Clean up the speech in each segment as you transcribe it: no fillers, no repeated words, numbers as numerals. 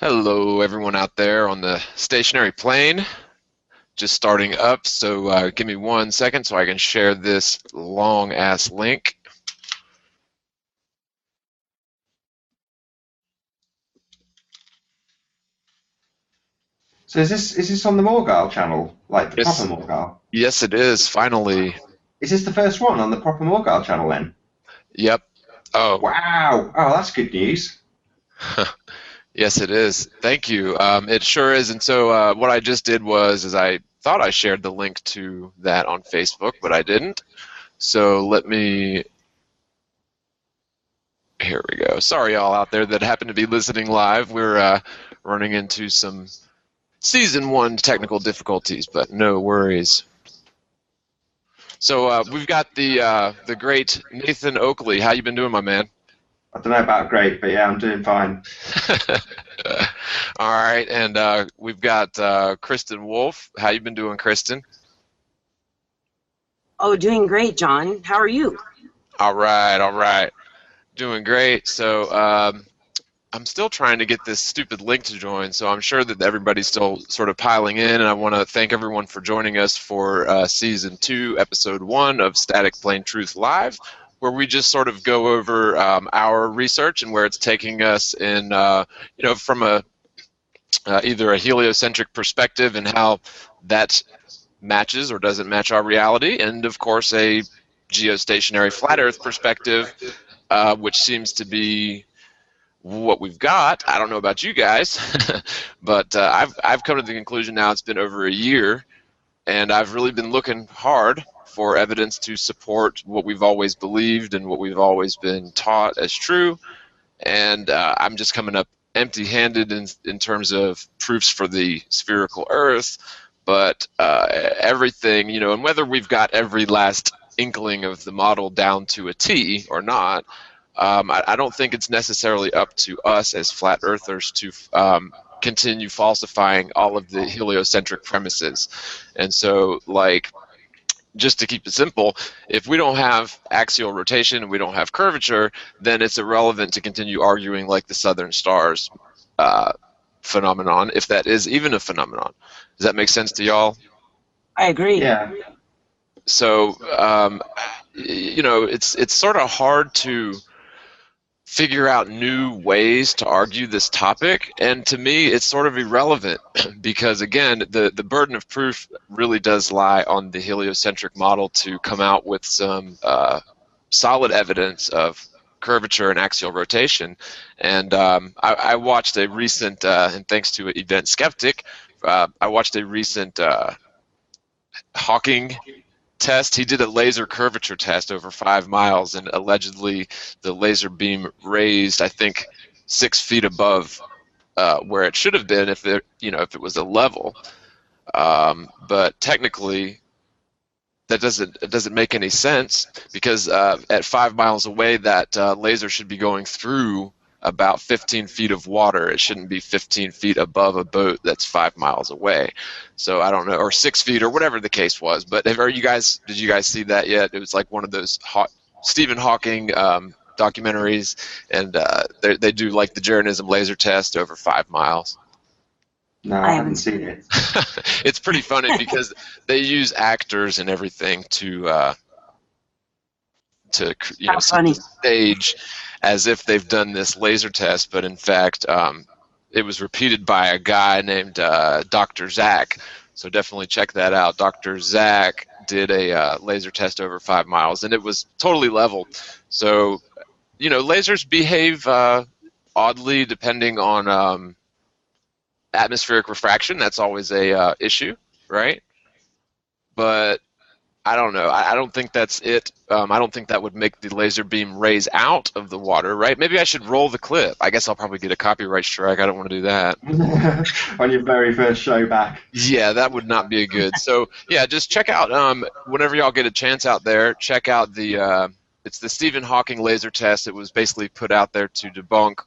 Hello, everyone out there on the stationary plane. Just starting up, so give me 1 second so I can share this long ass link. So is this on the Morgile channel, like the proper Yes, Morgile? yes, it is. Finally. Is this the first one on the proper Morgile channel then? Yep. Oh, Wow! Oh, that's good news. yes, it is. Thank you. It sure is. And so what I just did is I thought I shared the link to that on Facebook, but I didn't. So let me. Here we go. Sorry, all out there that happen to be listening live. We're running into some season one technical difficulties, but no worries. So we've got the great Nathan Oakley. How you been doing, my man? I don't know about great, but yeah, I'm doing fine. All right, and we've got Kristen Wolf. How you been doing, Kristen? Oh, doing great, John. How are you? All right, doing great. So I'm still trying to get this stupid link to join, so I'm sure that everybody's still sort of piling in, and I want to thank everyone for joining us for Season 2, Episode 1 of Static Plain Truth Live, where we just sort of go over our research and where it's taking us in, from either a heliocentric perspective and how that matches or doesn't match our reality, and of course a geostationary flat Earth perspective, which seems to be what we've got. I don't know about you guys, but I've come to the conclusion now it's been over a year, and I've really been looking hard for evidence to support what we've always believed and what we've always been taught as true, and I'm just coming up empty-handed in terms of proofs for the spherical Earth, but everything, and whether we've got every last inkling of the model down to a T or not, I don't think it's necessarily up to us as flat earthers to continue falsifying all of the heliocentric premises. And so, just to keep it simple, if we don't have axial rotation and we don't have curvature, then it's irrelevant to continue arguing like the southern stars phenomenon, if that is even a phenomenon. Does that make sense to y'all? I agree. Yeah, So, it's sort of hard to figure out new ways to argue this topic, and to me it's sort of irrelevant because again the burden of proof really does lie on the heliocentric model to come out with some solid evidence of curvature and axial rotation. And I watched a recent and thanks to Event Skeptic, I watched a recent Hawking test. He did a laser curvature test over 5 miles, and allegedly the laser beam raised, I think, 6 feet above where it should have been if it was a level. But technically, it doesn't make any sense because at 5 miles away, that laser should be going through about 15 feet of water. It shouldn't be 15 feet above a boat that's 5 miles away. So I don't know, or 6 feet, or whatever the case was. But did you guys see that yet? It was like one of those Stephen Hawking documentaries, and they do like the Jeranism laser test over 5 miles. no, I I haven't haven't seen seen it. It's pretty funny because they use actors and everything to How set the funny. stage as if they've done this laser test, but in fact, it was repeated by a guy named Dr. Zach. So definitely check that out. Dr. Zach did a laser test over 5 miles, and it was totally level. So, lasers behave oddly depending on atmospheric refraction. That's always a issue, right? But I don't know. I don't think that's it. I don't think that would make the laser beam raise out of the water, right? Maybe I should roll the clip. I guess I'll probably get a copyright strike. I don't want to do that. On your very first show back. Yeah, that would not be a good. So yeah, just check out whenever y'all get a chance out there. Check out it's the Stephen Hawking laser test. It was basically put out there to debunk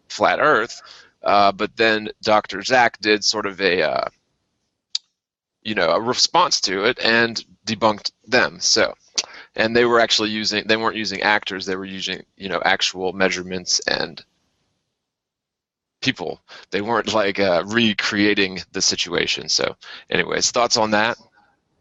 flat Earth, but then Dr. Zach did sort of a response to it and debunked them. So, and they weren't using actors, they were using actual measurements and people. They weren't like recreating the situation. So, anyways, thoughts on that?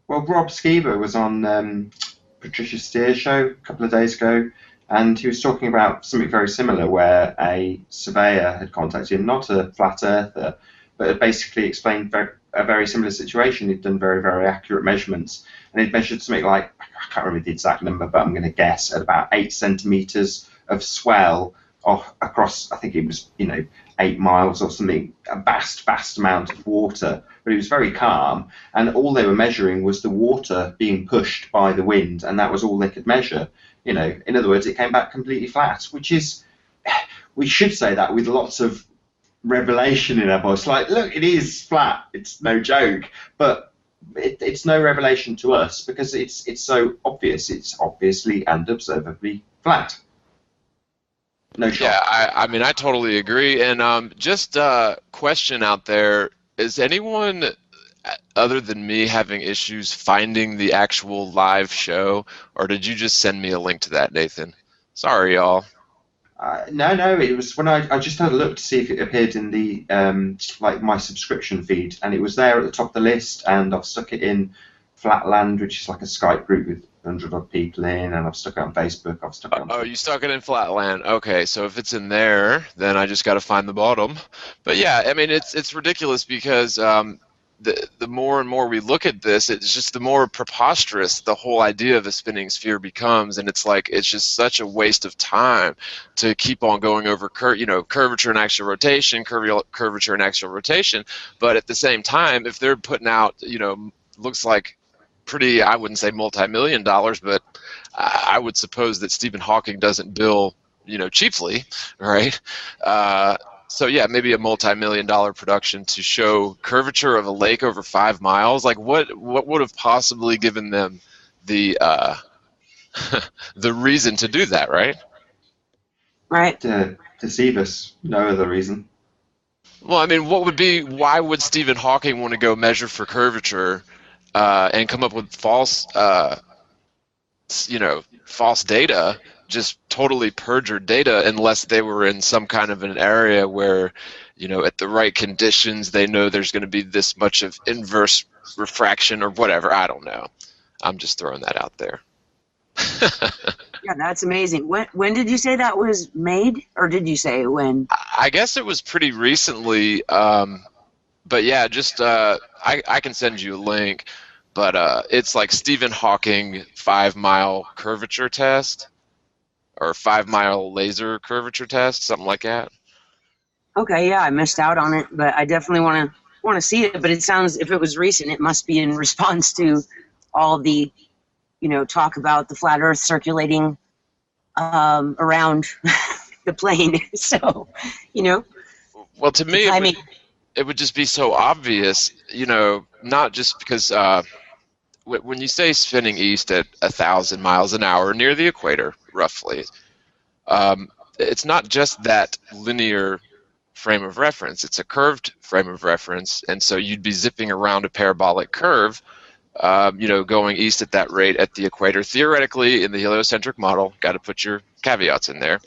Well, Rob Skiba was on Patricia Steer's show a couple of days ago, and he was talking about something very similar where a surveyor had contacted him, not a flat earther, but had basically explained a very similar situation. He'd done very, very accurate measurements, and he'd measured something like, I can't remember the exact number, but I'm going to guess at about 8 centimetres of swell across, I think it was, 8 miles or something, a vast amount of water. But it was very calm, and all they were measuring was the water being pushed by the wind, and that was all they could measure. In other words, it came back completely flat, which is, we should say that with lots of revelation in our voice. Like, look, it is flat. It's no joke, but it's no revelation to us because it's so obvious. It's obviously and observably flat. No shock. Yeah, I mean, I totally agree. And just a question out there, is anyone other than me having issues finding the actual live show, or did you just send me a link to that, Nathan? Sorry, y'all. No, it was when I just had a look to see if it appeared in the like my subscription feed, and it was there at the top of the list, and I've stuck it in Flatland, which is like a Skype group with 100 odd people in, and I've stuck it on Facebook. I've stuck it on. Oh, you stuck it in Flatland. Okay, so if it's in there, then I just got to find the bottom. But yeah, I mean, it's ridiculous because the more and more we look at this, it's just the more preposterous the whole idea of a spinning sphere becomes, and it's like it's just such a waste of time to keep on going over curvature and axial rotation, curvature and axial rotation. But at the same time, if they're putting out, looks like pretty, I wouldn't say multi-million dollars, but I would suppose that Stephen Hawking doesn't bill, cheaply, right? So yeah, maybe a multi-million-dollar production to show curvature of a lake over 5 miles. Like, what would have possibly given them the the reason to do that, right? Right. To deceive us, no other reason. Well, I mean, why would Stephen Hawking want to go measure for curvature and come up with false data, just totally perjured data, unless they were in some kind of an area where, at the right conditions, they know there's going to be this much of inverse refraction or whatever. I don't know. I'm just throwing that out there. Yeah, that's amazing. When did you say that was made, or did you say when? I guess it was pretty recently, but yeah, just I can send you a link, but it's like Stephen Hawking 5-mile curvature test, or 5-mile laser curvature test, something like that. Okay, yeah, I missed out on it, but I definitely want to see it. But it sounds, if it was recent, it must be in response to all the, talk about the flat Earth circulating around the plane. So, Well, to me, it would just be so obvious, not just because when you say spinning east at 1,000 miles an hour near the equator, roughly, it's not just that linear frame of reference. It's a curved frame of reference, and so you'd be zipping around a parabolic curve, going east at that rate at the equator. Theoretically, in the heliocentric model, got to put your caveats in there.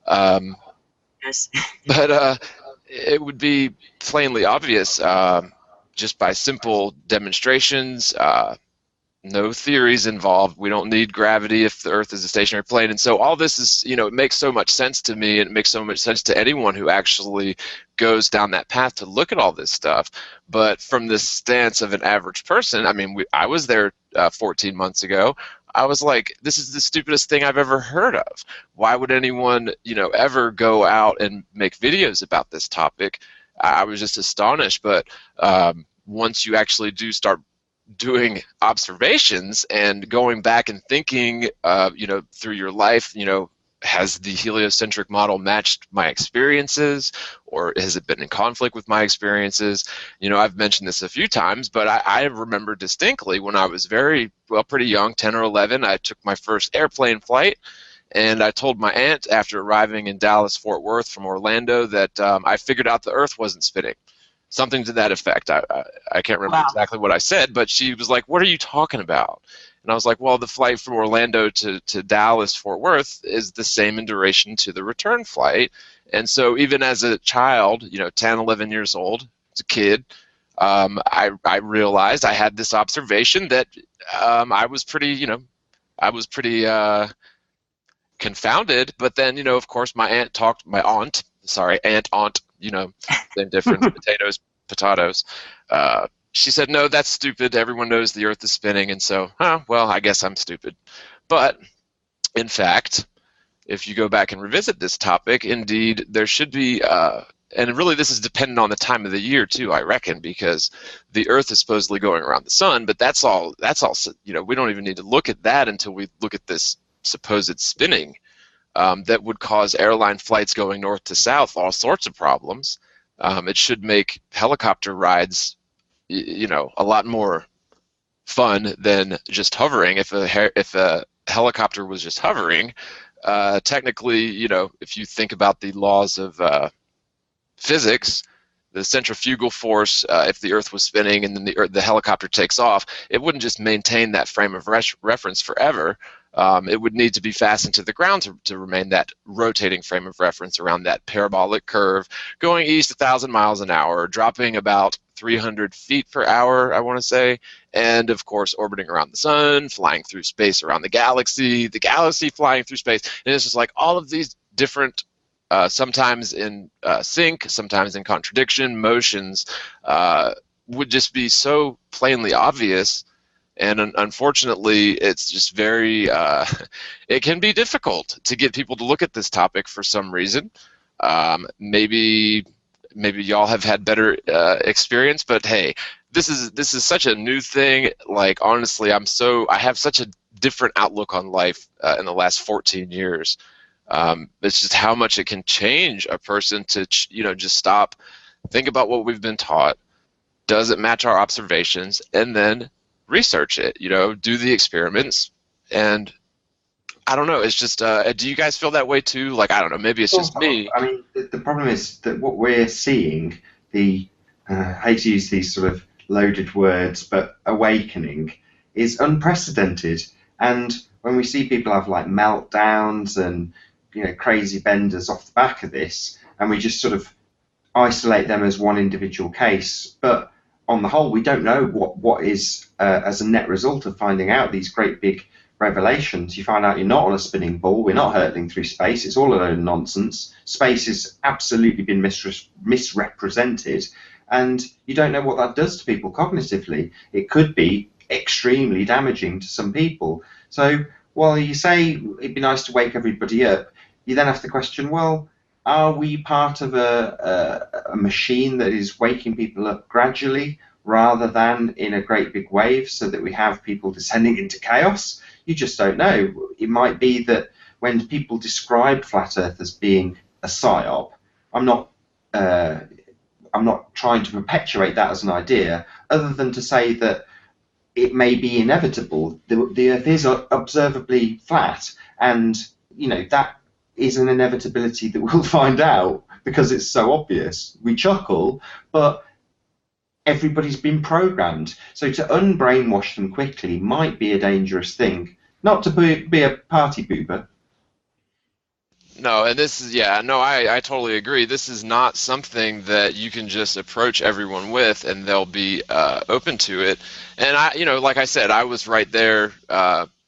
Yes. But it would be plainly obvious just by simple demonstrations, no theories involved. We don't need gravity if the Earth is a stationary plane. And so all this is, it makes so much sense to me, and it makes so much sense to anyone who actually goes down that path to look at all this stuff. But from the stance of an average person, I mean, I was there 14 months ago. I was like, this is the stupidest thing I've ever heard of. Why would anyone, ever go out and make videos about this topic? I was just astonished. But once you actually do start doing observations and going back and thinking, through your life, has the heliocentric model matched my experiences, or has it been in conflict with my experiences? I've mentioned this a few times, but I remember distinctly when I was pretty young, 10 or 11, I took my first airplane flight, and I told my aunt after arriving in Dallas, Fort Worth from Orlando that I figured out the Earth wasn't spinning. Something to that effect. I can't remember exactly what I said, but she was like, "What are you talking about?" And I was like, "Well, the flight from Orlando to Dallas, Fort Worth is the same in duration to the return flight, And so even as a child, 10, 11 years old, as a kid, I realized I had this observation that I was pretty confounded. But then, of course, aunt, same difference, potatoes. She said, no, that's stupid. Everyone knows the Earth is spinning. And so, well, I guess I'm stupid. But in fact, if you go back and revisit this topic, indeed, there should be, and really this is dependent on the time of the year too, I reckon, because the Earth is supposedly going around the sun, but that's all, we don't even need to look at that until we look at this supposed spinning that would cause airline flights going north to south all sorts of problems. It should make helicopter rides, a lot more fun than just hovering. If a helicopter was just hovering, technically, if you think about the laws of physics, the centrifugal force, if the Earth was spinning and then the helicopter takes off, it wouldn't just maintain that frame of reference forever. It would need to be fastened to the ground to remain that rotating frame of reference around that parabolic curve, going east 1,000 miles an hour, dropping about 300 feet per hour, I want to say, and of course orbiting around the sun, flying through space around the galaxy flying through space, and it's just like all of these different, sometimes in sync, sometimes in contradiction, motions would just be so plainly obvious. And unfortunately, it's just very, it can be difficult to get people to look at this topic for some reason. Maybe y'all have had better experience, but hey, this is such a new thing. Like, honestly, I have such a different outlook on life in the last 14 years. It's just how much it can change a person to, just stop, think about what we've been taught. Does it match our observations? And then research it, do the experiments. And I don't know, it's just, do you guys feel that way too? Like, I don't know, maybe it's just me. I mean, the problem is that what we're seeing, I hate to use these sort of loaded words, but awakening is unprecedented. And when we see people have like meltdowns and, crazy benders off the back of this, and we just sort of isolate them as one individual case, but on the whole, we don't know what is, as a net result of finding out these great big revelations. You find out you're not on a spinning ball, we're not hurtling through space, it's all a load of nonsense. Space has absolutely been misrepresented, and you don't know what that does to people cognitively. It could be extremely damaging to some people. So while you say it'd be nice to wake everybody up, you then have to question, well, are we part of a machine that is waking people up gradually rather than in a great big wave so that we have people descending into chaos? You just don't know. It might be that when people describe Flat Earth as being a psyop, I'm not trying to perpetuate that as an idea, other than to say that it may be inevitable. The Earth is observably flat, and that is an inevitability that we'll find out because it's so obvious. We chuckle, but everybody's been programmed. So to unbrainwash them quickly might be a dangerous thing. Not to be a party pooper. No, and this is, I totally agree. This is not something that you can just approach everyone with and they'll be open to it. And like I said, I was right there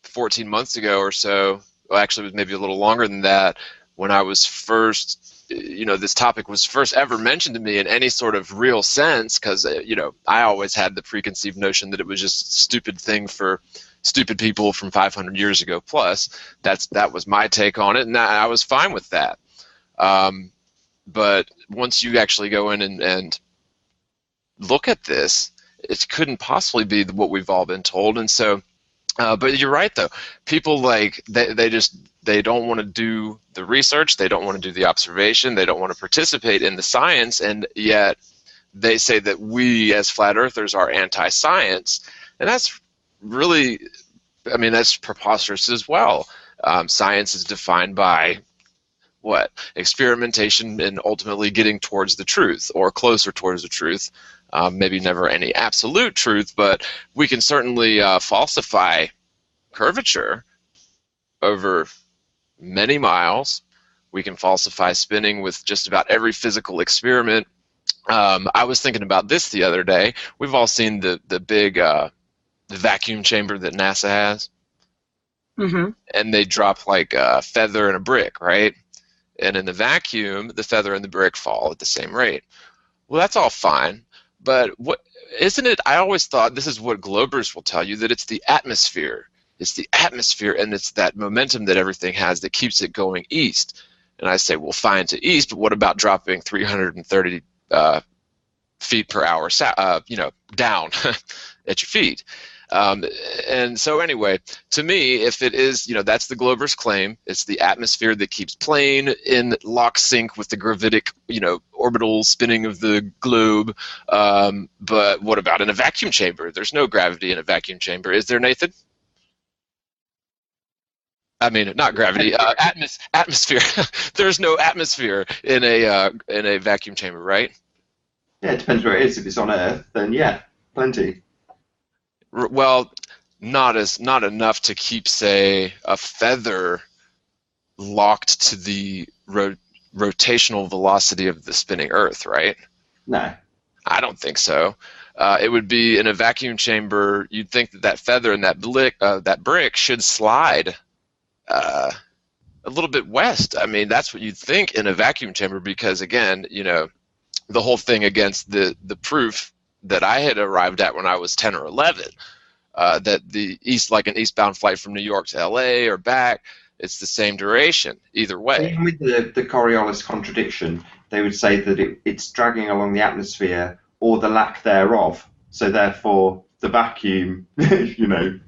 14 months ago or so. Well, actually, it was maybe a little longer than that, when I was first, this topic was first ever mentioned to me in any sort of real sense, because, I always had the preconceived notion that it was just a stupid thing for stupid people from 500 years ago plus. That was my take on it, and I was fine with that. But once you actually go in and look at this, it couldn't possibly be what we've all been told. And so, but you're right, though. People, like, they don't want to do the research, they don't want to do the observation, they don't want to participate in the science, and yet they say that we as flat earthers are anti-science. And that's really, that's preposterous as well. Science is defined by what? Experimentation and ultimately getting towards the truth, or closer towards the truth. Maybe never any absolute truth, but we can certainly falsify curvature over many miles We can falsify spinning with just about every physical experiment. I was thinking about this the other day. We've all seen the big the vacuum chamber that NASA has, Mm-hmm. and they drop like a feather and a brick, right? And in the vacuum, the feather and the brick fall at the same rate. Well, that's all fine, but what isn't it? I always thought this is what globers will tell you, that it's the atmosphere. It's the atmosphere, and it's that momentum that everything has that keeps it going east. And I say, well, fine to east, but what about dropping 330 feet per hour, down at your feet? And so anyway, to me, if it is, that's the Glover's claim. It's the atmosphere that keeps plane in lock sync with the gravitic, orbital spinning of the globe. But what about in a vacuum chamber? There's no gravity in a vacuum chamber. Is there, Nathan? I mean, not gravity, atmosphere. There's no atmosphere in a vacuum chamber, right? Yeah, it depends where it is. If it's on Earth, then yeah, plenty. Well, not enough to keep, say, a feather locked to the rotational velocity of the spinning Earth, right? No. I don't think so. It would be in a vacuum chamber. You'd think that feather and that brick should slide a little bit west. I mean, that's what you'd think in a vacuum chamber, because again, the whole thing against the proof that I had arrived at when I was 10 or 11, that like an eastbound flight from New York to LA or back, it's the same duration either way. Even with the Coriolis contradiction, they would say that it's dragging along the atmosphere or the lack thereof. So therefore, the vacuum, there'd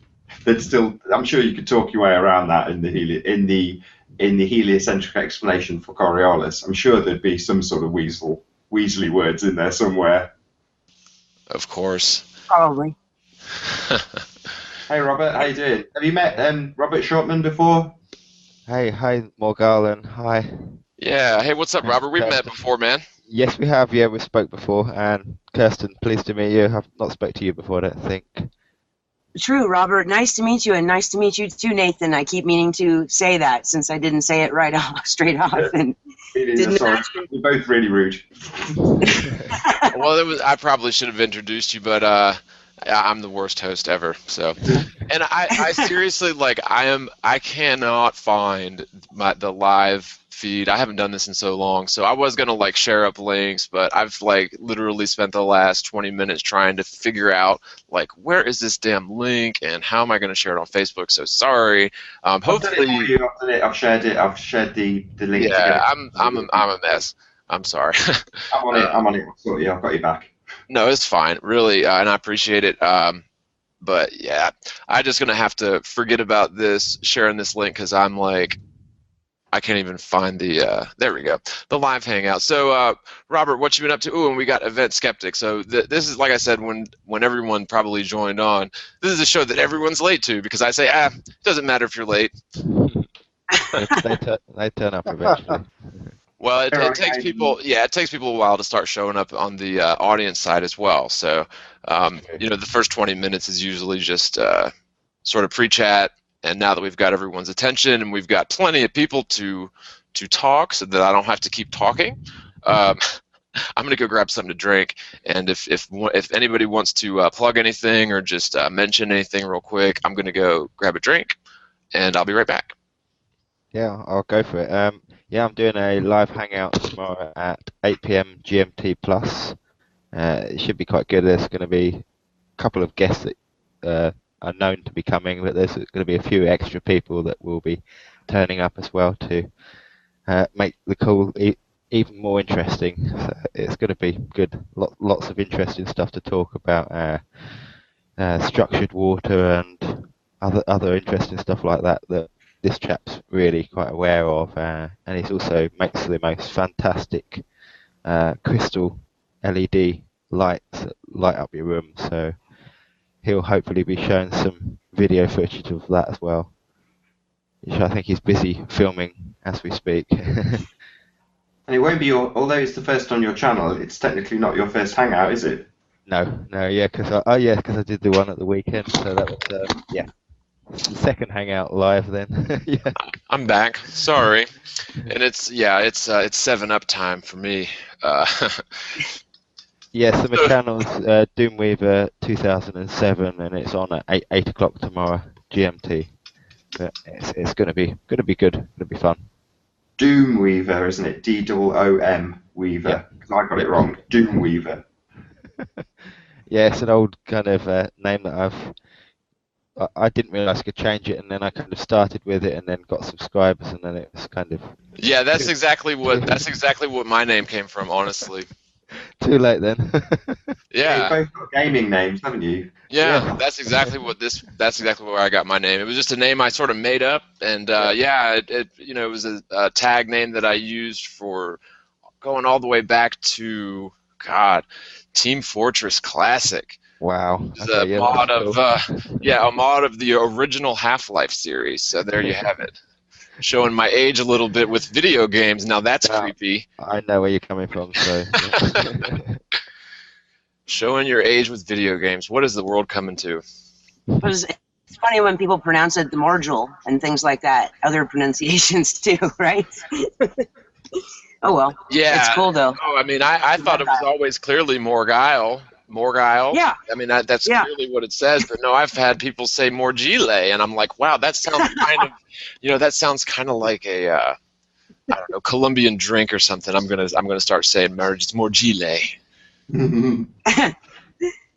still. I'm sure you could talk your way around that in the heliocentric explanation for Coriolis. I'm sure there'd be some sort of weaselly words in there somewhere. Of course. Probably. Hey Robert, how you doing? Have you met Robert Shortman before? Hey, hi Morgalen, hi. Yeah, hey, what's up, Robert? We've met before, man. Yes, we have. Yeah, we spoke before. And Kirsten, pleased to meet you. Have not spoke to you before, I don't think. True, Robert. Nice to meet you, and nice to meet you too, Nathan. I keep meaning to say that since I didn't say it right off, straight off, and didn't sorry. imagine. You're both really rude. Well, I probably should have introduced you, but I'm the worst host ever. So, and I seriously, I cannot find the live feed. I haven't done this in so long, so I was gonna share up links, but I've literally spent the last 20 minutes trying to figure out where is this damn link and how am I gonna share it on Facebook. So sorry. Hopefully, I've shared it. I've shared the link. Yeah, I'm a mess. I'm sorry. I'm on it. I'll sort you. I've got you back. No, it's fine, really, and I appreciate it. But yeah, I'm just gonna have to forget about sharing this link, because I'm I can't even find the. There we go, the live hangout. So, Robert, what you been up to? Ooh, and we got Event Skeptic. So this is, like I said, when everyone probably joined on. This is a show that everyone's late to, because I say, it doesn't matter if you're late. they turn up eventually. Well, it takes people. Yeah, it takes people a while to start showing up on the audience side as well. So, the first 20 minutes is usually just sort of pre-chat, and now that we've got everyone's attention and we've got plenty of people to talk, so that I don't have to keep talking, I'm gonna go grab something to drink. And if anybody wants to plug anything or just mention anything real quick, I'm gonna go grab a drink, and I'll be right back. Yeah, I'll go for it. Yeah, I'm doing a live hangout tomorrow at 8 p.m. GMT plus. It should be quite good. There's going to be a couple of guests that are known to be coming, but there's going to be a few extra people that will be turning up as well to make the call even more interesting. So it's going to be good. Lots of interesting stuff to talk about. Structured water and other interesting stuff like that this chap's really quite aware of, and he also makes the most fantastic crystal LED lights that light up your room, so he'll hopefully be showing some video footage of that as well, which I think he's busy filming as we speak. And it won't be although it's the first on your channel, it's technically not your first hangout, is it? No, yeah, because I did the one at the weekend, so that was, yeah. Second hangout live then. Yeah. I'm back. Sorry, and it's 7 Up time for me. Uh, Yeah, so my channel's Doomweaver 2007, and it's on at 8 o'clock tomorrow GMT. But it's gonna be good. Gonna be fun. Doom Weaver, isn't it? DOOM Weaver. Yeah. 'Cause I got it wrong. Doom Weaver. Yeah, it's an old kind of name that I didn't realise I could change it, and then I kind of started with it, and then got subscribers, and then it was kind of yeah, that's exactly what my name came from. Honestly. too late then. Yeah, Yeah. you've both got gaming names, haven't you? Yeah, Yeah. that's exactly where I got my name. It was just a name I sort of made up, and it was a tag name that I used for going all the way back to Team Fortress Classic. Wow. It's Okay, a yeah, mod that's of cool. a mod of the original Half-Life series. So there you have it, showing my age a little bit with video games. Now that's Now, creepy. I know where you're coming from, so yeah. Showing your age with video games. What is the world coming to? It's funny when people pronounce it the Morgul and things like that. Other pronunciations too, right? Oh well. Yeah. It's cool though. Oh, I mean, I thought it was always clearly Morgile. Morgile. Yeah. I mean, that's Yeah. clearly what it says. But no, I've had people say Morgile, and I'm like, wow, that sounds kind of like a I don't know, Colombian drink or something. I'm gonna start saying it's Morgile. And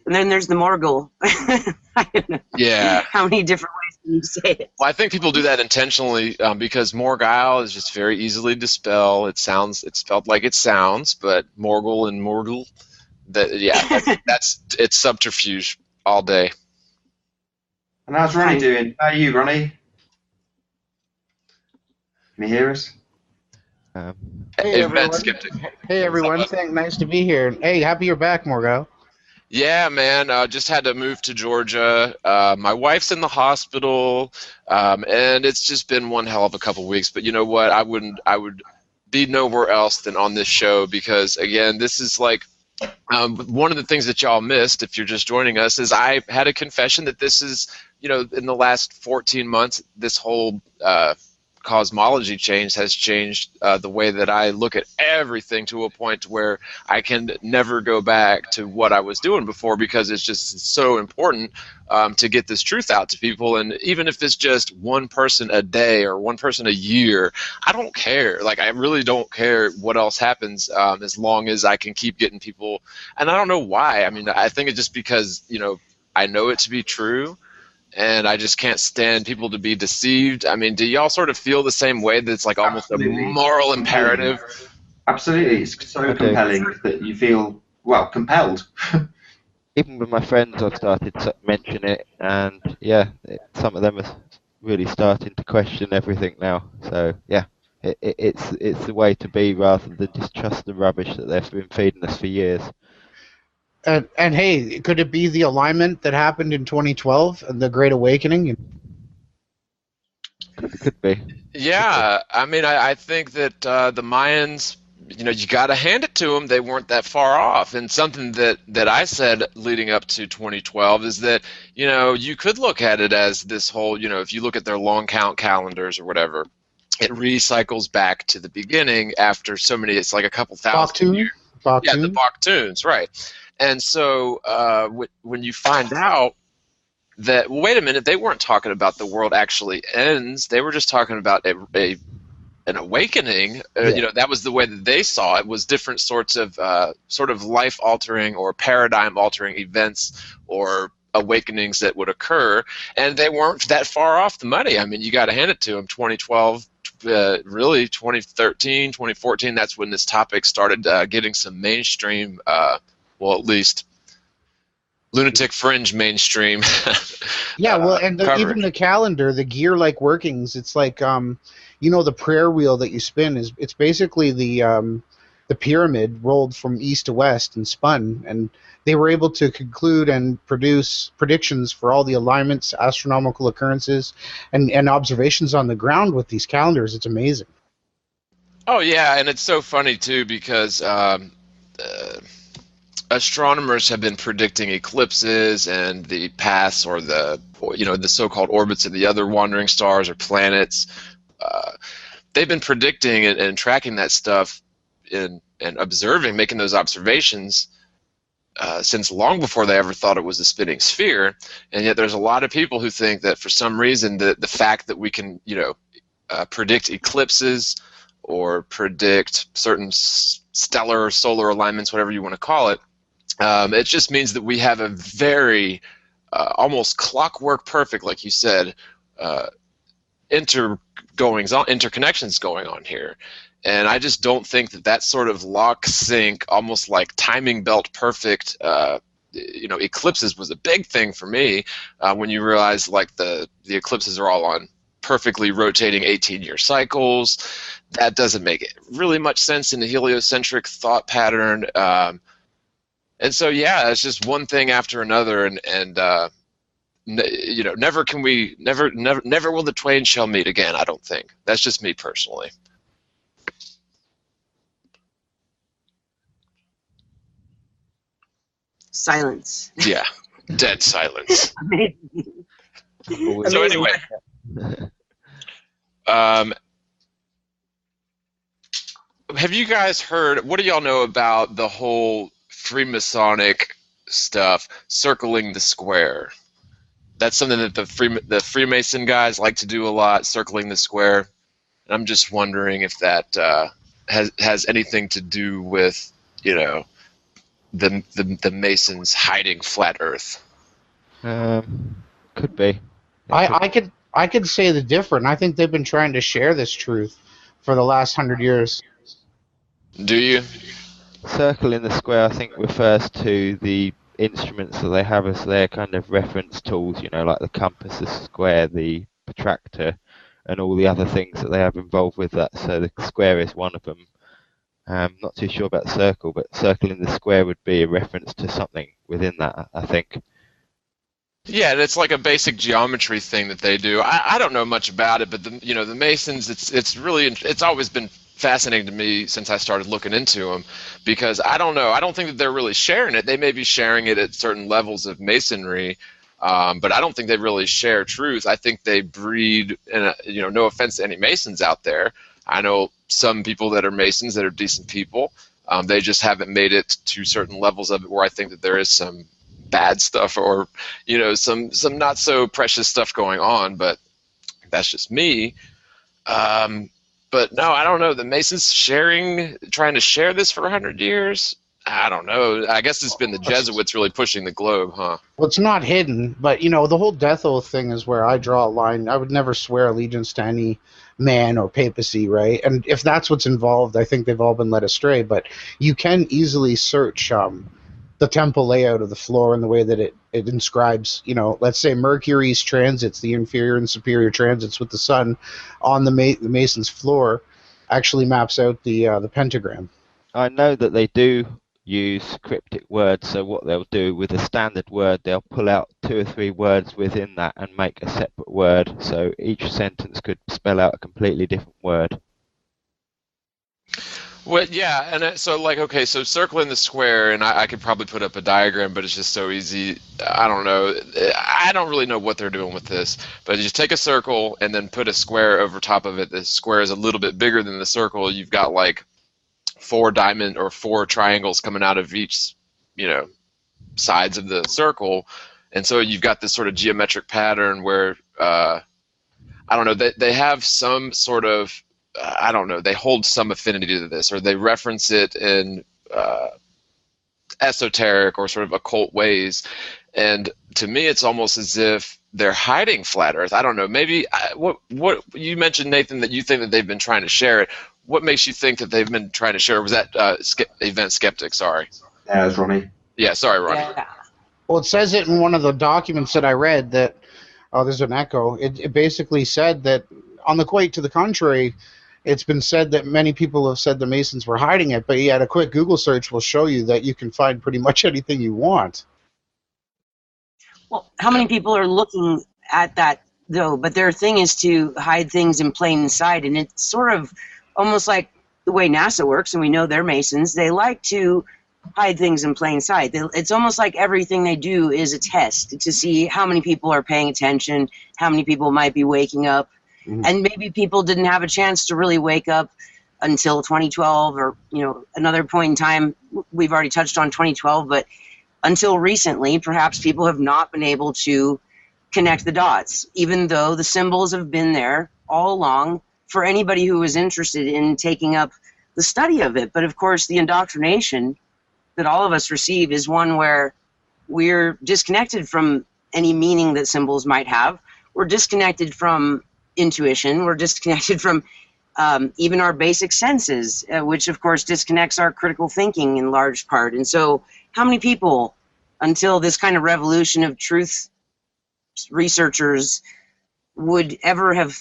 then there's the Morgul. I don't know Yeah. how many different ways can you say it. Well, I think people do that intentionally because Morgile is just very easily to spell. It's spelled like it sounds, but Morgul and Morgul, it's subterfuge all day. And how's Ronnie doing? How are you, Ronnie? Can you hear us? Um, Hey Event everyone. skeptic. Hey everyone. Nice to be here. Hey, happy you're back, Morgo. Yeah, man. Just had to move to Georgia. My wife's in the hospital, and it's just been one hell of a couple weeks. But you know what? I would be nowhere else than on this show because, again, this is like one of the things that y'all missed if you're just joining us is I had a confession that this is, in the last 14 months, this whole cosmology change has changed the way that I look at everything to a point where I can never go back to what I was doing before because it's just so important to get this truth out to people. And even if it's just one person a day or one person a year, I don't care. Like, I really don't care what else happens as long as I can keep getting people. And I don't know why. I mean, I think it's just because, I know it to be true. And I just can't stand people to be deceived. I mean, do y'all sort of feel the same way that it's like almost Absolutely. a moral imperative? Absolutely. It's so compelling that you feel, well, compelled. Even with my friends, I've started to mention it, and yeah, some of them are really starting to question everything now. So yeah, it's the way to be rather than just trust the rubbish that they've been feeding us for years. And hey, could it be the alignment that happened in 2012 and the Great Awakening? Could be. Yeah, I mean, I think that the Mayans, you got to hand it to them. They weren't that far off. And something that I said leading up to 2012 is that, you could look at it as this whole, if you look at their long count calendars or whatever, it recycles back to the beginning after so many, it's like a couple thousand years. Yeah, the Baktuns, right. And so when you find out that, well, wait a minute, they weren't talking about the world actually ends. They were just talking about an awakening. That was the way that they saw it, was different sorts of sort of life-altering or paradigm-altering events or awakenings that would occur. And they weren't that far off the money. I mean, you got to hand it to them. 2012, really 2013, 2014, that's when this topic started getting some mainstream well, at least lunatic fringe mainstream. Yeah, well, and even the calendar, the gear-like workings, it's like, the prayer wheel that you spin it's basically the pyramid rolled from east to west and spun, and they were able to conclude and produce predictions for all the alignments, astronomical occurrences, and observations on the ground with these calendars. It's amazing. Oh yeah, and it's so funny too because astronomers have been predicting eclipses and the paths or the the so-called orbits of the other wandering stars or planets. They've been predicting and tracking that stuff and observing, making those observations since long before they ever thought it was a spinning sphere. And yet there's a lot of people who think that for some reason the fact that we can, predict eclipses or predict certain stellar or solar alignments, whatever you want to call it, it just means that we have a very almost clockwork perfect, like you said, interconnections going on here. And I just don't think that sort of lock sync, almost like timing belt perfect, eclipses was a big thing for me when you realize like the eclipses are all on perfectly rotating 18-year cycles. That doesn't make really much sense in the heliocentric thought pattern. And so, yeah, it's just one thing after another, and never will the twain shall meet again. I don't think. That's just me personally. Silence. Yeah, dead silence. Amazing. So anyway, have you guys heard? What do y'all know about the whole Freemasonic stuff, circling the square? That's something that the Freemason guys like to do a lot, circling the square. And I'm just wondering if that has anything to do with the Masons hiding flat Earth. Could be. I could say the different. I think they've been trying to share this truth for the last 100 years. Do you? Circle in the square, I think, refers to the instruments that they have as their kind of reference tools, like the compass, the square, the protractor, and all the other things that they have involved with that. So the square is one of them. I'm not too sure about circle, but circle in the square would be a reference to something within that, I think. Yeah, and it's like a basic geometry thing that they do. I don't know much about it, but the Masons, it's always been fascinating to me since I started looking into them, because I don't know. I don't think that they're really sharing it. They may be sharing it at certain levels of Masonry, but I don't think they really share truth. I think they breed, and no offense to any Masons out there. I know some people that are Masons that are decent people. They just haven't made it to certain levels of it where I think that there is some bad stuff or some not so precious stuff going on. But that's just me. But no, I don't know. The Masons trying to share this for 100 years? I don't know. I guess it's been the Jesuits really pushing the globe, huh? Well, it's not hidden, but the whole death oath thing is where I draw a line. I would never swear allegiance to any man or papacy, right? And if that's what's involved, I think they've all been led astray. But you can easily search the temple layout of the floor and the way that it inscribes, let's say Mercury's transits, the inferior and superior transits with the sun on the Mason's floor actually maps out the pentagram. I know that they do use cryptic words, so what they'll do with a standard word, they'll pull out 2 or 3 words within that and make a separate word, so each sentence could spell out a completely different word. Well, yeah, and so circle in the square, and I could probably put up a diagram, but it's just so easy. I don't know. I don't really know what they're doing with this, but you just take a circle and then put a square over top of it. The square is a little bit bigger than the circle. You've got like 4 diamond or 4 triangles coming out of each, sides of the circle, and so you've got this sort of geometric pattern where I don't know. They have some sort of I don't know, they hold some affinity to this, or they reference it in esoteric or sort of occult ways. And to me, it's almost as if they're hiding flat Earth. I don't know. Maybe what you mentioned, Nathan, that you think that they've been trying to share it. What makes you think that they've been trying to share it? Was that Event Skeptic? Sorry. Yeah, it was Ronnie. Yeah, sorry, Ronnie. Yeah. Well, it says it in one of the documents that I read that. Oh, there's an echo. It basically said that, on the quite to the contrary, it's been said that many people have said the Masons were hiding it, but yet a quick Google search will show you that you can find pretty much anything you want. Well, how many people are looking at that, though? But their thing is to hide things in plain sight, and it's sort of almost like the way NASA works, and we know they're Masons. They like to hide things in plain sight. It's almost like everything they do is a test to see how many people are paying attention, how many people might be waking up, and maybe people didn't have a chance to really wake up until 2012 or another point in time. We've already touched on 2012, but until recently, perhaps people have not been able to connect the dots, even though the symbols have been there all along for anybody who is interested in taking up the study of it. But of course, the indoctrination that all of us receive is one where we're disconnected from any meaning that symbols might have. We're disconnected from intuition. We're disconnected from even our basic senses, which of course disconnects our critical thinking in large part. And so how many people, until this kind of revolution of truth researchers, would ever have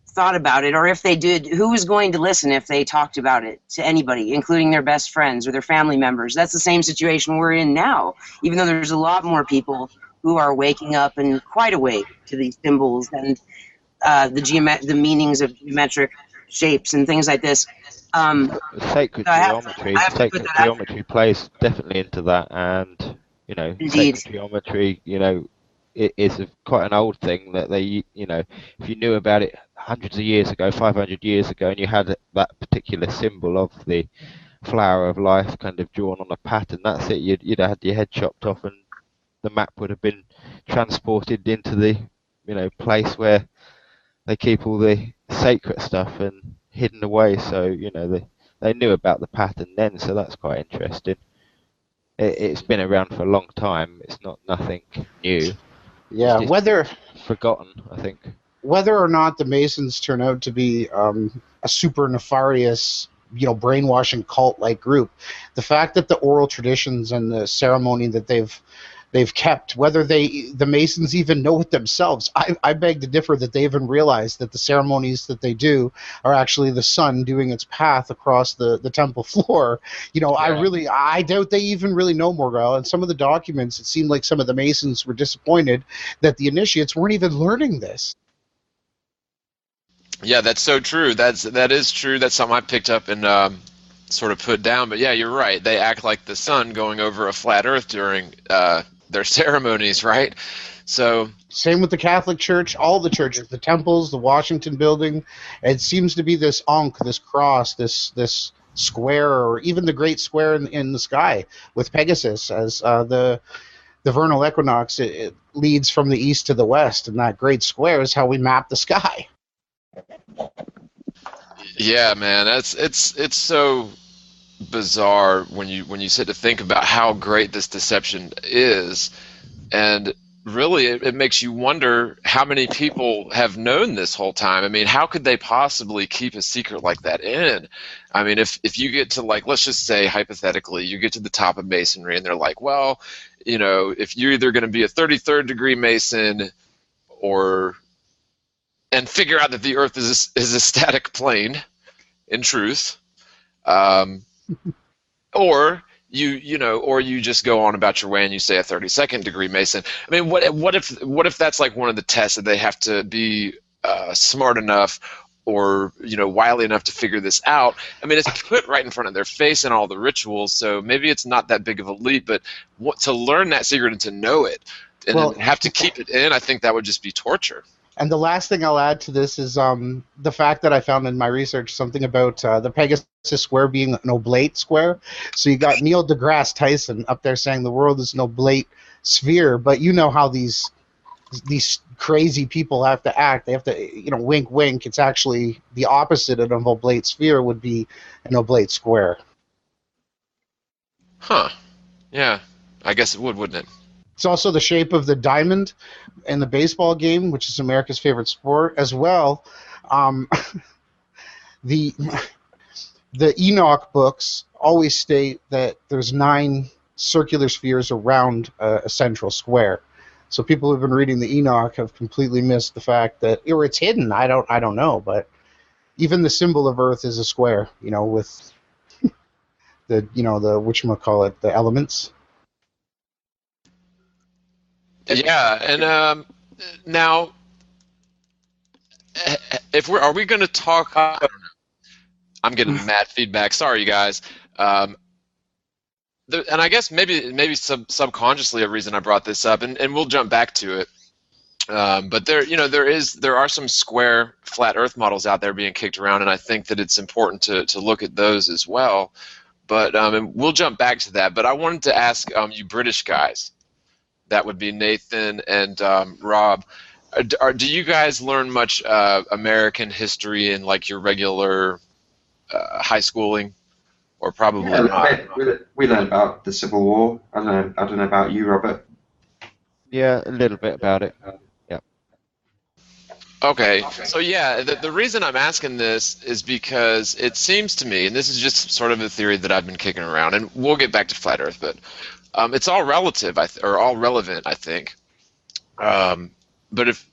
thought about it? Or if they did, who was going to listen if they talked about it to anybody, including their best friends or their family members? That's the same situation we're in now, even though there's a lot more people who are waking up and quite awake to these symbols and the meanings of geometric shapes and things like this. Sacred geometry plays definitely into that, and Indeed. sacred geometry, it is quite an old thing that they, if you knew about it hundreds of years ago, 500 years ago, and you had that particular symbol of the flower of life kind of drawn on a pattern, that's it. You'd have had your head chopped off, and the map would have been transported into the, place where they keep all the sacred stuff and hidden away. So they knew about the pattern then, so that's quite interesting. It's been around for a long time. It's not nothing new. Yeah, whether forgotten, I think. Whether or not the Masons turn out to be a super nefarious, brainwashing cult-like group, the fact that the oral traditions and the ceremony that they've kept, whether the Masons even know it themselves, I beg to differ that they even realize that the ceremonies that they do are actually the sun doing its path across the temple floor. Yeah. I doubt they even really know Morgul. And some of the documents, it seemed like some of the Masons were disappointed that the initiates weren't even learning this. Yeah, that's so true. That is true. That's something I picked up and sort of put down. But yeah, you're right. They act like the sun going over a flat Earth during their ceremonies, right? So same with the Catholic Church, all the churches, the temples, the Washington building. It seems to be this Ankh, this cross, this square, or even the great square in the sky with Pegasus as the vernal equinox. It leads from the east to the west, and that great square is how we map the sky. Yeah, man, it's so bizarre when you sit to think about how great this deception is, and really it makes you wonder how many people have known this whole time. I mean, how could they possibly keep a secret like that in? I mean, if you get to, like, let's just say hypothetically you get to the top of Masonry and they're like, well, if you're either going to be a 33rd degree Mason and figure out that the Earth is a static plane, in truth, or you just go on about your way and you say a 32nd degree Mason. I mean, what if that's like one of the tests that they have to be smart enough or wily enough to figure this out? I mean, it's put right in front of their face in all the rituals, so maybe it's not that big of a leap. But to learn that secret and to know it and then have to keep it in, I think that would just be torture. And the last thing I'll add to this is the fact that I found in my research something about the Pegasus square being an oblate square. So you got Neil deGrasse Tyson up there saying the world is an oblate sphere, but you know how these crazy people have to act. They have to, wink, wink. It's actually the opposite of an oblate sphere would be an oblate square. Huh. Yeah, I guess it would, wouldn't it? It's also the shape of the diamond in the baseball game, which is America's favorite sport, as well. The Enoch books always state that there's 9 circular spheres around a central square. So people who've been reading the Enoch have completely missed the fact that, or it's hidden. I don't know, but even the symbol of Earth is a square. With the whatchamacallit, the elements. Yeah, and now, are we going to talk? I don't know. I'm getting mad feedback. Sorry, you guys. and I guess maybe subconsciously a reason I brought this up, and we'll jump back to it. But there are some square flat Earth models out there being kicked around, and I think that it's important to look at those as well. But and we'll jump back to that. But I wanted to ask you British guys, that would be Nathan and Rob, do you guys learn much American history in like your regular high schooling, or probably not? We learn about the Civil War. I don't know about you, Robert. Yeah, a little bit about it. Yeah. Okay, so yeah, the reason I'm asking this is because it seems to me, and this is just sort of a theory that I've been kicking around, and we'll get back to flat Earth, but it's all relative, or all relevant, I think. But if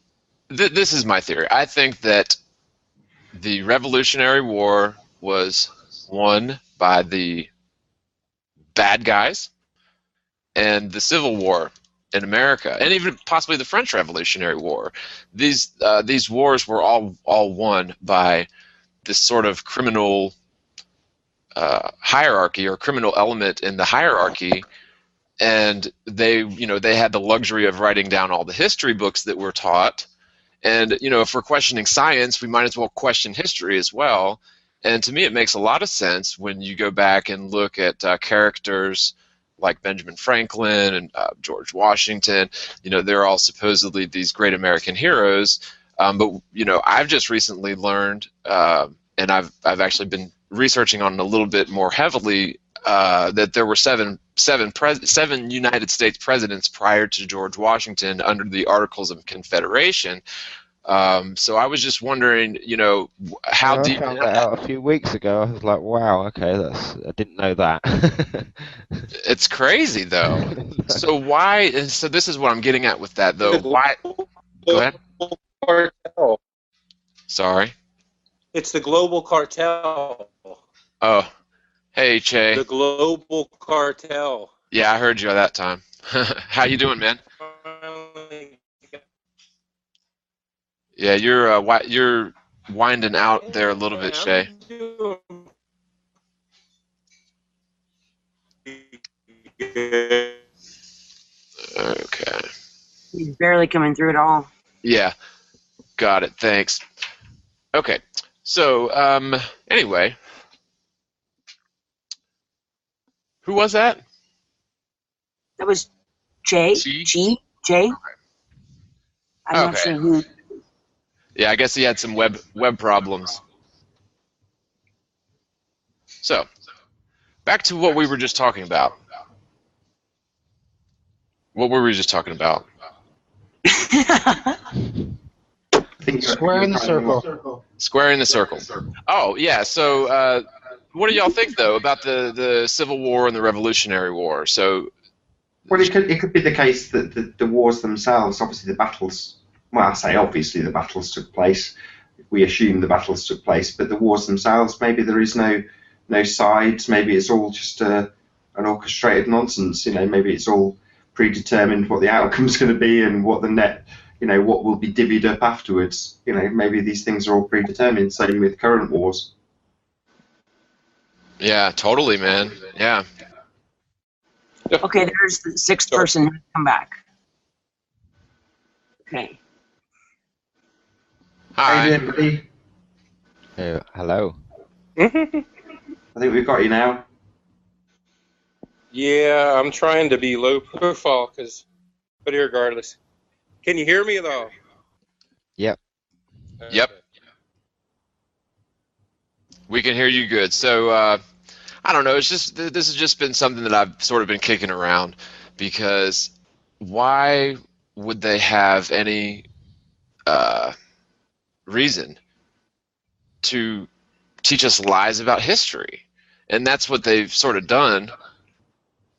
this is my theory, I think that the Revolutionary War was won by the bad guys, and the Civil War in America, and even possibly the French Revolutionary War, these wars were all won by this sort of criminal hierarchy, or criminal element in the hierarchy, and they had the luxury of writing down all the history books that were taught. And if we're questioning science, we might as well question history as well. And to me, it makes a lot of sense when you go back and look at characters like Benjamin Franklin and George Washington. They're all supposedly these great American heroes. But I've just recently learned, and I've actually been researching on it a little bit more heavily, that there were seven United States presidents prior to George Washington under the Articles of Confederation. So I was just wondering, how I deep. found that out a few weeks ago. I was like, wow, okay, I didn't know that. It's crazy, though. So why? So this is what I'm getting at with that, though. Why? Go ahead. Cartel. Sorry. It's the global cartel. Oh, hey, Che. The global cartel. Yeah, I heard you that time. How you doing, man? Yeah, you're winding out there a little bit, Shay. Okay. He's barely coming through at all. Yeah, got it. Thanks. Okay, so anyway, who was that? That was Jay. Jay. I'm not sure who. Yeah, I guess he had some web problems. So, back to what we were just talking about. What were we just talking about? Square in the circle. Square in the circle. Oh, yeah. So, what do y'all think, though, about the Civil War and the Revolutionary War? So, well, it could be the case that the wars themselves, obviously the battles. Well, I say obviously the battles took place. We assume the battles took place, but the wars themselves, maybe there is no sides. Maybe it's all just an orchestrated nonsense. Maybe it's all predetermined what the outcome's going to be and what the net, what will be divvied up afterwards. Maybe these things are all predetermined. Same with current wars. Yeah, totally, man. Yeah. Okay, there's the sixth person who's come back. Okay. Hi. Hey, everybody. Hello. I think we've got you now. Yeah, I'm trying to be low profile, but regardless. Can you hear me at all? Yep. Yep. We can hear you good. So, I don't know. This has just been something that I've sort of been kicking around, because why would they have any reason to teach us lies about history? And that's what they've sort of done,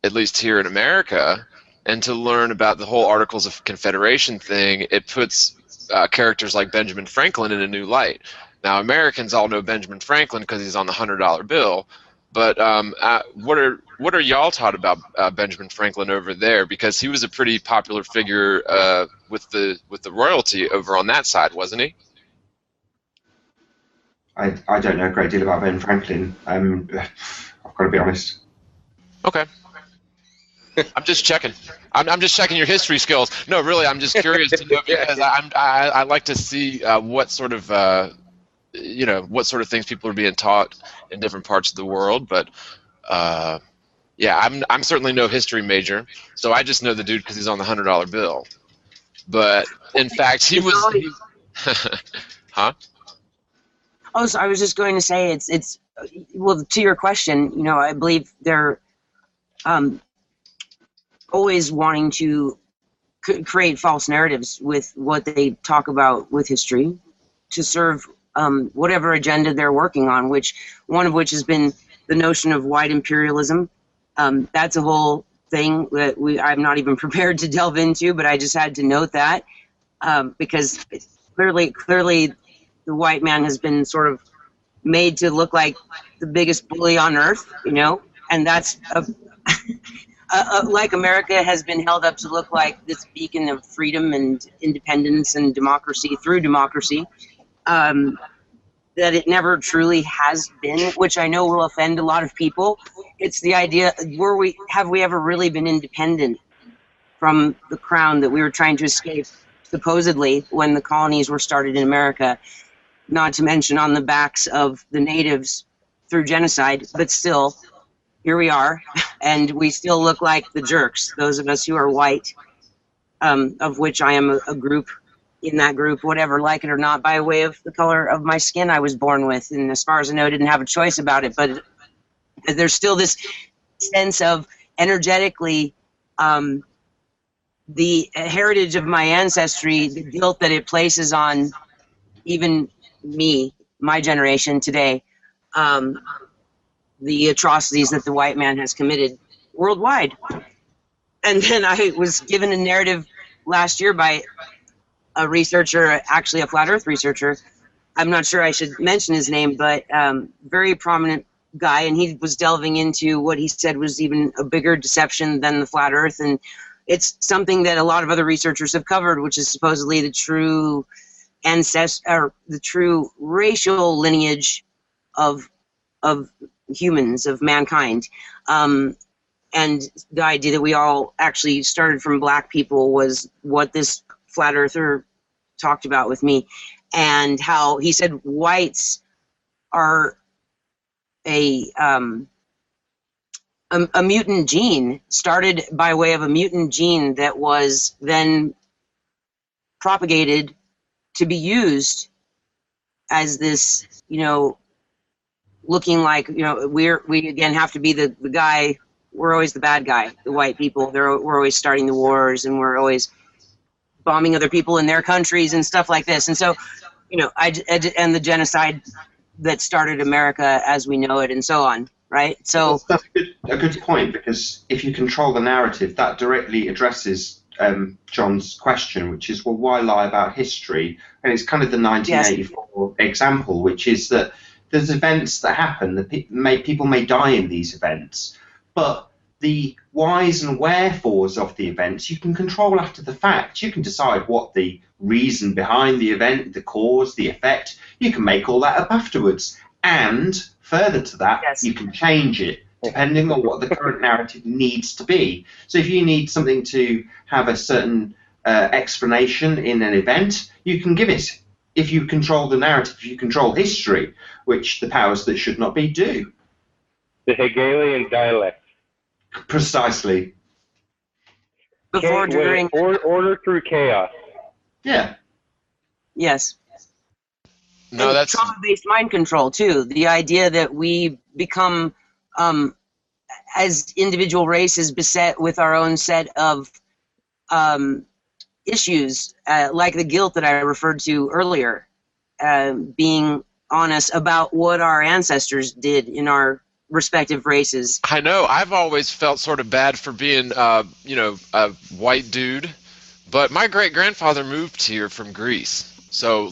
at least here in America. And to learn about the whole Articles of Confederation thing, it puts characters like Benjamin Franklin in a new light. Now, Americans all know Benjamin Franklin because he's on the $100 bill. But what are y'all taught about Benjamin Franklin over there? Because he was a pretty popular figure with the royalty over on that side, wasn't he? I don't know a great deal about Ben Franklin. I've got to be honest. Okay. I'm just checking. I'm just checking your history skills. No, really, I'm just curious to know because I like to see what sort of what sort of things people are being taught in different parts of the world. But yeah, I'm certainly no history major, so I just know the dude because he's on the $100 bill. But in fact, he was. Huh? Oh, so I was just going to say it's well, to your question, I believe they're always wanting to create false narratives with what they talk about with history to serve whatever agenda they're working on, one of which has been the notion of white imperialism. That's a whole thing that I'm not even prepared to delve into, but I just had to note that because clearly the white man has been sort of made to look like the biggest bully on earth, and that's like America has been held up to look like this beacon of freedom and independence and democracy through democracy, that it never truly has been, which I know will offend a lot of people. It's the idea, have we ever really been independent from the crown that we were trying to escape, supposedly, when the colonies were started in America? Not to mention on the backs of the natives through genocide, but still, here we are, and we still look like the jerks, those of us who are white, of which I am a group, in that group, whatever, like it or not, by way of the color of my skin I was born with, and as far as I know, I didn't have a choice about it, but there's still this sense of energetically the heritage of my ancestry, the guilt that it places on even me, my generation today, the atrocities that the white man has committed worldwide. And then I was given a narrative last year by a researcher, actually a flat earth researcher. I'm not sure I should mention his name, but very prominent guy, and he was delving into what he said was even a bigger deception than the flat earth, and it's something that a lot of other researchers have covered, which is supposedly the true the true racial lineage of humans, of mankind. And the idea that we all actually started from black people was what this flat earther talked about with me, and how he said whites are a mutant gene, started by way of a mutant gene that was then propagated to be used as this, looking like, we again have to be the guy. We're always the bad guy, the white people. We're always starting the wars, and we're always bombing other people in their countries and stuff like this. And so, and the genocide that started America as we know it, and so on, right? So that's a good point, because if you control the narrative, that directly addresses John's question, which is, well, why lie about history? And it's kind of the 1984 example, which is that there's events that happen, that people may die in these events, but the whys and wherefores of the events you can control after the fact. You can decide what the reason behind the event, the cause, the effect, you can make all that up afterwards. And further to that, you can change it depending on what the current narrative needs to be. So if you need something to have a certain explanation in an event, you can give it. If you control the narrative, if you control history, which the powers that should not be do. The Hegelian dialect. Precisely. Before, during... Order through chaos. Yeah. Yes. No, and that's trauma-based mind control too. The idea that we become, as individual races, beset with our own set of issues, like the guilt that I referred to earlier, being honest about what our ancestors did in our respective races. I know. I've always felt sort of bad for being, a white dude, but my great-grandfather moved here from Greece, so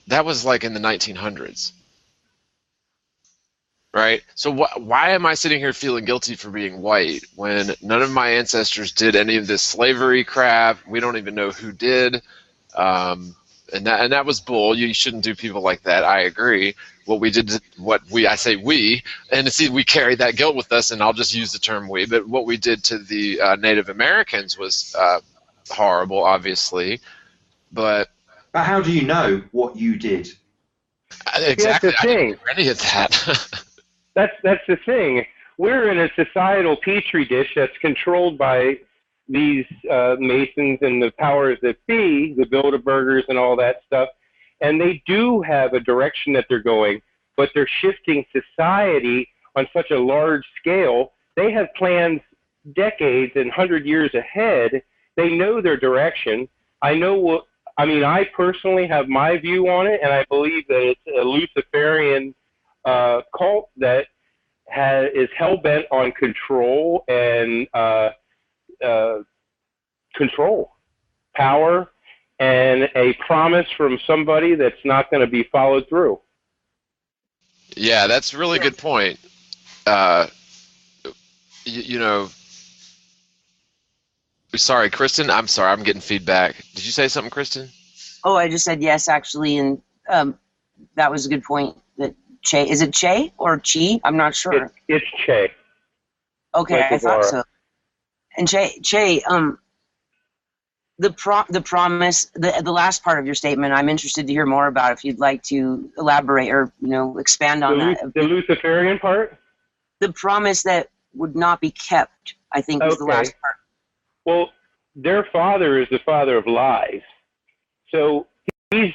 that was in the 1900s, right? So why am I sitting here feeling guilty for being white when none of my ancestors did any of this slavery crap? We don't even know who did. and that was bull. You shouldn't do people like that. I agree. What we did, I say we, and see, we carry that guilt with us, and I'll just use the term we. But what we did to the Native Americans was horrible, obviously. But how do you know what you did? Exactly. That's the thing. I didn't hear any of that. That's the thing. We're in a societal petri dish that's controlled by these Masons and the powers that be, the Bilderbergers and all that stuff. And they do have a direction that they're going, but they're shifting society on such a large scale. They have plans decades and 100 years ahead. They know their direction. I personally have my view on it, and I believe that it's a Luciferian cult that is hell-bent on control and control, power, and a promise from somebody that's not going to be followed through. Yeah, that's a really good point. You know, sorry, Kristen. I'm sorry, I'm getting feedback. Did you say something, Kristen? Oh, I just said yes, actually, and that was a good point. That Che, is it Che or Chi? I'm not sure. It's Che. Okay, like I thought so. And Che, the promise, the last part of your statement, I'm interested to hear more about. If you'd like to elaborate or expand on that. The Luciferian part. The promise that would not be kept, I think, is the last part. Well, their father is the father of lies. So he's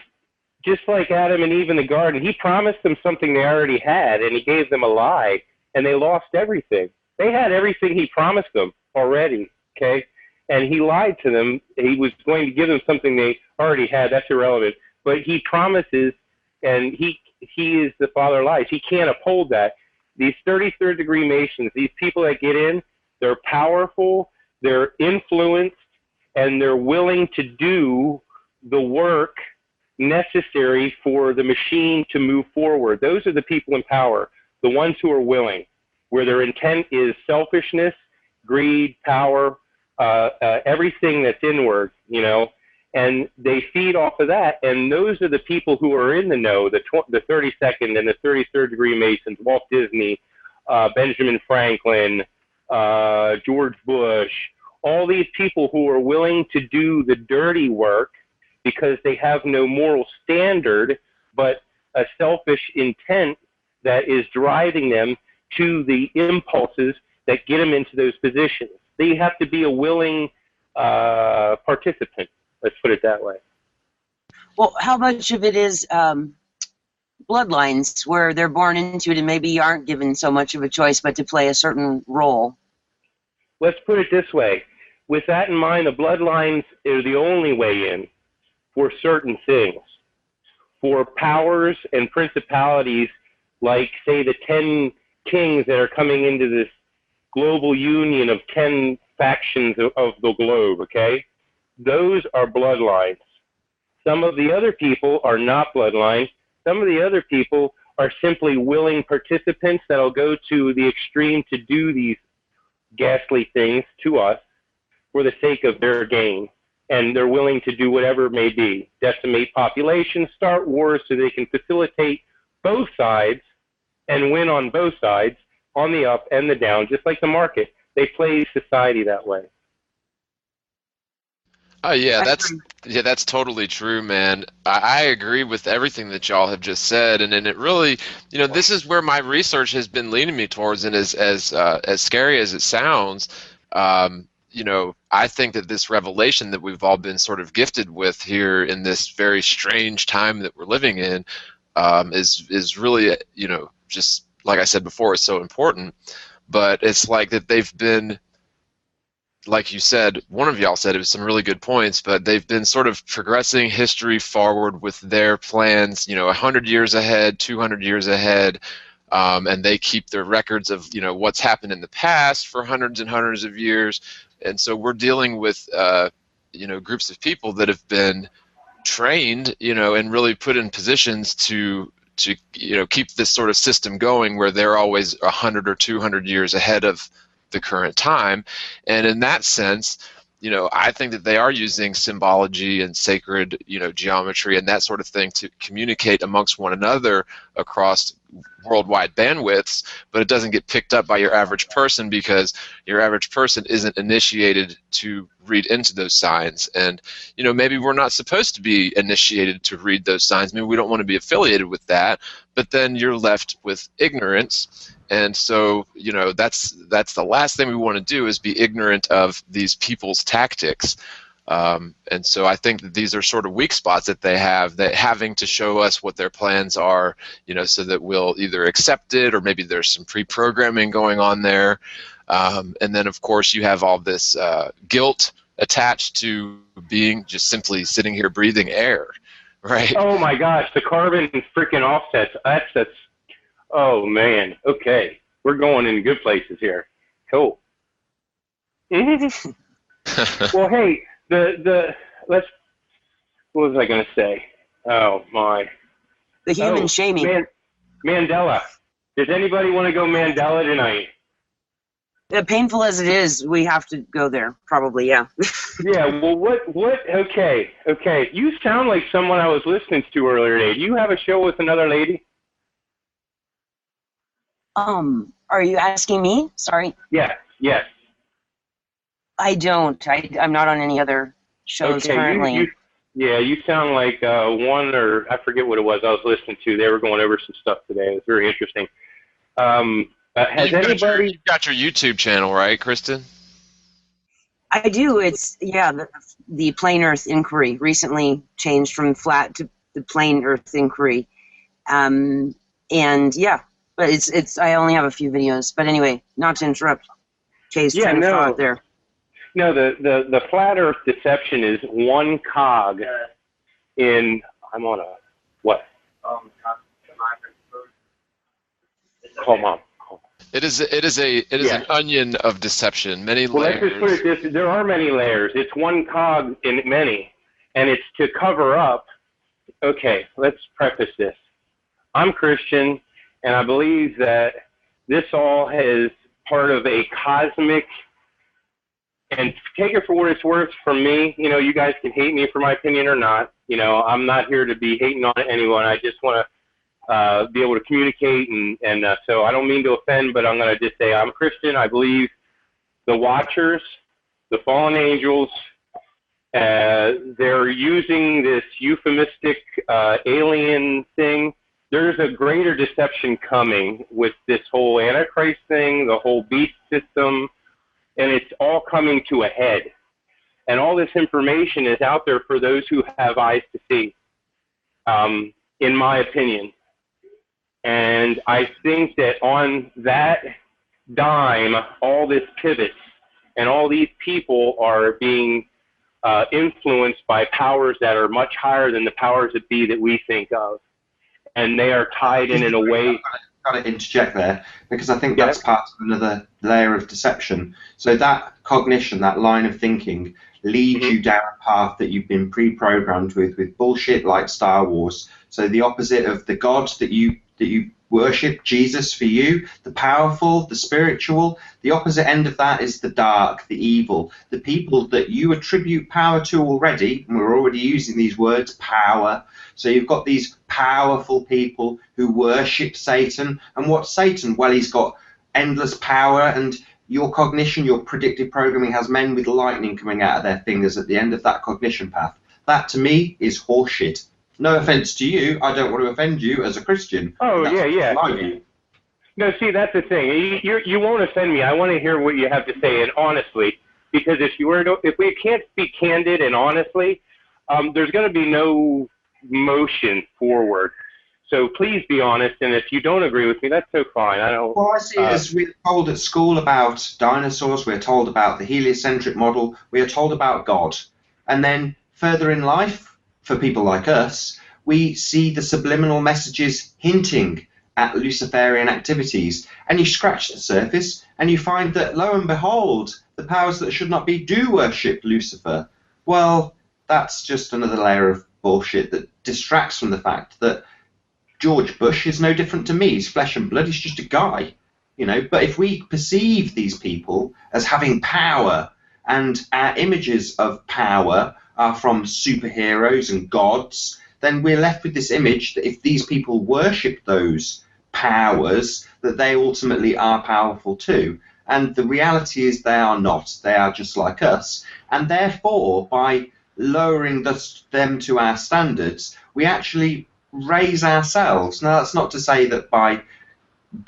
just like Adam and Eve in the garden. He promised them something they already had, and he gave them a lie, and they lost everything. They had everything he promised them already, okay? And he lied to them. He was going to give them something they already had. That's irrelevant. But he promises, and he is the father of lies. He can't uphold that. These 33rd degree Masons, these people that get in, they're powerful, they're influenced, and they're willing to do the work necessary for the machine to move forward. Those are the people in power, the ones who are willing, where their intent is selfishness, greed, power, everything that's inward, and they feed off of that. And those are the people who are in the know, the 32nd and the 33rd degree Masons, Walt Disney, Benjamin Franklin, George Bush, all these people who are willing to do the dirty work because they have no moral standard, but a selfish intent that is driving them to the impulses that get them into those positions. They have to be a willing participant. Let's put it that way. Well, how much of it is bloodlines where they're born into it and maybe aren't given so much of a choice but to play a certain role? Let's put it this way. With that in mind, the bloodlines are the only way in for certain things. For powers and principalities like, say, the 10 kings that are coming into this global union of 10 factions of the globe, okay? Those are bloodlines. Some of the other people are not bloodlines. Some of the other people are simply willing participants that'll go to the extreme to do these ghastly things to us for the sake of their gain. And they're willing to do whatever it may be, decimate populations, start wars so they can facilitate both sides and win on both sides, on the up and the down, just like the market. They play society that way. Oh yeah, that's totally true, man. I agree with everything that y'all have just said, and it really, this is where my research has been leading me towards, and as scary as it sounds, I think that this revelation that we've all been sort of gifted with here in this very strange time that we're living in is really, just like I said before, it's so important. But it's like that they've been, like you said, one of y'all said it was some really good points, but they've been sort of progressing history forward with their plans, 100 years ahead, 200 years ahead, and they keep their records of, what's happened in the past for hundreds and hundreds of years. And so we're dealing with, groups of people that have been trained, and really put in positions to keep this sort of system going where they're always 100 or 200 years ahead of the current time. And in that sense, I think that they are using symbology and sacred, geometry and that sort of thing to communicate amongst one another across worldwide bandwidths, but it doesn't get picked up by your average person because your average person isn't initiated to read into those signs. And, maybe we're not supposed to be initiated to read those signs. Maybe we don't want to be affiliated with that, but then you're left with ignorance. And so, that's the last thing we want to do is be ignorant of these people's tactics. And so I think that these are sort of weak spots that they have, that having to show us what their plans are, so that we'll either accept it or maybe there's some pre-programming going on there. And then, of course, you have all this guilt attached to being just simply sitting here breathing air, right? Oh, my gosh, the carbon freaking offsets. That's oh, man. Okay. We're going in good places here. Cool. Well, hey, what was I going to say? Oh, my. The human shaming. Mandela. Does anybody want to go Mandela tonight? Painful as it is, we have to go there, probably, yeah. Yeah, well, okay. You sound like someone I was listening to earlier today. Do you have a show with another lady? Are you asking me? Sorry. Yes. I don't. I'm not on any other shows currently. You sound like one, or I forget what it was I was listening to. They were going over some stuff today. It was very interesting. Has anybody... You've got your YouTube channel, right, Kristen? I do. It's, the Plain Earth Inquiry. Recently changed from flat to the Plain Earth Inquiry. And, yeah. But it's. I only have a few videos. But anyway, not to interrupt Kay's train of thought there. No, the flat Earth deception is one cog in. I'm on a what? Call Mom. It is an onion of deception. Many layers. Let's just put it this: there are many layers. It's one cog in many, and it's to cover up. Okay, let's preface this. I'm Christian. And I believe that this all is part of a cosmic, and take it for what it's worth from me. You guys can hate me for my opinion or not. I'm not here to be hating on anyone. I just want to be able to communicate, and so I don't mean to offend, but I'm going to just say I'm a Christian. I believe the Watchers, the fallen angels, they're using this euphemistic alien thing. There's a greater deception coming with this whole Antichrist thing, the whole beast system, and it's all coming to a head. And all this information is out there for those who have eyes to see, in my opinion. And I think that on that dime, all this pivots, and all these people are being influenced by powers that are much higher than the powers that be that we think of. And they are tied in a way. I've got to interject there because I think that's part of another layer of deception. So that cognition, that line of thinking, leads you down a path that you've been pre-programmed with bullshit like Star Wars. So the opposite of the God that you worship, Jesus for you, the powerful, the spiritual. The opposite end of that is the dark, the evil, the people that you attribute power to already. And we're already using these words, power. So you've got these powerful people who worship Satan. And what's Satan? Well, he's got endless power, and your cognition, your predictive programming has men with lightning coming out of their fingers at the end of that cognition path. That, to me, is horseshit. No offense to you. I don't want to offend you as a Christian. Oh, yeah. No, see, that's the thing. You won't offend me. I want to hear what you have to say, and honestly, because if we can't speak candid and honestly, there's going to be no motion forward. So please be honest, and if you don't agree with me, that's so fine. Well, I see it as we're told at school about dinosaurs, we're told about the heliocentric model, we are told about God. And then further in life, for people like us, we see the subliminal messages hinting at Luciferian activities. And you scratch the surface, and you find that, lo and behold, the powers that should not be do worship Lucifer. Well, that's just another layer of bullshit that distracts from the fact that George Bush is no different to me. He's flesh and blood. He's just a guy, But if we perceive these people as having power and our images of power are from superheroes and gods, then we're left with this image that if these people worship those powers, that they ultimately are powerful too. And the reality is they are not. They are just like us. And therefore, by lowering them to our standards, we actually raise ourselves. Now, that's not to say that by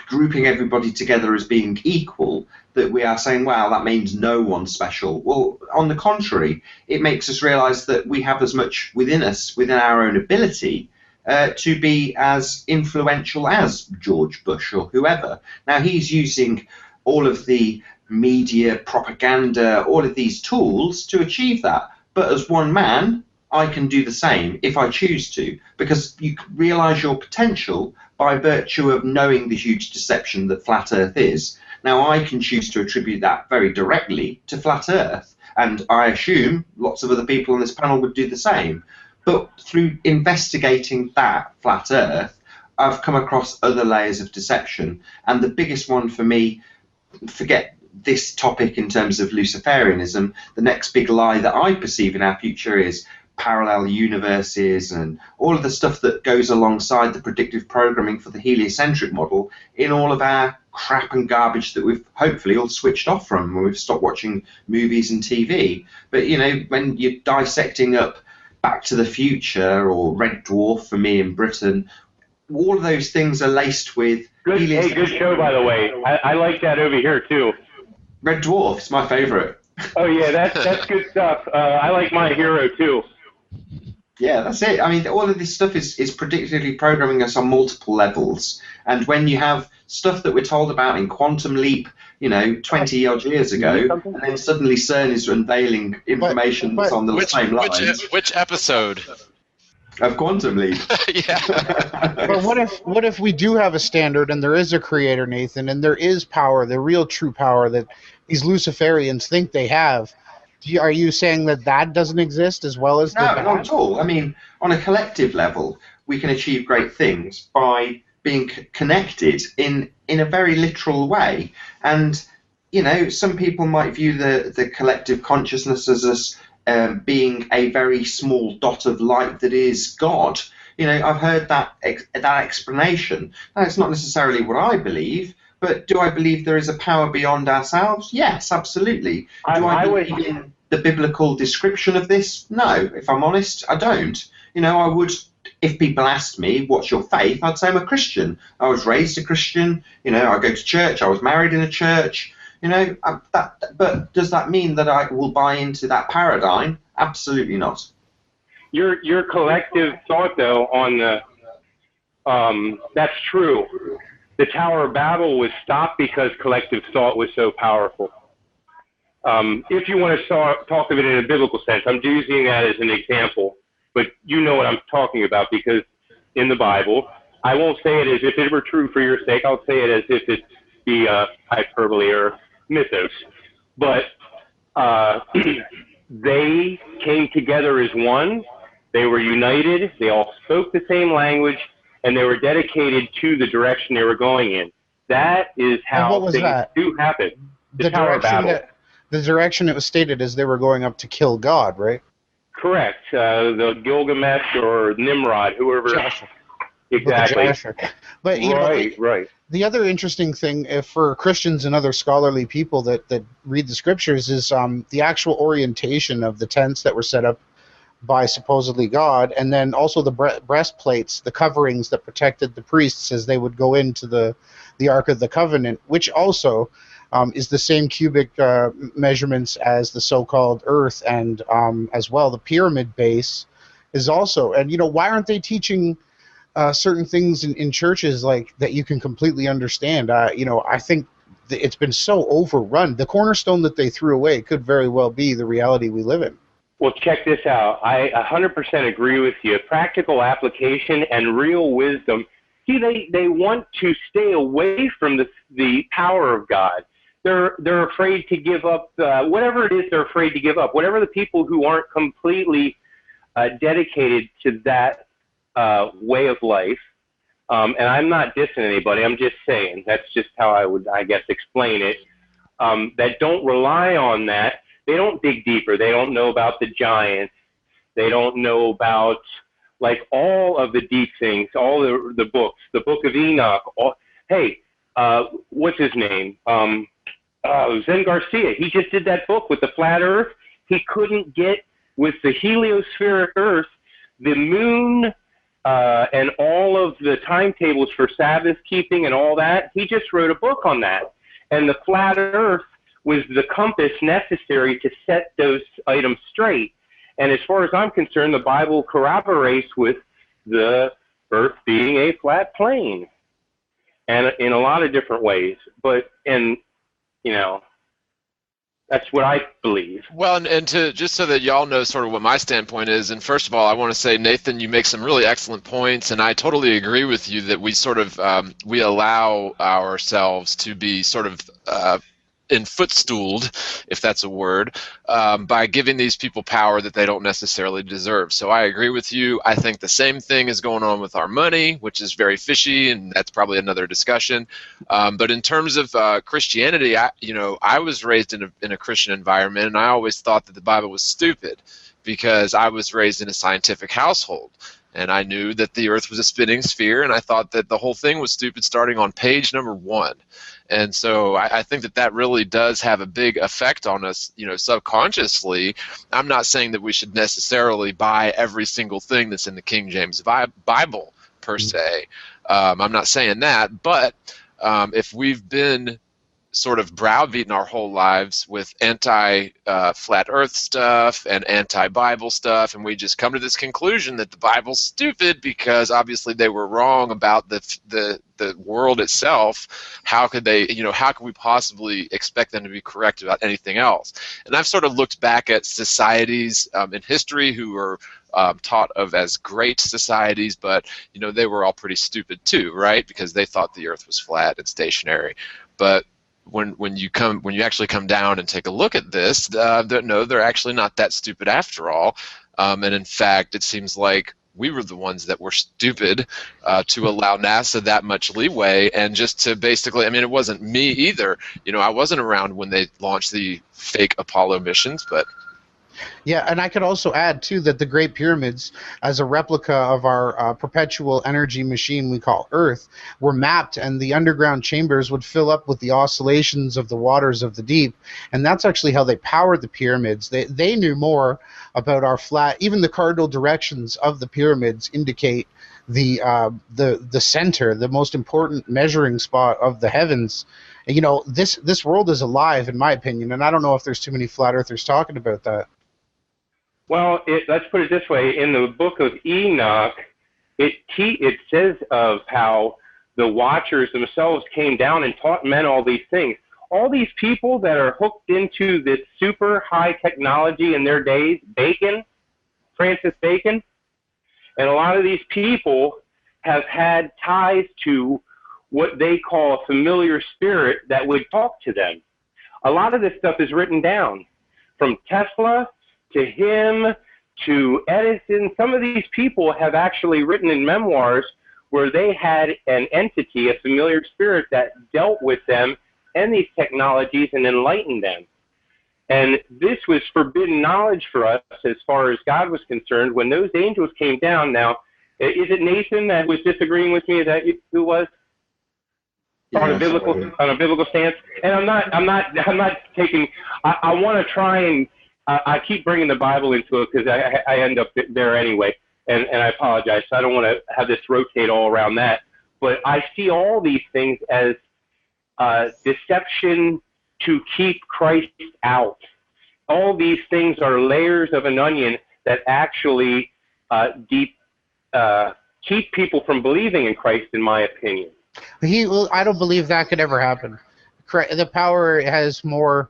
grouping everybody together as being equal, that we are saying, wow, that means no one's special. Well, on the contrary, it makes us realise that we have as much within us, within our own ability, to be as influential as George Bush or whoever. Now, he's using all of the media, propaganda, all of these tools to achieve that. But as one man, I can do the same if I choose to, because you realise your potential by virtue of knowing the huge deception that flat Earth is. Now, I can choose to attribute that very directly to flat Earth, and I assume lots of other people on this panel would do the same. But through investigating that flat Earth, I've come across other layers of deception, and the biggest one for me, forget this topic in terms of Luciferianism, the next big lie that I perceive in our future is parallel universes and all of the stuff that goes alongside the predictive programming for the heliocentric model in all of our crap and garbage that we've hopefully all switched off from when we've stopped watching movies and TV. But, you know, when you're dissecting up Back to the Future or Red Dwarf for me in Britain, all of those things are laced with... Hey, good show, by the way. I like that over here, too. Red Dwarf is my favourite. Oh, yeah, that's good stuff. I like My Hero, too. Yeah, that's it. I mean, all of this stuff is predictively programming us on multiple levels. And when you have stuff that we're told about in Quantum Leap, you know, 20-odd years ago, and then suddenly CERN is unveiling information that's on the same lines. Which episode? Of Quantum Leap. Yeah. But what if we do have a standard and there is a creator, Nathan, and there is power, the real true power that these Luciferians think they have? Are you saying that doesn't exist as well as no, not at all. I mean, on a collective level, we can achieve great things by being connected in a very literal way. And, you know, some people might view the collective consciousness as us being a very small dot of light that is God. You know, I've heard that explanation. Now, it's not necessarily what I believe, but do I believe there is a power beyond ourselves? Yes, absolutely. Do I believe in the biblical description of this? No, if I'm honest, I don't. You know, I would, if people asked me, what's your faith? I'd say I'm a Christian. I was raised a Christian. You know, I go to church. I was married in a church. You know, but does that mean that I will buy into that paradigm? Absolutely not. Your collective thought, though, on the that's true. The Tower of Babel was stopped because collective thought was so powerful. If you want to talk of it in a biblical sense, I'm using that as an example, but you know what I'm talking about, because in the Bible, I won't say it as if it were true for your sake. I'll say it as if it's the hyperbole or mythos. But they came together as one. They were united. They all spoke the same language, and they were dedicated to the direction they were going in. That is how things do happen. The Tower of Babel. The direction it was stated as they were going up to kill God, right? Correct. The Gilgamesh or Nimrod, whoever. Joshua. Exactly. But you right. The other interesting thing for Christians and other scholarly people that read the scriptures is the actual orientation of the tents that were set up by supposedly God, and then also the breastplates, the coverings that protected the priests as they would go into the Ark of the Covenant, which also is the same cubic measurements as the so-called Earth, and as well the pyramid base is also. And, you know, why aren't they teaching certain things in churches like that you can completely understand? You know, I think it's been so overrun. The cornerstone that they threw away could very well be the reality we live in. Well, check this out. I 100% agree with you. Practical application and real wisdom. See, they want to stay away from the power of God. They're afraid to give up whatever it is they're afraid to give up. Whatever the people who aren't completely dedicated to that way of life. And I'm not dissing anybody. I'm just saying that's just how I would, I guess, explain it. That don't rely on that. they don't dig deeper. They don't know about the giants. They don't know about like all of the deep things, all the books, the Book of Enoch. What's his name? Zen Garcia. He just did that book with the flat Earth. He couldn't get with the heliospheric Earth, the moon, and all of the timetables for Sabbath keeping and all that. He just wrote a book on that. And the flat Earth was the compass necessary to set those items straight. And as far as I'm concerned, the Bible corroborates with the Earth being a flat plane, and in a lot of different ways. That's what I believe. Well, and to just so that y'all know sort of what my standpoint is, and first of all, I want to say, Nathan, you make some really excellent points, and I totally agree with you that we sort of we allow ourselves to be sort of in footstooled, if that's a word, by giving these people power that they don't necessarily deserve. So I agree with you. I think the same thing is going on with our money, which is very fishy, and that's probably another discussion. But in terms of Christianity, I was raised in a Christian environment, and I always thought that the Bible was stupid because I was raised in a scientific household. And I knew that the Earth was a spinning sphere, and I thought that the whole thing was stupid starting on page number 1. And so I think that really does have a big effect on us, subconsciously. I'm not saying that we should necessarily buy every single thing that's in the King James Bible, per se. I'm not saying that, but if we've been sort of browbeaten our whole lives with anti-flat Earth stuff and anti-Bible stuff, and we just come to this conclusion that the Bible's stupid because obviously they were wrong about the world itself. How could we possibly expect them to be correct about anything else? And I've sort of looked back at societies in history who were thought of as great societies, but they were all pretty stupid too, right? Because they thought the Earth was flat and stationary. But when you actually come down and take a look at this, they're actually not that stupid after all. And in fact, it seems like we were the ones that were stupid to allow NASA that much leeway, and just to basically, it wasn't me either. I wasn't around when they launched the fake Apollo missions, but. Yeah, and I could also add, too, that the Great Pyramids, as a replica of our perpetual energy machine we call Earth, were mapped, and the underground chambers would fill up with the oscillations of the waters of the deep, and that's actually how they powered the pyramids. They knew more about our flat, even the cardinal directions of the pyramids indicate the center, the most important measuring spot of the heavens. This world is alive, in my opinion, and I don't know if there's too many flat earthers talking about that. Well, let's put it this way. In the book of Enoch, it says of how the Watchers themselves came down and taught men all these things. All these people that are hooked into this super high technology in their days, Francis Bacon, and a lot of these people have had ties to what they call a familiar spirit that would talk to them. A lot of this stuff is written down, from Tesla to him, to Edison. Some of these people have actually written in memoirs where they had an entity, a familiar spirit, that dealt with them and these technologies and enlightened them. And this was forbidden knowledge for us as far as God was concerned when those angels came down. Now, is it Nathan that was disagreeing with me? Is that who was? Yeah, on a biblical stance? And I'm not taking, I want to try and, I keep bringing the Bible into it because I end up there anyway, and I apologize. So I don't want to have this rotate all around that. But I see all these things as deception to keep Christ out. All these things are layers of an onion that actually keep people from believing in Christ, in my opinion. I don't believe that could ever happen. The power has more.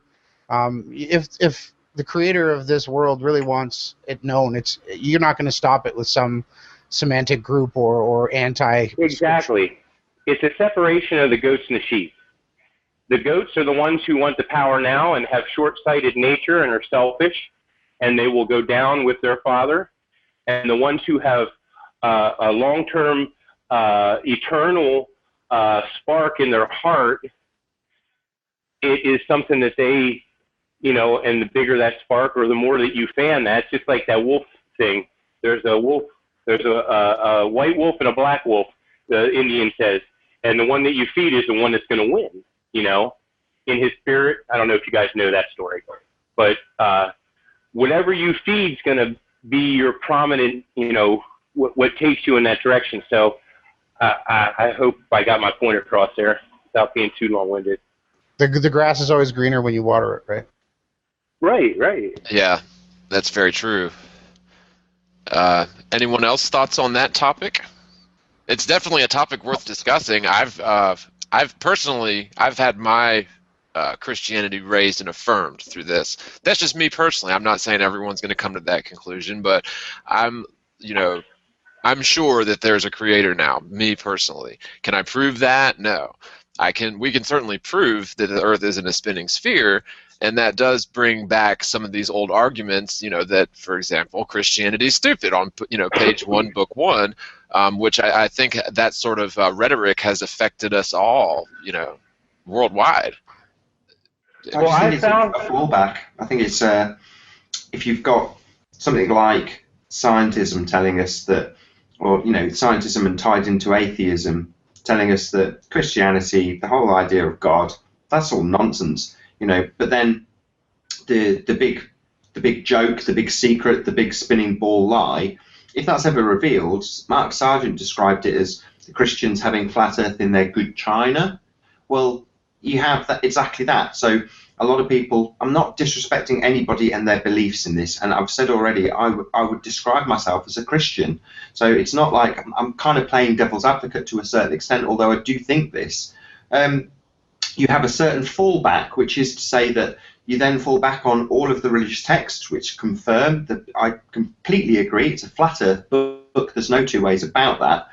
If the creator of this world really wants it known, you're not going to stop it with some semantic group or anti. Exactly. It's a separation of the goats and the sheep. The goats are the ones who want the power now and have short-sighted nature and are selfish, and they will go down with their father. And the ones who have a long-term, eternal spark in their heart, it is something that they and the bigger that spark, or the more that you fan that. It's just like that wolf thing. There's a wolf. There's a white wolf and a black wolf, the Indian says. And the one that you feed is the one that's going to win, in his spirit. I don't know if you guys know that story. But whatever you feed is going to be your prominent, what takes you in that direction. So I hope I got my point across there without being too long-winded. The grass is always greener when you water it, right? Right. Yeah, that's very true. Anyone else thoughts on that topic? It's definitely a topic worth discussing. I've had my Christianity raised and affirmed through this. That's just me personally. I'm not saying everyone's going to come to that conclusion, but I'm sure that there's a creator now, me personally. Can I prove that? No. We can certainly prove that the earth isn't a spinning sphere, and that does bring back some of these old arguments, that, for example, Christianity is stupid on, page 1, book 1, which I think that sort of rhetoric has affected us all, worldwide. Well, I think it's a fallback. I think it's if you've got something like scientism telling us that, or scientism and tied into atheism, telling us that Christianity, the whole idea of God, that's all nonsense, But then the big joke, the big secret, the big spinning ball lie, if that's ever revealed, Mark Sargent described it as the Christians having flat Earth in their good china. Well, you have that, exactly that. So a lot of people, I'm not disrespecting anybody and their beliefs in this, and I've said already I would describe myself as a Christian. So it's not like I'm kind of playing devil's advocate to a certain extent, although I do think this. You have a certain fallback, which is to say that you then fall back on all of the religious texts which confirm that I completely agree, it's a flat Earth book, there's no two ways about that.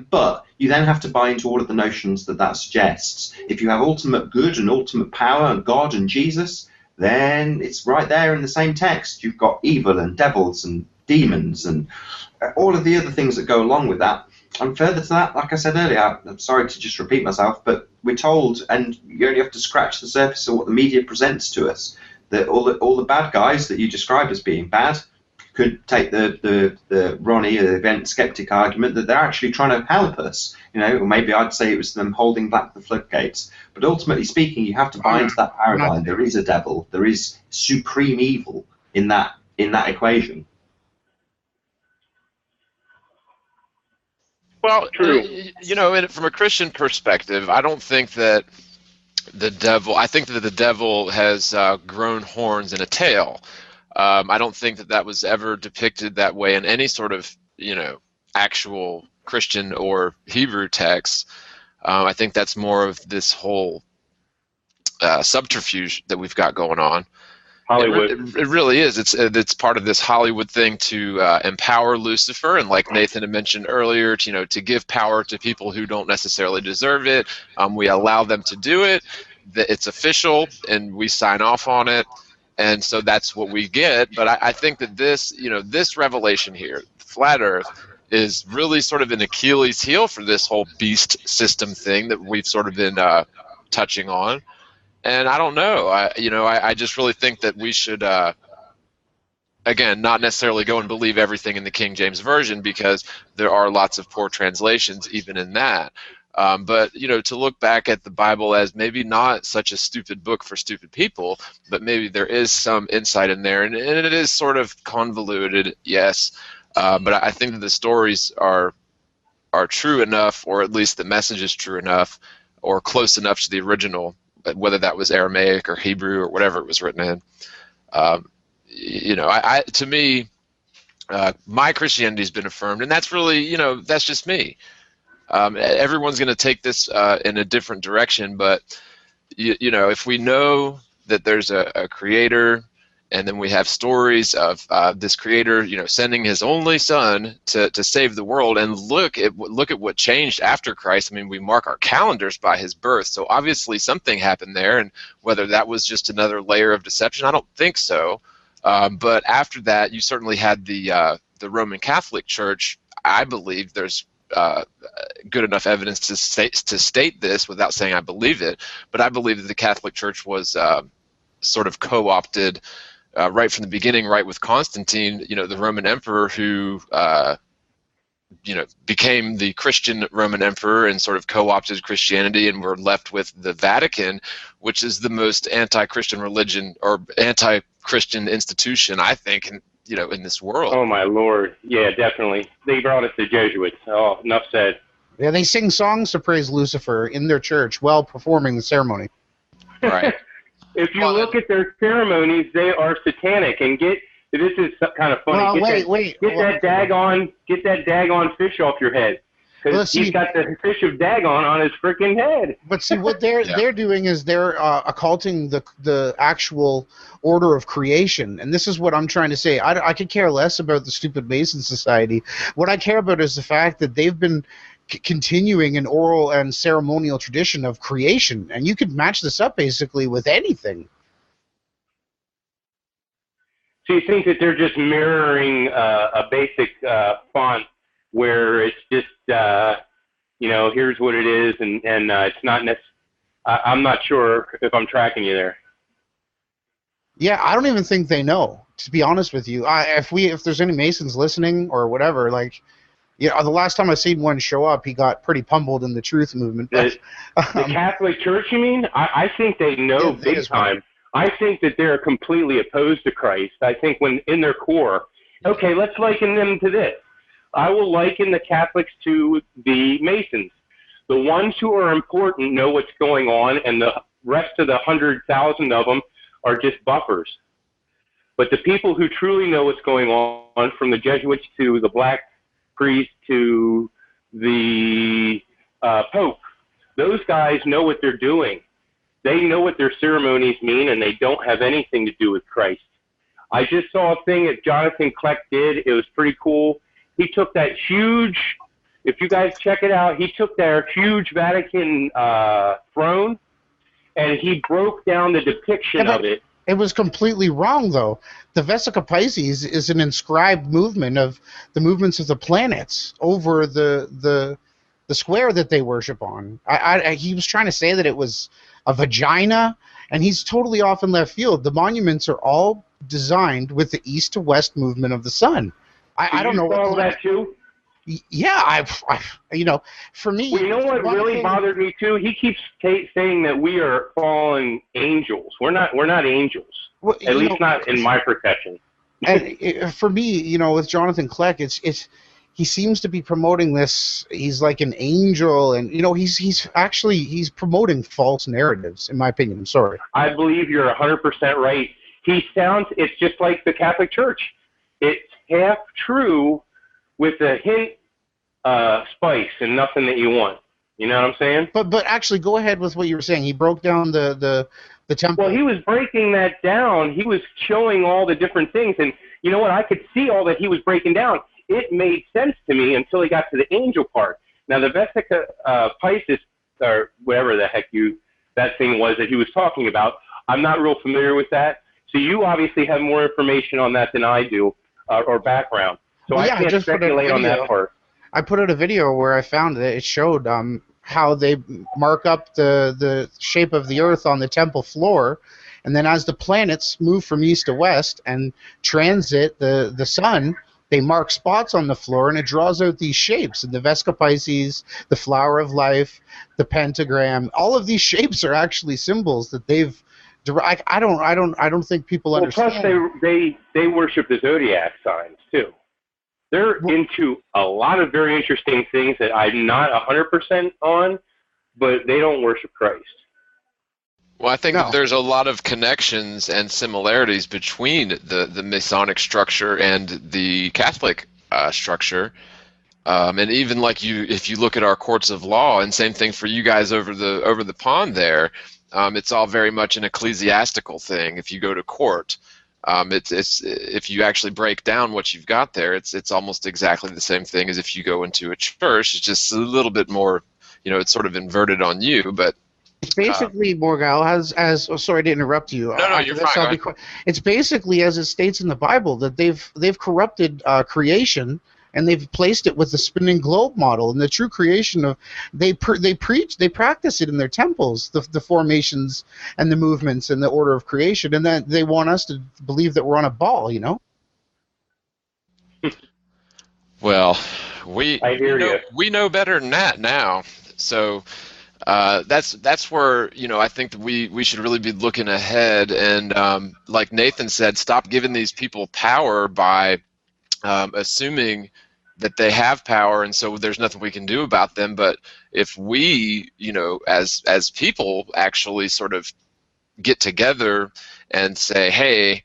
But you then have to buy into all of the notions that suggests. If you have ultimate good and ultimate power and God and Jesus, then it's right there in the same text. You've got evil and devils and demons and all of the other things that go along with that. And further to that, like I said earlier, I'm sorry to just repeat myself, but we're told, and you only have to scratch the surface of what the media presents to us, that all the bad guys that you describe as being bad could take the Ronnie, the event skeptic argument that they're actually trying to help us, or maybe I'd say it was them holding back the floodgates. But ultimately speaking, you have to buy into that paradigm. There is a devil. There is supreme evil in that equation. Well, true. From a Christian perspective, I don't think that the devil. I think that the devil has grown horns and a tail. I don't think that was ever depicted that way in any sort of, actual Christian or Hebrew text. I think that's more of this whole subterfuge that we've got going on. Hollywood. It really is. It's part of this Hollywood thing to empower Lucifer, and like Nathan had mentioned earlier, to give power to people who don't necessarily deserve it. We allow them to do it. It's official, and we sign off on it. And so that's what we get. But I think that this revelation here, flat Earth, is really sort of an Achilles heel for this whole beast system thing that we've sort of been touching on. And I don't know. I just really think that we should, again, not necessarily go and believe everything in the King James Version, because there are lots of poor translations even in that. But, to look back at the Bible as maybe not such a stupid book for stupid people, but maybe there is some insight in there. And it is sort of convoluted, yes. But I think that the stories are true enough, or at least the message is true enough, or close enough to the original, whether that was Aramaic or Hebrew or whatever it was written in. To me, my Christianity's been affirmed, and that's really, that's just me. Everyone's going to take this in a different direction, but if we know that there's a creator, and then we have stories of this creator, sending his only son to save the world, and look at what changed after Christ. I mean, we mark our calendars by his birth, so obviously something happened there, and whether that was just another layer of deception, I don't think so. But after that, you certainly had the Roman Catholic Church. I believe there's good enough evidence to state this without saying I believe it, but I believe that the Catholic Church was sort of co-opted right from the beginning, right with Constantine, the Roman emperor who became the Christian Roman emperor and sort of co-opted Christianity, and we're left with the Vatican, which is the most anti-Christian religion or anti-Christian institution, I think, in this world. Oh my Lord! Yeah, definitely. They brought us the Jesuits. Oh, enough said. Yeah, they sing songs to praise Lucifer in their church while performing the ceremony. Right. If you look at their ceremonies, they are satanic. And this is kind of funny. Get that daggone fish off your head. Because he's got the fish of Dagon on his freaking head. But see, what they're doing is they're occulting the actual order of creation, and this is what I'm trying to say. I could care less about the stupid Mason Society. What I care about is the fact that they've been continuing an oral and ceremonial tradition of creation, and you could match this up basically with anything. So you think that they're just mirroring a basic font where it's just, here's what it is, and it's not I'm not sure if I'm tracking you there. Yeah, I don't even think they know, to be honest with you. If there's any Masons listening or whatever, the last time I seen one show up, he got pretty pummeled in the truth movement. The Catholic Church, you mean? I think they know big time. I think that they're completely opposed to Christ. I think when in their core, okay, let's liken them to this. I will liken the Catholics to the Masons. The ones who are important know what's going on, and the rest of the 100,000 of them are just buffers. But the people who truly know what's going on, from the Jesuits to the black priest to the Pope, those guys know what they're doing. They know what their ceremonies mean, and they don't have anything to do with Christ. I just saw a thing that Jonathan Kleck did. It was pretty cool. He took that huge, if you guys check it out, he took their huge Vatican throne, and he broke down the depiction of it. It was completely wrong, though. The Vesica Pisces is an inscribed movement of the movements of the planets over the square that they worship on. He was trying to say that it was a vagina, and he's totally off in left field. The monuments are all designed with the east to west movement of the sun. I don't know all that too. Yeah, for me. Well, you know what really bothered me too? He keeps saying that we are fallen angels. We're not angels. Well, at least not in my perception. And for me, with Jonathan Kleck, he seems to be promoting this. He's like an angel, and he's promoting false narratives, in my opinion. I'm sorry. I believe you're 100% right. It's just like the Catholic Church. It's half true with a hint spice and nothing that you want. You know what I'm saying? But actually, go ahead with what you were saying. He broke down the temple. Well, he was breaking that down. He was showing all the different things, and you know what? I could see all that he was breaking down. It made sense to me until he got to the angel part. Now, the Vesica Pisces, or whatever the heck that thing was that he was talking about, I'm not real familiar with that. So you obviously have more information on that than I do, or background. So I can't speculate on that part. I put out a video where I found that it showed how they mark up the shape of the Earth on the temple floor, and then as the planets move from east to west and transit the sun, they mark spots on the floor, and it draws out these shapes. And the Vesica Pisces, the flower of life, the pentagram, all of these shapes are actually symbols that they've. I don't think people understand. Plus, they worship the zodiac signs too. They're into a lot of very interesting things that I'm not 100% on, but they don't worship Christ. Well, I think that there's a lot of connections and similarities between the Masonic structure and the Catholic structure. And even if you look at our courts of law, and same thing for you guys over the pond there, it's all very much an ecclesiastical thing. If you go to court, it's if you actually break down what you've got there, it's almost exactly the same thing as if you go into a church. It's just a little bit more, it's sort of inverted on you, but. It's basically, Morgal, sorry to interrupt you. No, you're fine. It's basically, as it states in the Bible, that they've corrupted creation, and they've placed it with the spinning globe model and the true creation of. They practice it in their temples, the formations and the movements and the order of creation, and then they want us to believe that we're on a ball, you know. Well, I hear you. we know better than that now. So that's where I think that we should really be looking ahead. And like Nathan said, stop giving these people power by assuming that they have power, and so there's nothing we can do about them. But if we, as people, actually sort of get together and say, hey,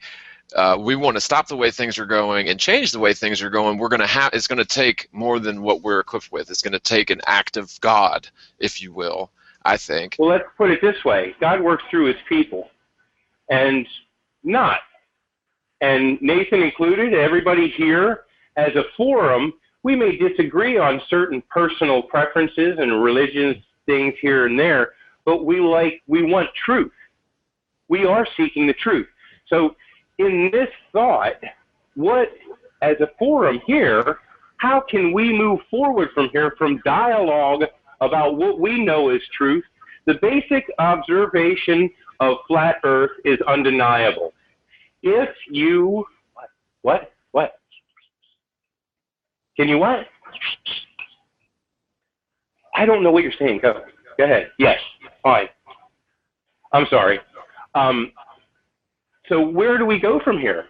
we want to stop the way things are going and change the way things are going, it's going to take more than what we're equipped with. It's going to take an act of God, if you will, I think. Well, let's put it this way. God works through his people, and Nathan included, everybody here, as a forum, we may disagree on certain personal preferences and religious things here and there, but we want truth. We are seeking the truth. So in this thought, as a forum here, how can we move forward from here, from dialogue about what we know is truth? The basic observation of flat Earth is undeniable. If you, what? Can you what? I don't know what you're saying. Go ahead. Yes. Fine. I'm sorry. So where do we go from here?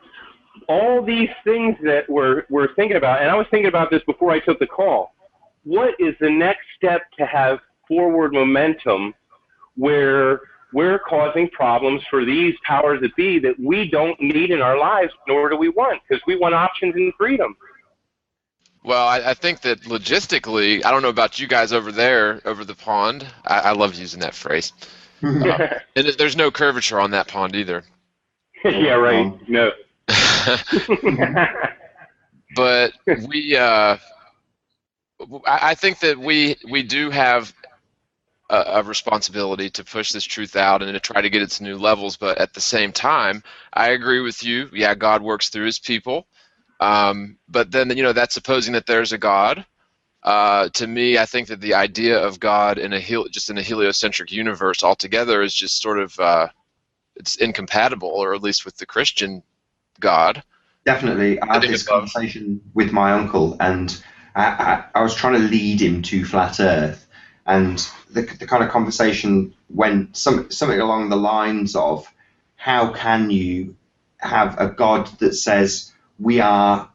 All these things that we're thinking about, and I was thinking about this before I took the call. What is the next step to have forward momentum where we're causing problems for these powers that be that we don't need in our lives, nor do we want, because we want options and freedom. Well, I think that logistically, I don't know about you guys over there, over the pond. I love using that phrase. And there's no curvature on that pond either. Yeah, right. No. But I think that we do have a responsibility to push this truth out and to try to get it to new levels. But at the same time, I agree with you. Yeah, God works through his people. But then, that's supposing that there's a God. To me, I think that the idea of God in just in a heliocentric universe altogether is just sort of it's incompatible, or at least with the Christian God. Definitely. I had this conversation with my uncle, and I was trying to lead him to flat Earth, and the kind of conversation went something along the lines of, how can you have a God that says we are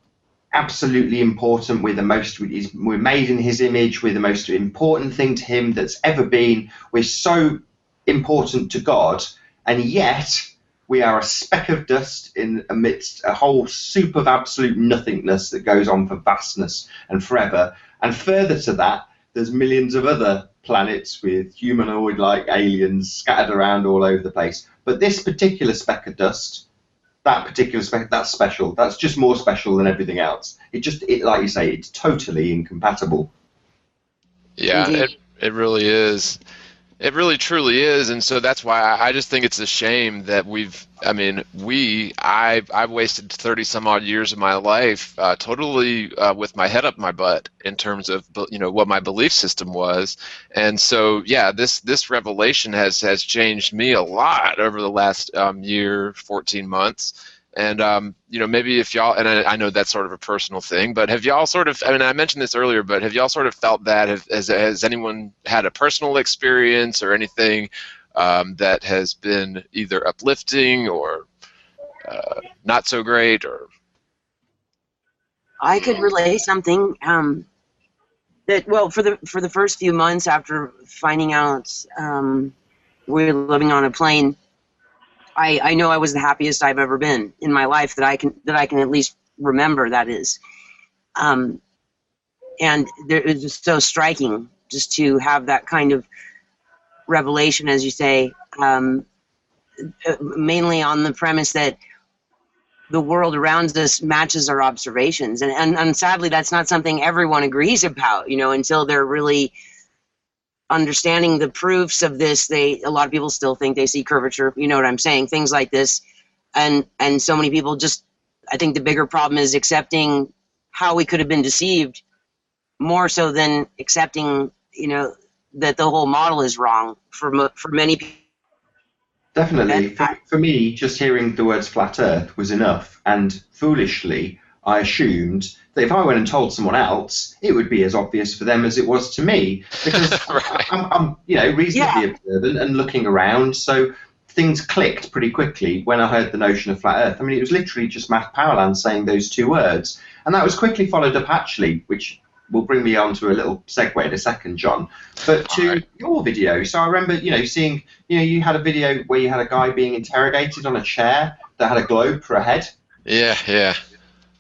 absolutely important, we're made in his image, we're the most important thing to him that's ever been, we're so important to God, and yet we are a speck of dust in amidst a whole soup of absolute nothingness that goes on for vastness and forever. And further to that, there's millions of other planets with humanoid-like aliens scattered around all over the place. But this particular speck of dust, that particular speck, that's special. That's just more special than everything else. It like you say, it's totally incompatible. Yeah, it really is. It really truly is, and so that's why I just think it's a shame that I've wasted 30 some odd years of my life totally with my head up my butt in terms of what my belief system was, and so yeah, this revelation has changed me a lot over the last year, 14 months. And maybe if y'all, and I know that's sort of a personal thing, but have y'all sort of, I mentioned this earlier, but have y'all sort of felt that? Has anyone had a personal experience or anything that has been either uplifting or not so great? Or I could relay something that, well, for the first few months after finding out we were living on a plane, I know I was the happiest I've ever been in my life that I can at least remember, that is. And it was just so striking just to have that kind of revelation, as you say, mainly on the premise that the world around us matches our observations. And sadly, that's not something everyone agrees about, until they're really understanding the proofs of this. A lot of people still think they see curvature, you know what I'm saying, things like this, and so many people just, I think the bigger problem is accepting how we could have been deceived, more so than accepting, that the whole model is wrong for many people. Definitely. For me, just hearing the words flat Earth was enough, and foolishly, I assumed that if I went and told someone else, it would be as obvious for them as it was to me, because Right. I'm reasonably observant and looking around, so things clicked pretty quickly when I heard the notion of flat Earth. I mean, it was literally just Matt Powerland saying those two words, and that was quickly followed up, actually, which will bring me on to a little segue in a second, John, but to your video. So I remember, seeing, you had a video where you had a guy being interrogated on a chair that had a globe for a head. Yeah.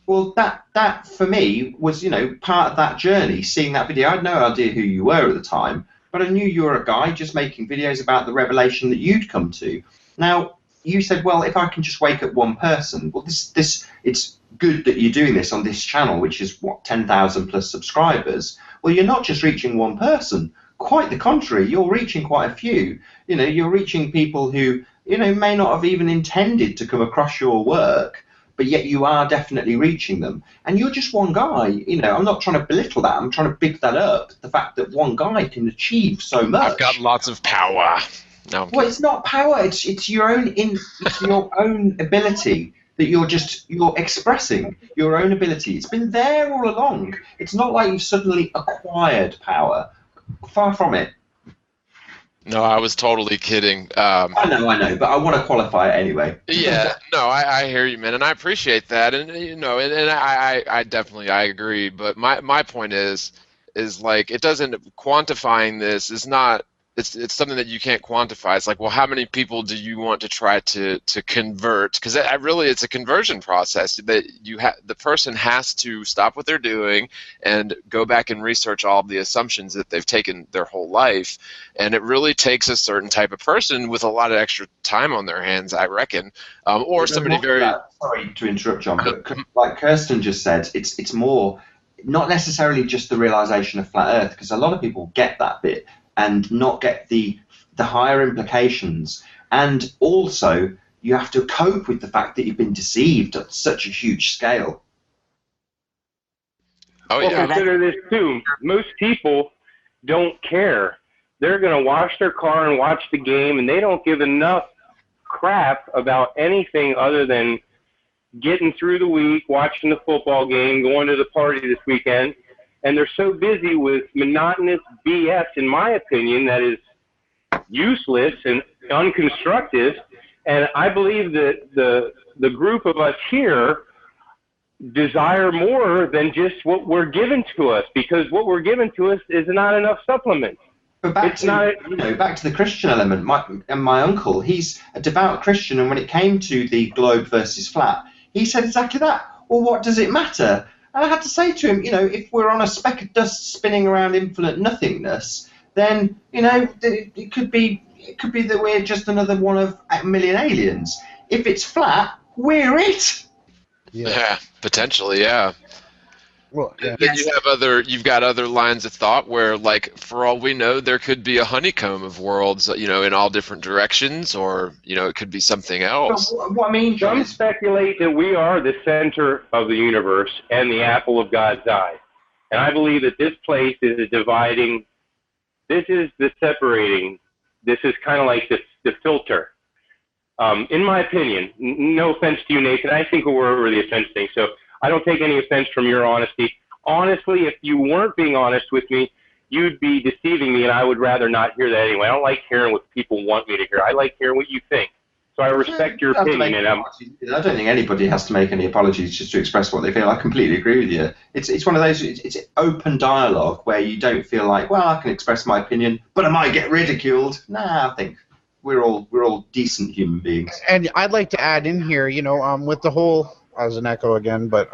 Well, that for me was, part of that journey, seeing that video. I had no idea who you were at the time, but I knew you were a guy just making videos about the revelation that you'd come to. Now, you said, well, if I can just wake up one person, well, it's good that you're doing this on this channel, which is, 10,000 plus subscribers. Well, you're not just reaching one person. Quite the contrary, you're reaching quite a few. You're reaching people who, may not have even intended to come across your work, but yet you are definitely reaching them. And you're just one guy. I'm not trying to belittle that. I'm trying to big that up. The fact that one guy can achieve so much. I've got lots of power. No, well, it's not power. It's your own it's your own ability that you're expressing your own ability. It's been there all along. It's not like you've suddenly acquired power. Far from it. No, I was totally kidding. I know, but I want to qualify it anyway. Yeah, no, I hear you, man, and I appreciate that, and I definitely agree. But my point is like, it doesn't, quantifying this is not. It's something that you can't quantify. It's like, well, how many people do you want to try to convert? Because really, it's a conversion process that the person has to stop what they're doing and go back and research all of the assumptions that they've taken their whole life. And it really takes a certain type of person with a lot of extra time on their hands, I reckon, or somebody very. Sorry to interrupt, John, but like Kirsten just said, it's more not necessarily just the realization of flat Earth, because a lot of people get that bit and not get the higher implications. And also, you have to cope with the fact that you've been deceived at such a huge scale. Oh, well, yeah. consider this, too. Most people don't care. They're going to wash their car and watch the game, and they don't give enough crap about anything other than getting through the week, watching the football game, going to the party this weekend. And they're so busy with monotonous BS, in my opinion, that is useless and unconstructive. And I believe that the group of us here desire more than just what we're given to us, because what we're given to us is not enough supplement. But back to the Christian element. My uncle, he's a devout Christian, and when it came to the globe versus flat, he said exactly that. Well, what does it matter? And I had to say to him, if we're on a speck of dust spinning around infinite nothingness, then, it could be that we're just another one of a million aliens. If it's flat, we're it. Yeah, potentially, yeah. Well, yeah. Then you've got other lines of thought where, like, for all we know, there could be a honeycomb of worlds, in all different directions, or it could be something else. But what I mean, John, some speculate that we are the center of the universe and the apple of God's eye, and I believe that this place is a dividing. This is the separating. This is kind of like the filter. In my opinion, no offense to you, Nathan. I think we're over the offense thing, so I don't take any offense from your honesty. Honestly, if you weren't being honest with me, you'd be deceiving me, and I would rather not hear that anyway. I don't like hearing what people want me to hear. I like hearing what you think. So I respect your opinion. And I don't think anybody has to make any apologies just to express what they feel. I completely agree with you. It's one of those, it's open dialogue where you don't feel like, well, I can express my opinion, but I might get ridiculed. Nah, I think we're all decent human beings. And I'd like to add in here, with the whole, as an echo again, but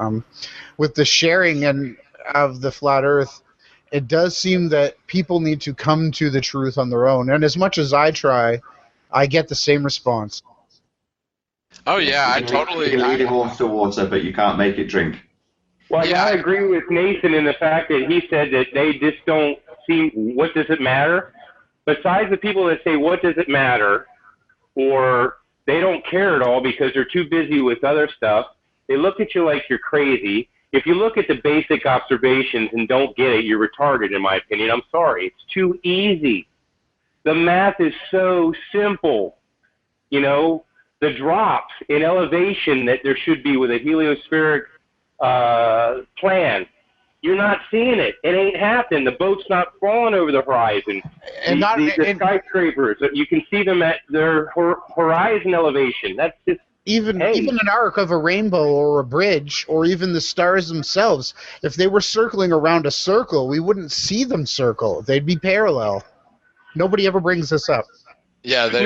with the sharing of the flat Earth, it does seem that people need to come to the truth on their own. And as much as I try, I get the same response. Oh yeah, You can lead a horse to water, but you can't make it drink. Well, yeah, I agree with Nathan in the fact that he said that they just don't see what does it matter. Besides the people that say what does it matter, or they don't care at all because they're too busy with other stuff, they look at you like you're crazy, If you look at the basic observations and don't get it, you're retarded, in my opinion. I'm sorry. It's too easy. The math is so simple. You know, the drops in elevation that there should be with a heliospheric plan, you're not seeing it. It ain't happening. The boat's not falling over the horizon. And the skyscrapers, you can see them at their horizon elevation. That's just even an arc of a rainbow or a bridge or even the stars themselves. If they were circling around a circle, we wouldn't see them circle. They'd be parallel. Nobody ever brings this up. Yeah. That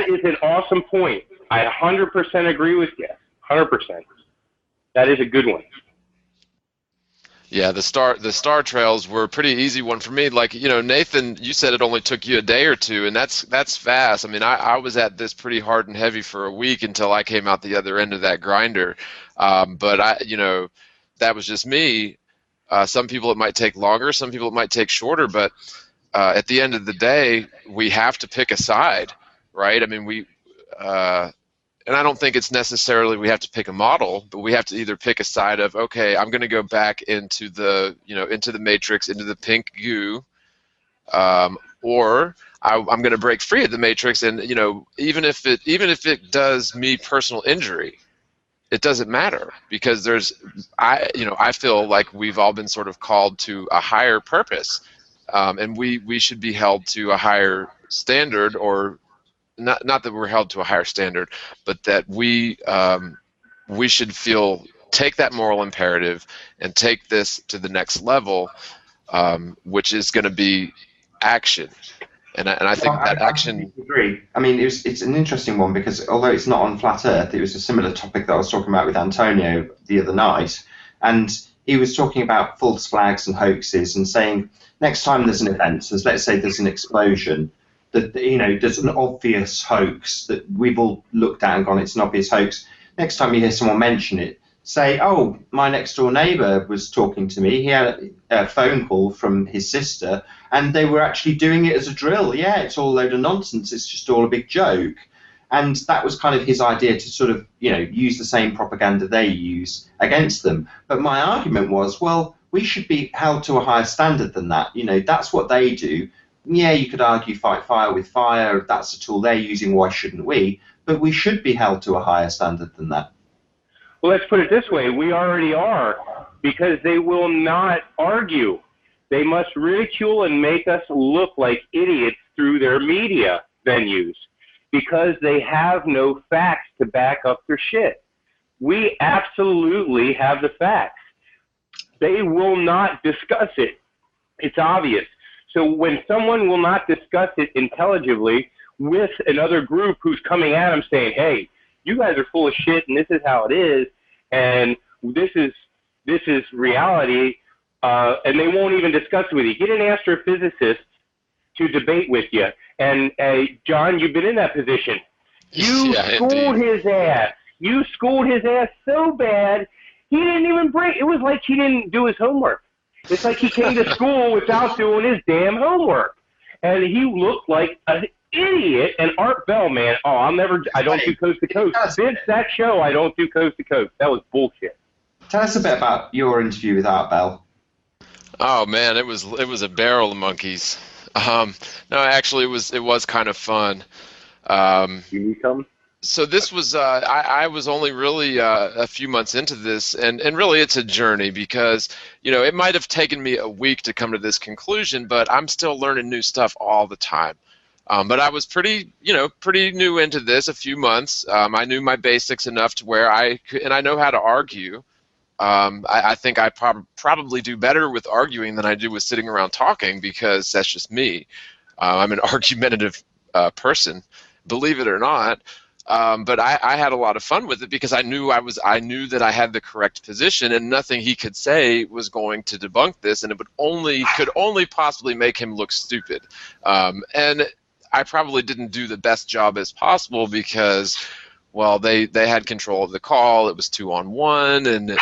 is an awesome point. I 100% agree with you. 100%. That is a good one. Yeah, the star trails were a pretty easy one for me. Like, you know, Nathan, you said it only took you a day or two, and that's fast. I mean, I was at this pretty hard and heavy for a week until I came out the other end of that grinder. But that was just me. Some people it might take longer, some people it might take shorter, but at the end of the day, we have to pick a side, right? I mean, and I don't think it's necessarily we have to pick a model, but we have to either pick a side of, okay, I'm going to go back into the matrix, into the pink goo, or I'm going to break free of the matrix, and even if it does me personal injury, it doesn't matter, because I feel like we've all been sort of called to a higher purpose, and we should be held to a higher standard, or not that we're held to a higher standard, but that we should take that moral imperative and take this to the next level, which is going to be action. And I think that action. I agree. I mean, it's an interesting one, because although it's not on flat Earth, it was a similar topic that I was talking about with Antonio the other night, and he was talking about false flags and hoaxes, and saying next time there's an event, so let's say there's an explosion, that there's an obvious hoax that we've all looked at and gone, it's an obvious hoax. Next time you hear someone mention it, say, oh, my next door neighbour was talking to me. He had a phone call from his sister, and they were actually doing it as a drill. Yeah, it's all a load of nonsense. It's just all a big joke. And that was kind of his idea, to sort of, use the same propaganda they use against them. But my argument was, well, we should be held to a higher standard than that. That's what they do. Yeah, you could argue fight fire with fire. If that's a tool they're using, why shouldn't we? But we should be held to a higher standard than that. Well, let's put it this way. We already are, because they will not argue. They must ridicule and make us look like idiots through their media venues, because they have no facts to back up their shit. We absolutely have the facts. They will not discuss it. It's obvious. So when someone will not discuss it intelligibly with another group who's coming at them saying, hey, you guys are full of shit and this is how it is, and this is reality, and they won't even discuss it with you. Get an astrophysicist to debate with you. And John, you've been in that position. You schooled his ass. You schooled his ass so bad, he didn't even break. It was like he didn't do his homework. It's like he came to school without doing his damn homework. And he looked like an idiot. And Art Bell, man, I don't do coast to coast. Since that show, I don't do coast to coast. That was bullshit. Tell us a bit about your interview with Art Bell. Oh man, it was a barrel of monkeys. No, actually, it was kind of fun. Can you come? So this was I was only really a few months into this, and really it's a journey, because it might have taken me a week to come to this conclusion, but I'm still learning new stuff all the time. But I was pretty new into this, a few months. I knew my basics enough to where I know how to argue. I think I probably do better with arguing than I do with sitting around talking, because that's just me. I'm an argumentative person, believe it or not. But I had a lot of fun with it, because I knew that I had the correct position, and nothing he could say was going to debunk this, and it could only possibly make him look stupid. And I probably didn't do the best job as possible, because, well, they had control of the call. It was 2-on-1, and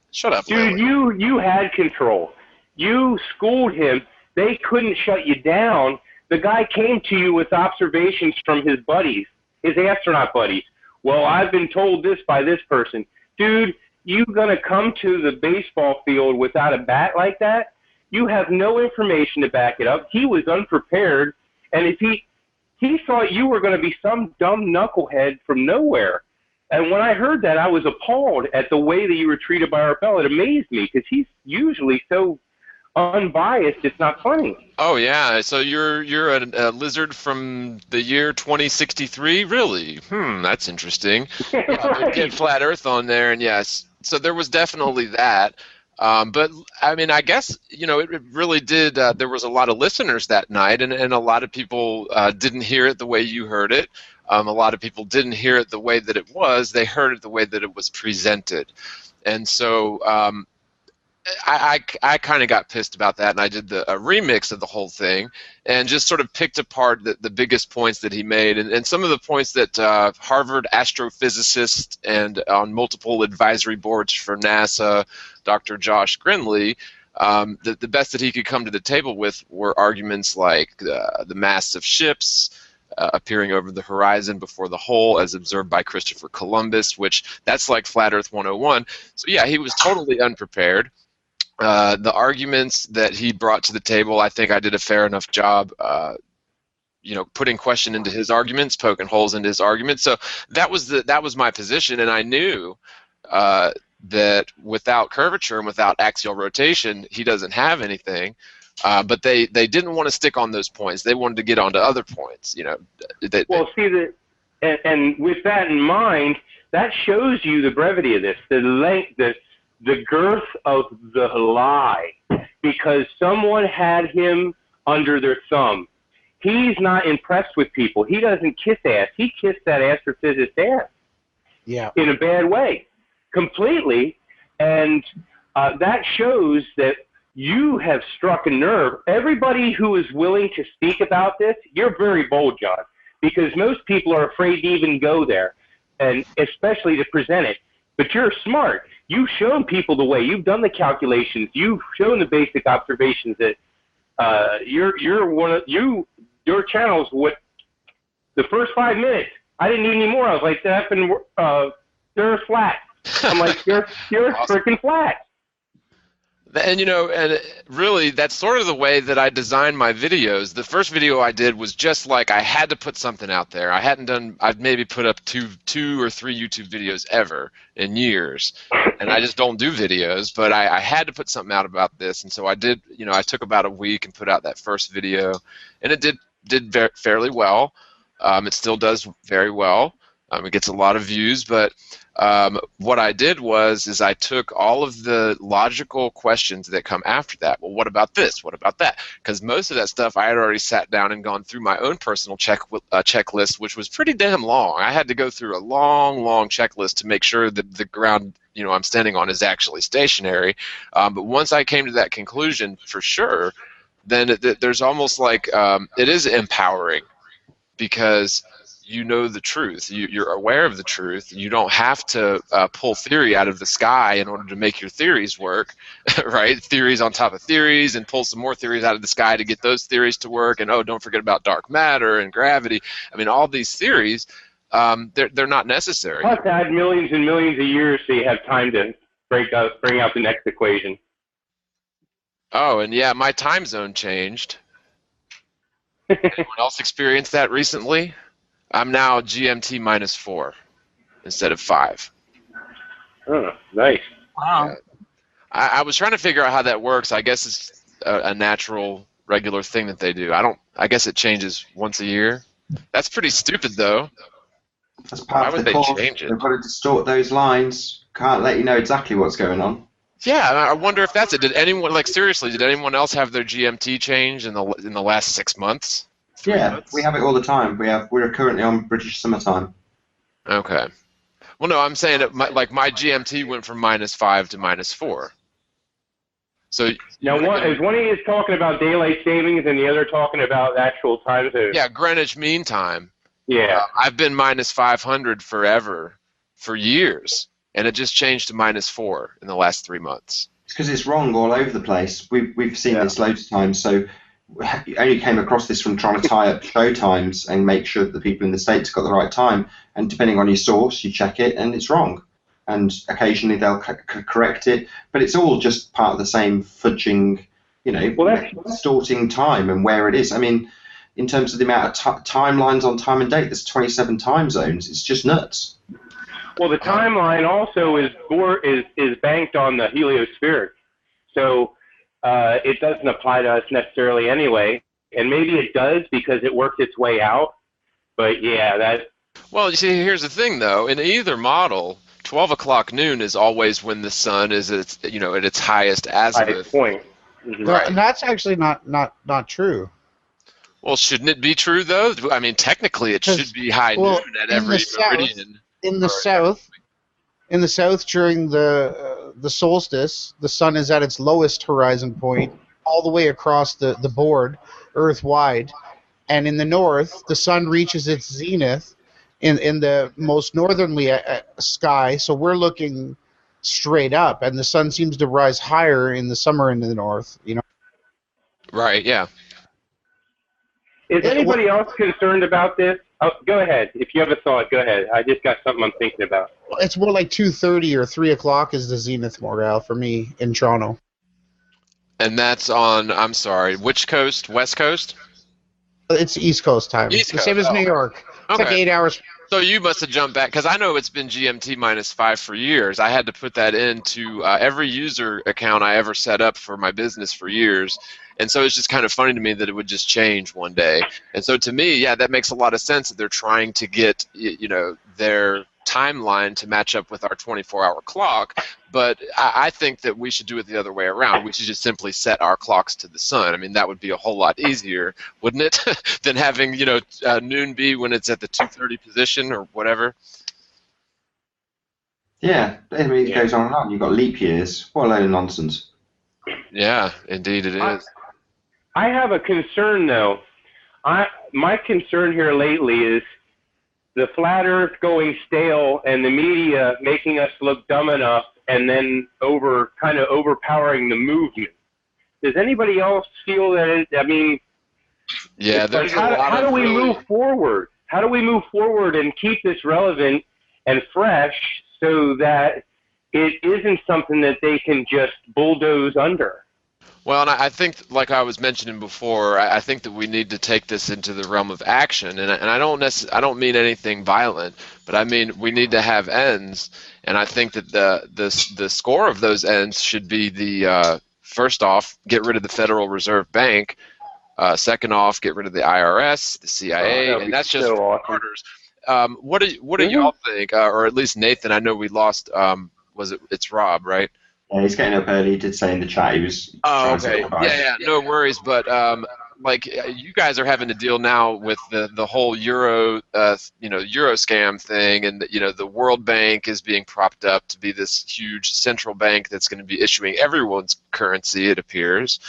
shut up, dude. You had control. You schooled him. They couldn't shut you down. The guy came to you with observations from his buddies, his astronaut buddies. Well, I've been told this by this person. Dude, you going to come to the baseball field without a bat like that? You have no information to back it up. He was unprepared, and if he thought you were going to be some dumb knucklehead from nowhere. And when I heard that, I was appalled at the way that you were treated by Arbel. It amazed me because he's usually so unbiased. It's not funny. Oh yeah, so you're a lizard from the year 2063, really? That's interesting. Right. Get Flat Earth on there, and yes, so there was definitely that. But I mean, I guess it really did. There was a lot of listeners that night, and a lot of people didn't hear it the way you heard it. A lot of people didn't hear it the way that it was. They heard it the way that it was presented, and so. I kind of got pissed about that, and I did a remix of the whole thing and just sort of picked apart the biggest points that he made and some of the points that Harvard astrophysicist and on multiple advisory boards for NASA, Dr. Josh Grindley, the best that he could come to the table with were arguments like the mass of ships appearing over the horizon before the hole as observed by Christopher Columbus, which that's like Flat Earth 101. So yeah, he was totally unprepared. The arguments that he brought to the table, I think I did a fair enough job, putting question into his arguments, poking holes into his arguments. So that was my position, and I knew that without curvature and without axial rotation, he doesn't have anything. But they didn't want to stick on those points. They wanted to get onto other points. Well, see that, and with that in mind, that shows you the brevity of this, the length, the girth of the lie, because someone had him under their thumb. He's not impressed with people. He doesn't kiss ass. He kissed that astrophysicist's ass. Yeah. In a bad way, completely, and that shows that you have struck a nerve. Everybody who is willing to speak about this, you're very bold, John, because most people are afraid to even go there, and especially to present it. But you're smart. You've shown people the way. You've done the calculations. You've shown the basic observations that your channel's what the first 5 minutes. I didn't need any more. I was like, they're flat. I'm like, you're Awesome. freaking flat. And and really, that's sort of the way that I designed my videos. The first video I did was just like I had to put something out there. I've maybe put up two or three YouTube videos ever in years, and I just don't do videos. But I had to put something out about this, and so I did. I took about a week and put out that first video, and it did fairly well. It still does very well. It gets a lot of views, but what I did is I took all of the logical questions that come after that. Well, what about this? What about that? Because most of that stuff I had already sat down and gone through my own personal checklist, which was pretty damn long. I had to go through a long checklist to make sure that the ground I'm standing on is actually stationary. But once I came to that conclusion, for sure, then there's almost like it is empowering because you know the truth. You're aware of the truth. You don't have to pull theory out of the sky in order to make your theories work, right? Theories on top of theories, and pull some more theories out of the sky to get those theories to work. And don't forget about dark matter and gravity. I mean, all these theories, they're not necessary. Plus, add millions and millions of years so you have time to bring out the next equation. Oh, and yeah, my time zone changed. Anyone else experienced that recently? I'm now GMT -4 instead of 5. Oh, nice. Wow. Yeah. I was trying to figure out how that works. I guess it's a natural, regular thing that they do. I guess it changes once a year. That's pretty stupid, though. That's part Why of would the they course. change it? They've got to distort those lines. Can't let you know exactly what's going on. Yeah, I wonder if that's it. Did anyone, seriously, did anyone else have their GMT change in the last 6 months? 3 months? We have it all the time. We're currently on British summertime. Okay. Well, no, I'm saying my GMT went from -5 to -4. So now, is one of you talking about daylight savings and the other talking about actual time zone? Yeah, Greenwich Mean Time. Yeah. I've been -500 forever, for years, and it just changed to -4 in the last 3 months. It's because it's wrong all over the place. We've seen this loads of times. So we only came across this from trying to tie up show times and make sure that the people in the States got the right time. And depending on your source, you check it, and it's wrong. and occasionally they'll correct it, but it's all just part of the same fudging, distorting time and where it is. I mean, in terms of the amount of timelines on time and date, there's 27 time zones. It's just nuts. Well, the timeline also is banked on the heliosphere, so it doesn't apply to us necessarily anyway. And maybe it does because it worked its way out. But yeah, that. Well, you see, here's the thing, though. In either model, 12 o'clock noon is always when the sun is at its, at its highest azimuth point. Mm-hmm. Well, and that's actually not true. Well, shouldn't it be true though? I mean, technically, it should be high noon at every meridian. In the south, during the solstice, the sun is at its lowest horizon point, all the way across the board, Earth-wide. And in the north, the sun reaches its zenith in the most northerly sky. So we're looking straight up, and the sun seems to rise higher in the summer in the north. Right. Yeah. Is anybody else concerned about this? Oh, go ahead. If you have a thought, go ahead. I just got something I'm thinking about. It's more like 2:30 or 3 o'clock is the zenith, Morale, for me in Toronto. And that's on, I'm sorry, which coast? West Coast? It's East Coast time. East Coast. Same as New York. It's like 8 hours. So you must have jumped back, because I know it's been GMT -5 for years. I had to put that into every user account I ever set up for my business for years. And so it's just kind of funny to me that it would just change one day. And so to me, yeah, that makes a lot of sense that they're trying to get, their timeline to match up with our 24-hour clock. But I think that we should do it the other way around. We should just simply set our clocks to the sun. I mean, that would be a whole lot easier, wouldn't it, than having, noon be when it's at the 2:30 position or whatever. Yeah, I mean, it goes on and on. You've got leap years. What a load of nonsense. Yeah, indeed it is. I have a concern, though. My concern here lately is the flat Earth going stale and the media making us look dumb enough and then kind of overpowering the movement. Does anybody else feel that yeah, there's how do we move forward? How do we move forward and keep this relevant and fresh so that it isn't something that they can just bulldoze under? Well, and I think, like I was mentioning before, I think that we need to take this into the realm of action, and I don't mean anything violent, but I mean we need to have ends, and I think that the score of those ends should be the first off, get rid of the Federal Reserve Bank, second off, get rid of the IRS, the CIA, and that's just for starters. What do y'all think, or at least Nathan? I know we lost. It's Rob, right? Yeah, he's getting up early. He did say in the chat he was. Oh, okay. Yeah, no worries. But you guys are having to deal now with the whole Euro scam thing, and the World Bank is being propped up to be this huge central bank that's going to be issuing everyone's currency. It appears.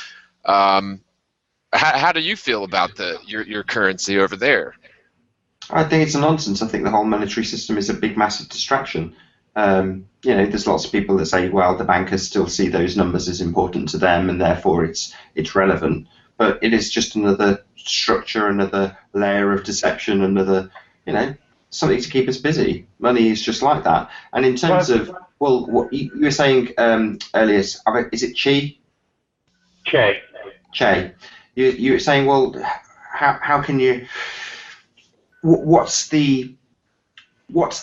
How do you feel about your currency over there? I think it's a nonsense. I think the whole monetary system is a big, massive distraction. There's lots of people that say, well, the bankers still see those numbers as important to them, and therefore it's relevant. But it is just another structure, another layer of deception, another, something to keep us busy. Money is just like that. And in terms of, what you were saying earlier, is it Che? Che. You were saying, well, how can you? What's the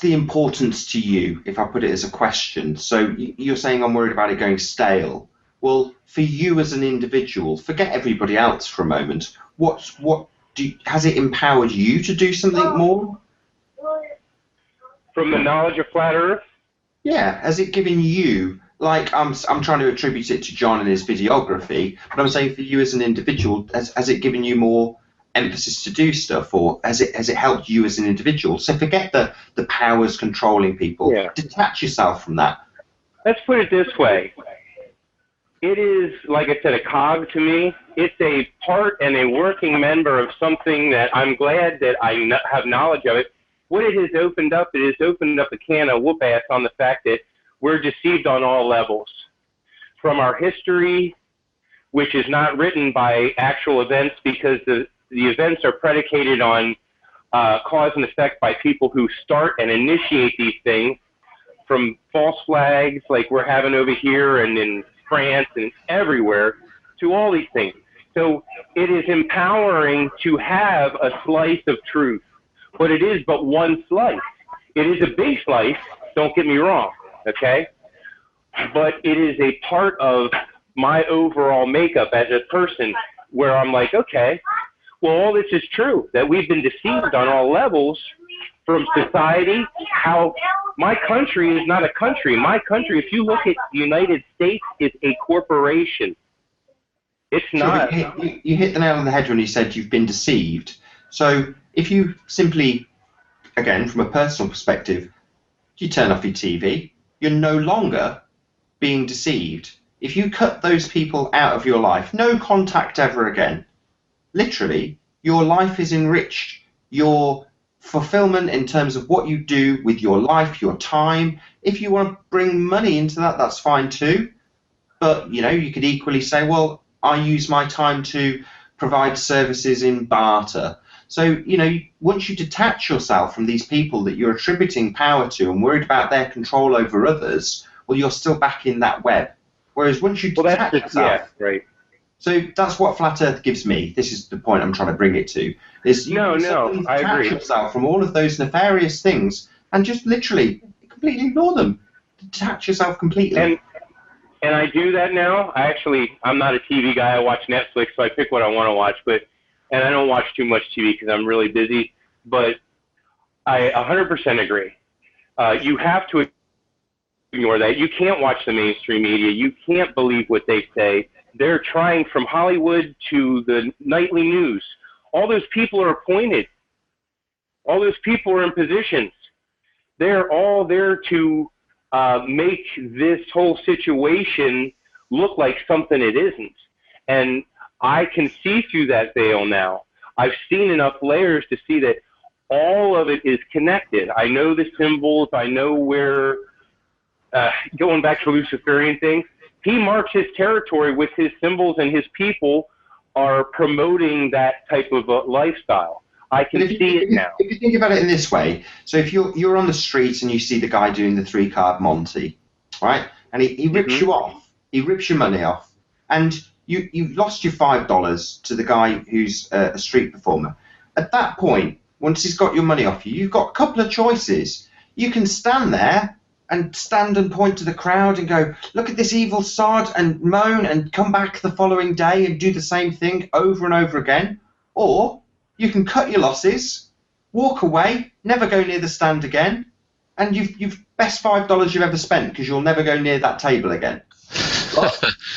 importance to you, if I put it as a question? So you're saying I'm worried about it going stale. Well, for you as an individual, forget everybody else for a moment. Has it empowered you to do something more? From the knowledge of flat Earth? Yeah. Has it given you, like I'm trying to attribute it to John and his videography, but I'm saying for you as an individual, has it given you more emphasis to do stuff, or has it helped you as an individual? So forget the powers controlling people. Yeah. Detach yourself from that. Let's put it this way. It is, like I said, a cog to me. It's a part and a working member of something that I'm glad that I have knowledge of it. What it has opened up, it has opened up a can of whoop-ass on the fact that we're deceived on all levels. From our history, which is not written by actual events because the events are predicated on cause and effect by people who start and initiate these things, from false flags like we're having over here and in France and everywhere to all these things. So it is empowering to have a slice of truth, but it is but one slice. It is a big slice, don't get me wrong, okay? But it is a part of my overall makeup as a person where I'm like, okay, well, all this is true, that we've been deceived on all levels from society, how my country is not a country. My country, if you look at the United States, is a corporation. It's not. Sure, you hit the nail on the head when you said you've been deceived. So if you simply, again, from a personal perspective, you turn off your TV, you're no longer being deceived. If you cut those people out of your life, no contact ever again, literally, your life is enriched. Your fulfillment in terms of what you do with your life, your time. If you want to bring money into that, that's fine too. But, you could equally say, well, I use my time to provide services in barter. So, once you detach yourself from these people that you're attributing power to and worried about their control over others, well, you're still back in that web. Whereas once you detach yourself, yeah, right. So that's what Flat Earth gives me. This is the point I'm trying to bring it to. Is you I agree. detach yourself from all of those nefarious things and just literally completely ignore them. Detach yourself completely. And I do that now. I'm not a TV guy. I watch Netflix, so I pick what I want to watch. And I don't watch too much TV because I'm really busy. But I 100% agree. You have to ignore that. You can't watch the mainstream media. You can't believe what they say. They're trying from Hollywood to the nightly news. All those people are appointed. All those people are in positions. They're all there to make this whole situation look like something it isn't. And I can see through that veil now. I've seen enough layers to see that all of it is connected. I know the symbols. I know where, going back to the Luciferian thing, he marks his territory with his symbols, and his people are promoting that type of lifestyle. I can see it now. If you think about it in this way, so if you're on the street and you see the guy doing the 3-card Monty, right, and he rips you off, he rips your money off, and you've lost your $5 to the guy who's a street performer. At that point, once he's got your money off you, you've got a couple of choices. You can stand there and point to the crowd and go, look at this evil sod, and moan and come back the following day and do the same thing over and over again. Or you can cut your losses, walk away, never go near the stand again, and you've best $5 you've ever spent because you'll never go near that table again.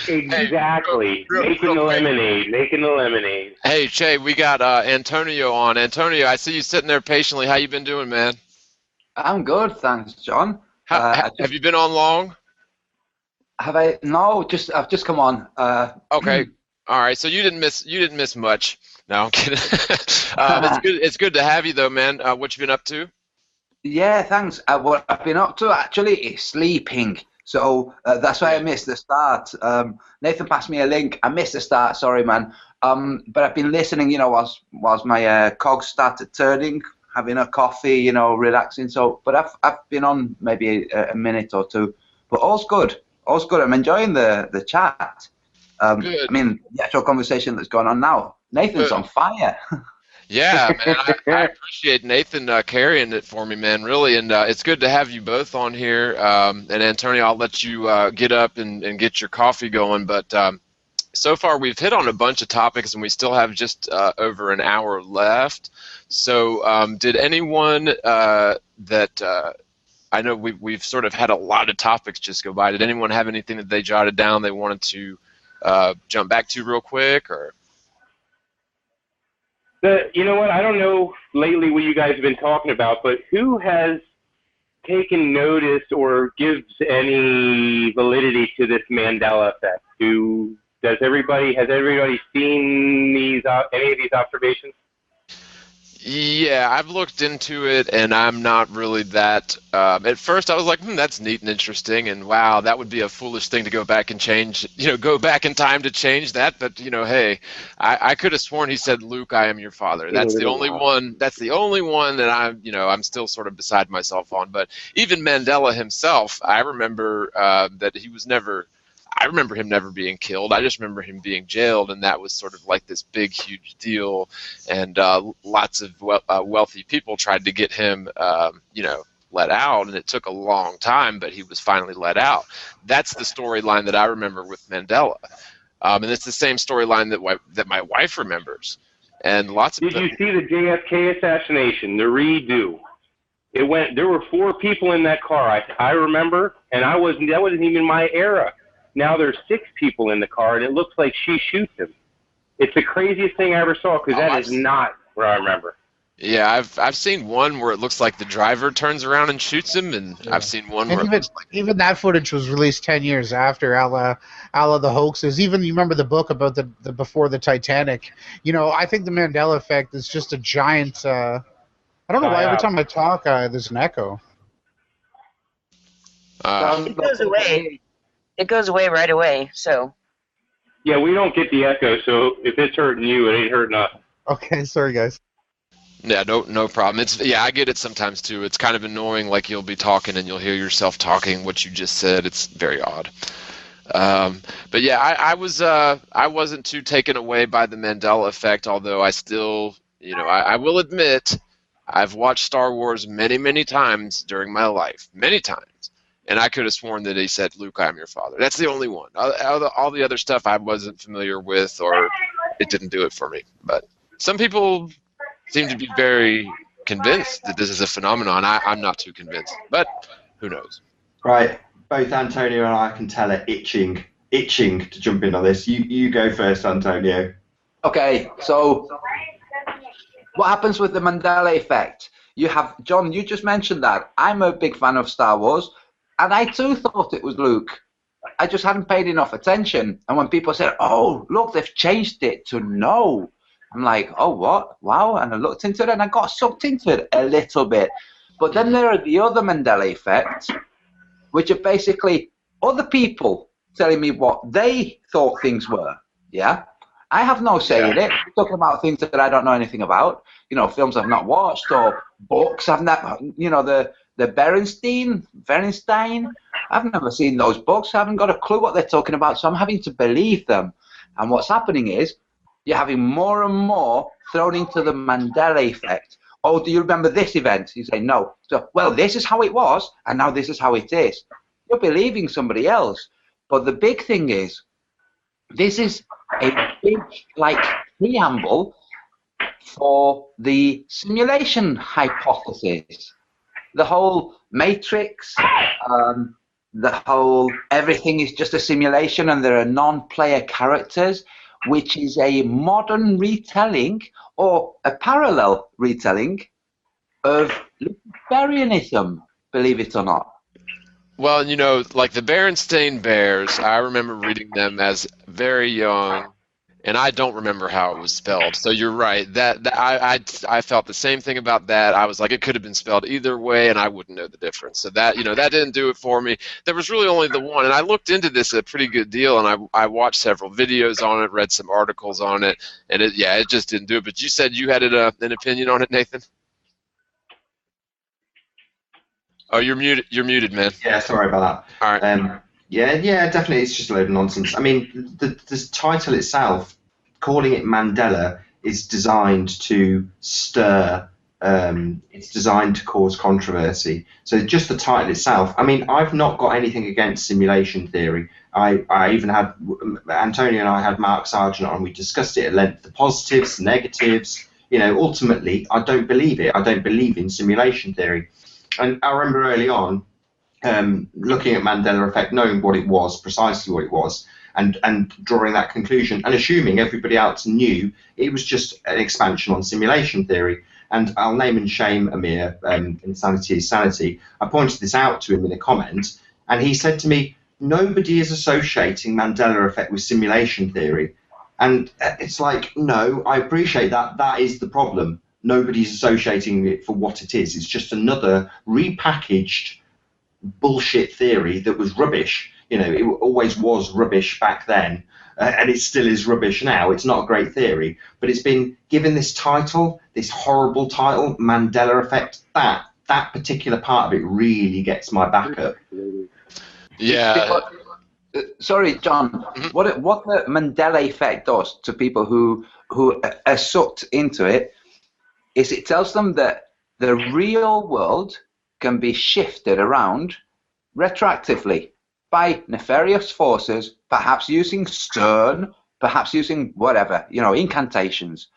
Exactly. Making the lemonade. Hey, Che, we got Antonio on. Antonio, I see you sitting there patiently. How you been doing, man? I'm good, thanks, John. Have you been on long? Have I? No, I've just come on. Okay, all right. So you didn't miss much. No, I'm kidding. It's good to have you though, man. What you been up to? Yeah, thanks. What I've been up to actually is sleeping. So that's why I missed the start. Nathan passed me a link. I missed the start. Sorry, man. But I've been listening. Whilst my cogs started turning, having a coffee, relaxing. So, but I've been on maybe a minute or two. But all's good. All's good. I'm enjoying the chat. Good. I mean, the actual conversation that's going on now. Nathan's on fire. Yeah, man, I appreciate Nathan carrying it for me, man, really, and it's good to have you both on here. And Antonio, I'll let you get up and get your coffee going, but so far we've hit on a bunch of topics, and we still have just over an hour left. So did anyone that I know we've sort of had a lot of topics just go by. Did anyone have anything that they jotted down they wanted to jump back to real quick, or? You know what? I don't know lately what you guys have been talking about, but who has taken notice or gives any validity to this Mandela effect? Has everybody seen any of these observations? Yeah, I've looked into it, and I'm not really that. At first, I was like, that's neat and interesting, and wow, that would be a foolish thing to go back and change, go back in time to change that. But, hey, I could have sworn he said, Luke, I am your father. That's the only one. That's the only one that I'm still sort of beside myself on. But even Mandela himself, I remember that he was never. I remember him never being killed. I just remember him being jailed, and that was sort of like this big, huge deal. And lots of wealthy people tried to get him, let out, and it took a long time, but he was finally let out. That's the storyline that I remember with Mandela, and it's the same storyline that my wife remembers. And lots of. Did you see the JFK assassination, the redo? There were 4 people in that car. I remember, and that wasn't even my era. Now there's 6 people in the car, and it looks like she shoots him. It's the craziest thing I ever saw, because that is not where I remember. Yeah, I've seen one where it looks like the driver turns around and shoots him, and I've seen one where even that footage was released 10 years after a la the hoaxes. Even you remember the book about the before the Titanic. I think the Mandela effect is just a giant. I don't know why every time I talk, there's an echo. It goes away. It goes away right away. So. Yeah, we don't get the echo, so if it's hurting you, it ain't hurting us. Okay, sorry guys. Yeah, no problem. I get it sometimes too. It's kind of annoying, like you'll be talking and you'll hear yourself talking what you just said. It's very odd. But yeah, I wasn't too taken away by the Mandela effect, although I still, I will admit, I've watched Star Wars many, many times during my life, many times. And I could have sworn that he said, Luke, I am your father. That's the only one. All the other stuff I wasn't familiar with, or it didn't do it for me. But some people seem to be very convinced that this is a phenomenon. I'm not too convinced, but who knows? Right. Both Antonio and I can tell are itching to jump in on this. You go first, Antonio. Okay, so what happens with the Mandela effect? You have, John, you just mentioned that. I'm a big fan of Star Wars. And I too thought it was Luke. I just hadn't paid enough attention. And when people said, oh, look, they've changed it to no, I'm like, oh, what? Wow. And I looked into it and I got sucked into it a little bit. But then there are the other Mandela effects, which are basically other people telling me what they thought things were. Yeah. I have no say in it. I'm talking about things that I don't know anything about. Films I've not watched or books I've not, the Berenstein, I've never seen those books. I haven't got a clue what they're talking about, so I'm having to believe them. And what's happening is you're having more and more thrown into the Mandela effect. Oh, do you remember this event? You say, no. So, well, this is how it was, and now this is how it is. You're believing somebody else. But the big thing is, this is a big, preamble for the simulation hypothesis. The whole Matrix, the whole everything is just a simulation and there are non-player characters, which is a modern retelling or a parallel retelling of Luciferianism, believe it or not. Well, like the Berenstain Bears, I remember reading them as very young, and I don't remember how it was spelled. So you're right. That I felt the same thing about that. I was like, it could have been spelled either way, and I wouldn't know the difference. So that that didn't do it for me. There was really only the one, and I looked into this a pretty good deal, and I watched several videos on it, read some articles on it, and it just didn't do it. But you said you had an opinion on it, Nathan? Oh, you're muted. You're muted, man. Yeah, sorry about that. All right. Yeah, definitely. It's just a load of nonsense. I mean, the title itself, calling it Mandela, is designed to stir. It's designed to cause controversy. So just the title itself. I mean, I've not got anything against simulation theory. I even had Antonio and I had Mark Sargent on. We discussed it at length. The positives, negatives. Ultimately, I don't believe it. I don't believe in simulation theory. And I remember early on looking at Mandela effect, knowing what it was, precisely what it was, and drawing that conclusion, and assuming everybody else knew it was just an expansion on simulation theory. And I'll name and shame Amir, Insanity is Sanity. I pointed this out to him in a comment, and he said to me, nobody is associating Mandela effect with simulation theory. And it's like, no, I appreciate that. That is the problem. nobody's associating it for what it is. It's just another repackaged bullshit theory that was rubbish. You know, it always was rubbish back then, and it still is rubbish now. It's not a great theory, but it's been given this title, this horrible title, Mandela Effect. That particular part of it really gets my back up. Yeah. Sorry, John. What the Mandela Effect does to people who are sucked into it is it tells them that the real world can be shifted around retroactively by nefarious forces, perhaps using CERN, perhaps using whatever, you know, incantations.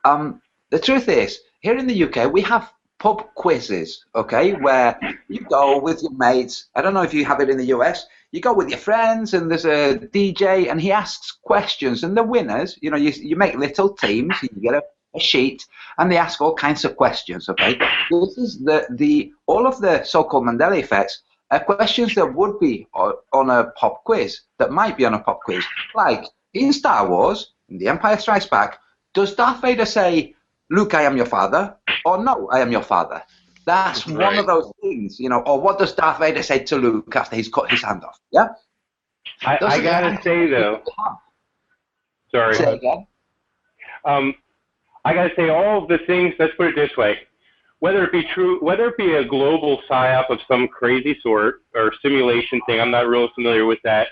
The truth is, here in the UK, we have pub quizzes, okay, where you go with your mates. I don't know if you have it in the US. You go with your friends, and there's a DJ, and he asks questions, and the winners, you know, you make little teams, you get a sheet, and they ask all kinds of questions, okay? This is all of the so-called Mandela effects are questions that would be on a pop quiz, that might be on a pop quiz. Like, in Star Wars, in The Empire Strikes Back, does Darth Vader say, "Luke, I am your father," or "No, I am your father"? That's one of those things, you know. Or what does Darth Vader say to Luke after he's cut his hand off? Yeah? I gotta say, though, sorry. Say again? I gotta say, all of the things, let's put it this way, whether it be true, whether it be a global psyop of some crazy sort or simulation thing, I'm not real familiar with that.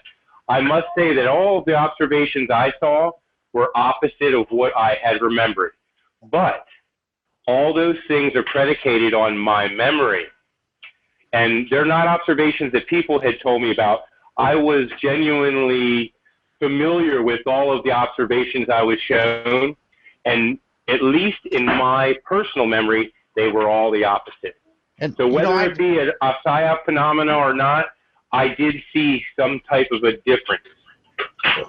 I must say that all of the observations I saw were opposite of what I had remembered. But all those things are predicated on my memory. And they're not observations that people had told me about. I was genuinely familiar with all of the observations I was shown, and at least in my personal memory, they were all the opposite. And, so whether it be a psyop phenomena or not, I did see some type of a difference.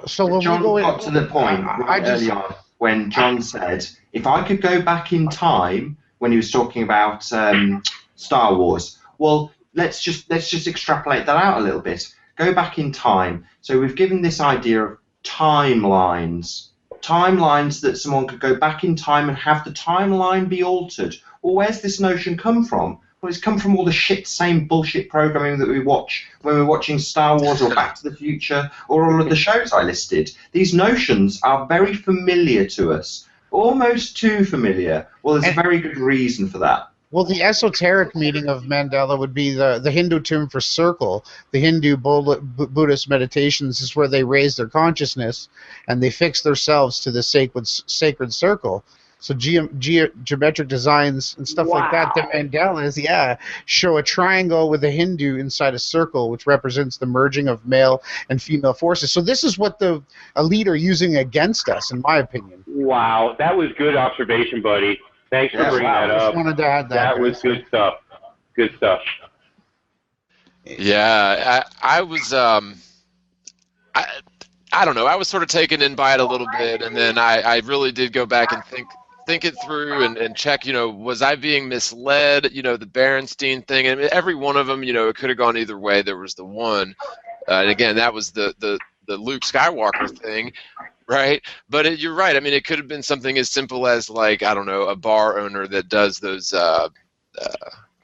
So when John we go got to the point early on when John said, if I could go back in time, when he was talking about Star Wars, well, let's just extrapolate that out a little bit. Go back in time. So we've given this idea of timelines that someone could go back in time and have the timeline be altered. Well, where's this notion come from? Well, it's come from all the same bullshit programming that we watch when we're watching Star Wars or Back to the Future or all of the shows I listed. These notions are very familiar to us, almost too familiar. Well, there's a very good reason for that. Well, the esoteric meaning of Mandela would be the Hindu term for circle. The Hindu Buddhist meditations is where they raise their consciousness and they fix themselves to the sacred circle. So geometric designs and stuff like that, the Mandalas, show a triangle with a Hindu inside a circle, which represents the merging of male and female forces. So this is what the elite are using against us, in my opinion. Wow, that was good observation, buddy. Thanks for bringing that up. I just wanted to add that was good stuff. Good stuff. Yeah, I was I don't know. I was sort of taken in by it a little bit, and then I really did go back and think it through and check, you know, was I being misled, you know, the Berenstein thing, and every one of them, you know, it could have gone either way. There was the one, and again, that was the Luke Skywalker thing, right? But you're right. I mean, it could have been something as simple as, like, I don't know, a bar owner that does those,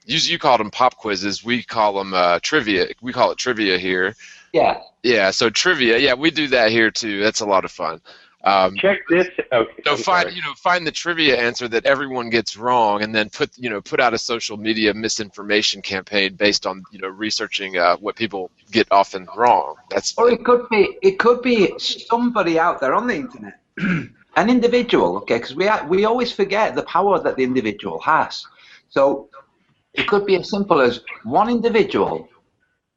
you called them pop quizzes. We call them trivia. We call it trivia here. Yeah. Yeah, so trivia. Yeah, we do that here, too. That's a lot of fun. Check this. Okay. So find the trivia answer that everyone gets wrong, and then put out a social media misinformation campaign based on researching what people get often wrong. Or it could be somebody out there on the internet, an individual. Okay, because we always forget the power that the individual has. So it could be as simple as one individual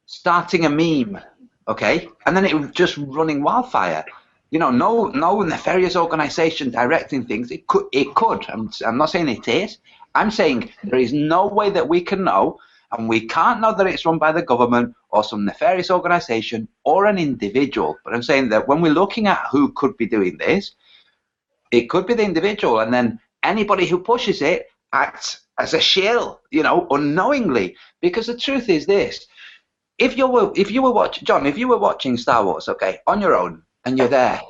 starting a meme, okay, and then it just running wildfire. No nefarious organization directing things. It could. I'm not saying it is. I'm saying there is no way that we can know, and we can't know that it's run by the government or some nefarious organization or an individual. But I'm saying that when we're looking at who could be doing this, it could be the individual, and then anybody who pushes it acts as a shill, unknowingly. Because the truth is this: if you were watching Star Wars, okay, on your own. And you're there,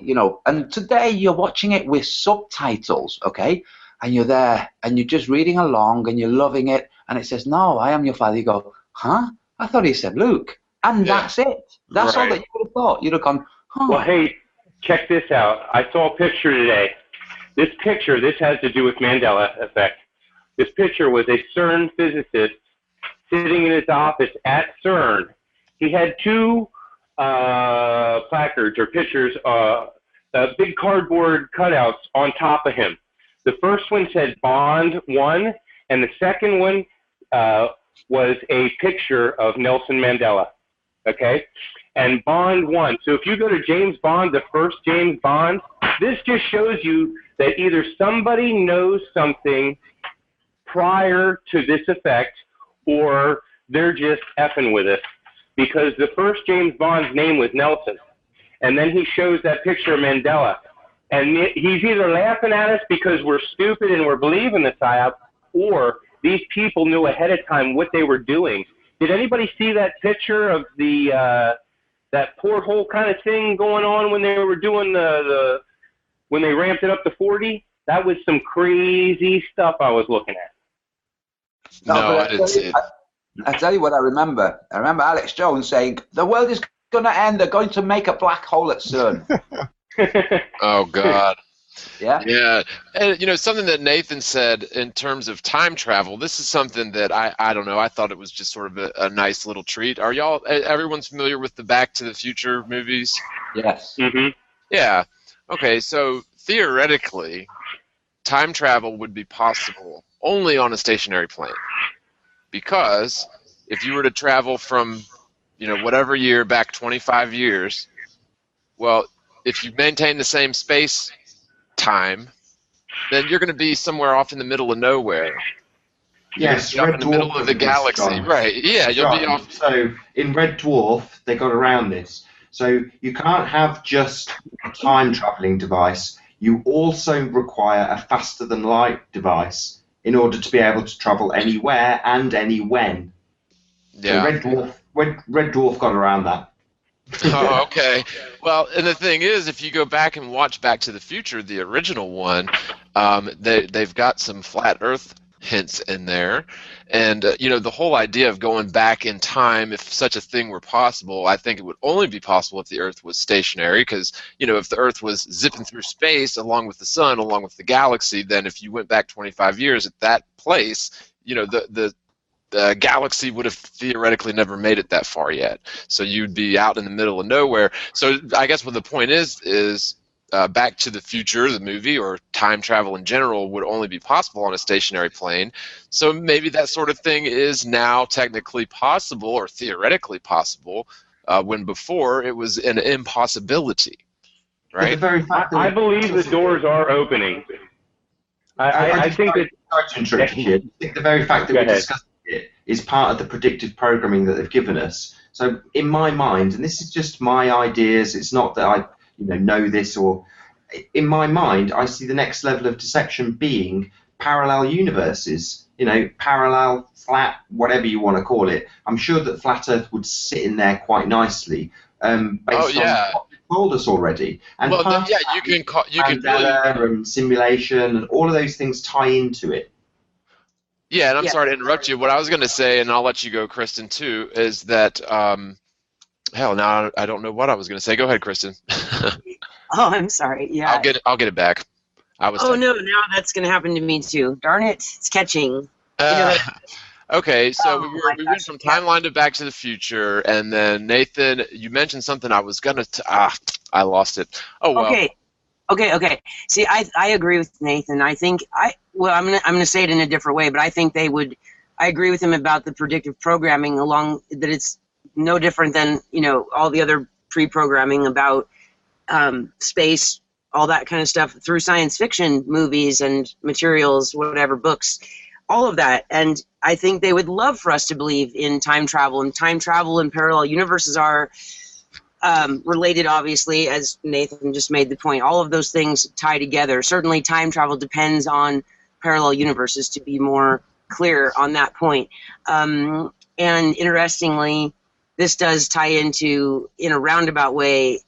and today you're watching it with subtitles, okay? and you're there, and you're just reading along, and you're loving it, and it says, "No, I am your father." You go, "Huh? I thought he said Luke," and that's it. That's all that you would have thought. You'd have gone, "Huh." Well, hey, check this out. I saw a picture today. This picture, this has to do with Mandela effect. This picture was a CERN physicist sitting in his office at CERN. He had two placards or pictures, big cardboard cutouts on top of him. The first one said Bond 1, and the second one was a picture of Nelson Mandela, okay? And Bond 1. So if you go to James Bond, the first James Bond, this just shows you that either somebody knows something prior to this effect, or they're just effing with us. Because the first James Bond's name was Nelson. And then he shows that picture of Mandela. And he's either laughing at us because we're stupid and we're believing the psyop, or these people knew ahead of time what they were doing. Did anybody see that picture of the that porthole kind of thing going on when they were doing when they ramped it up to 40? That was some crazy stuff I was looking at. No, I didn't see it. I tell you what I remember. I remember Alex Jones saying, "The world is going to end. They're going to make a black hole at CERN." Oh, God. Yeah. Yeah. And, you know, something that Nathan said in terms of time travel, this is something that I don't know, I thought it was just sort of a nice little treat. Are y'all, everyone's familiar with the Back to the Future movies? Yes. Mm-hmm. Yeah. Okay, so theoretically, time travel would be possible only on a stationary plane. Because if you were to travel from, you know, whatever year back 25 years, well, if you maintain the same space time, then you're going to be somewhere off in the middle of nowhere. Yes, up in the middle of the galaxy, right? Yeah, you'll be off. So in Red Dwarf, they got around this. So you can't have just a time traveling device. You also require a faster than light device in order to be able to travel anywhere and any when. Yeah. So Red Dwarf got around that. Oh, okay. Well, and the thing is, if you go back and watch Back to the Future, the original one, they've got some flat Earth hints in there, and you know, the whole idea of going back in time, if such a thing were possible, I think it would only be possible if the Earth was stationary, because you know, if the Earth was zipping through space along with the sun, along with the galaxy, then if you went back 25 years at that place, you know, the galaxy would have theoretically never made it that far yet. So you'd be out in the middle of nowhere. So I guess what the point is Back to the Future, the movie, or time travel in general, would only be possible on a stationary plane. So maybe that sort of thing is now technically possible or theoretically possible, when before it was an impossibility. Right? The very fact that I believe the doors are opening. I think that. Sorry to interrupt you. I think the very fact that we're discussing it is part of the predictive programming that they've given us. So in my mind, and this is just my ideas, it's not that I know this, or in my mind, I see the next level of deception being parallel universes, parallel, flat, whatever you want to call it. I'm sure that Flat Earth would sit in there quite nicely, based on what you've told us already. And well, you can Mandela and simulation and all of those things tie into it. Yeah, and I'm sorry to interrupt you. What I was going to say, and I'll let you go, Kristen, too, is that, hell, now I don't know what I was going to say. Go ahead, Kristen. Oh, I'm sorry. Yeah. I'll get it back. No, now that's going to happen to me, too. Darn it, it's catching. Okay, so we went from Timeline to Back to the Future, and then, Nathan, you mentioned something I was going to... I lost it. Oh, well. Okay. See, I agree with Nathan. I think I'm gonna say it in a different way, but I think they would. I agree with him about the predictive programming that it's no different than all the other pre-programming about space, all that kind of stuff through science fiction movies and materials, whatever, books, all of that. And I think they would love for us to believe in time travel, and parallel universes are related, obviously, as Nathan just made the point. All of those things tie together. Certainly time travel depends on parallel universes, to be more clear on that point. And interestingly, this does tie into, in a roundabout way,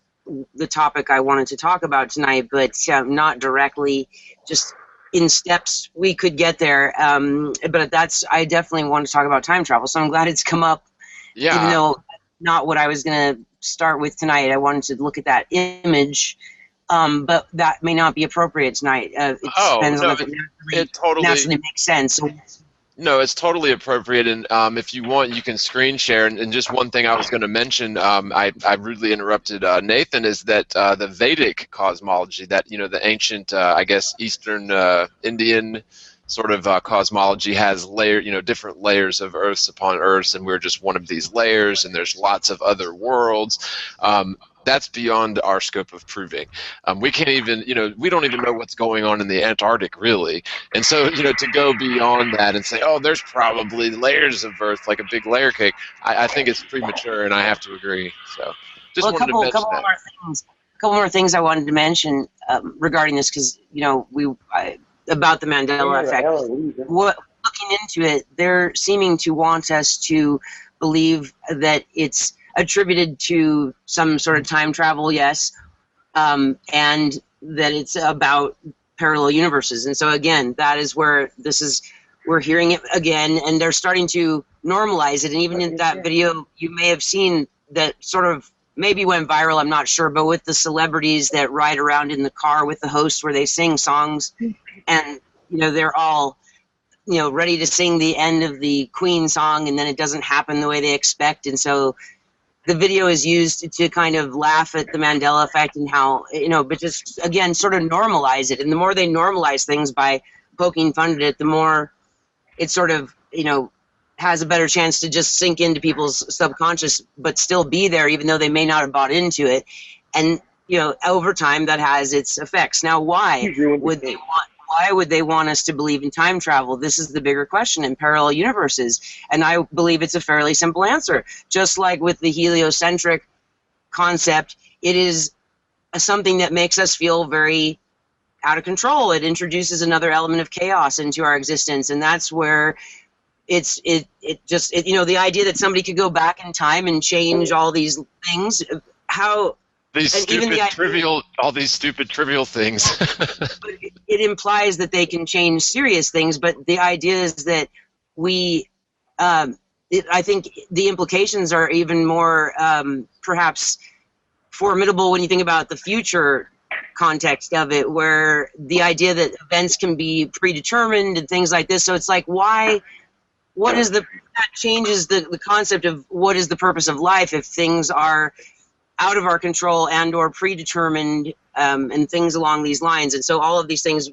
the topic I wanted to talk about tonight, but not directly. Just in steps we could get there. But I definitely want to talk about time travel, so I'm glad it's come up. Yeah. Even though not what I was going to start with tonight. I wanted to look at that image, but that may not be appropriate tonight. It depends on if it naturally makes sense. So, no, it's totally appropriate, and if you want, you can screen share. And just one thing I was going to mention, I rudely interrupted Nathan, is that the Vedic cosmology, that the ancient, I guess, Eastern Indian sort of cosmology has different layers of Earths upon Earths, and we're just one of these layers, and there's lots of other worlds. That's beyond our scope of proving. We can't even, we don't even know what's going on in the Antarctic, really. And so, to go beyond that and say, oh, there's probably layers of Earth, like a big layer cake, I think it's premature, and I have to agree. So, just wanted to mention that. A couple more things I wanted to mention regarding this, because, about the Mandela effect. Looking into it, they're seeming to want us to believe that it's attributed to some sort of time travel, yes, and that it's about parallel universes. And so again, that is where we're hearing it again, and they're starting to normalize it. And even in that video, you may have seen that sort of maybe went viral, I'm not sure, but with the celebrities that ride around in the car with the host where they sing songs, and they're all ready to sing the end of the Queen song, and then it doesn't happen the way they expect. And so the video is used to kind of laugh at the Mandela effect and how, but just, again, sort of normalize it. And the more they normalize things by poking fun at it, the more it sort of, has a better chance to just sink into people's subconscious, but still be there, even though they may not have bought into it. And, over time, that has its effects. Now, why would they want us to believe in time travel? This is the bigger question, in parallel universes. And I believe it's a fairly simple answer. Just like with the heliocentric concept, it is something that makes us feel very out of control. It introduces another element of chaos into our existence, and that's where the idea that somebody could go back in time and change all these things, all these stupid trivial things. It implies that they can change serious things, but the idea is that I think the implications are even more perhaps formidable when you think about the future context of it, where the idea that events can be predetermined and things like this. So it's like, that changes the concept of what is the purpose of life if things are out of our control and or predetermined, and things along these lines. And so all of these things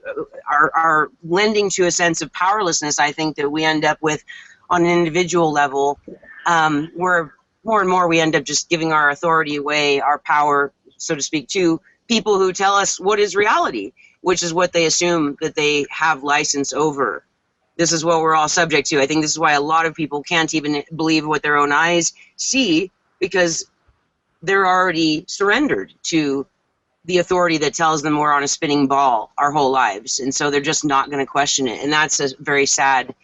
are lending to a sense of powerlessness, I think, that we end up with on an individual level, where more and more we end up just giving our authority away, our power, so to speak, to people who tell us what is reality, which is what they assume that they have license over. This is what we're all subject to. I think this is why a lot of people can't even believe what their own eyes see, because they're already surrendered to the authority that tells them we're on a spinning ball our whole lives. And so they're just not going to question it. And that's a very sad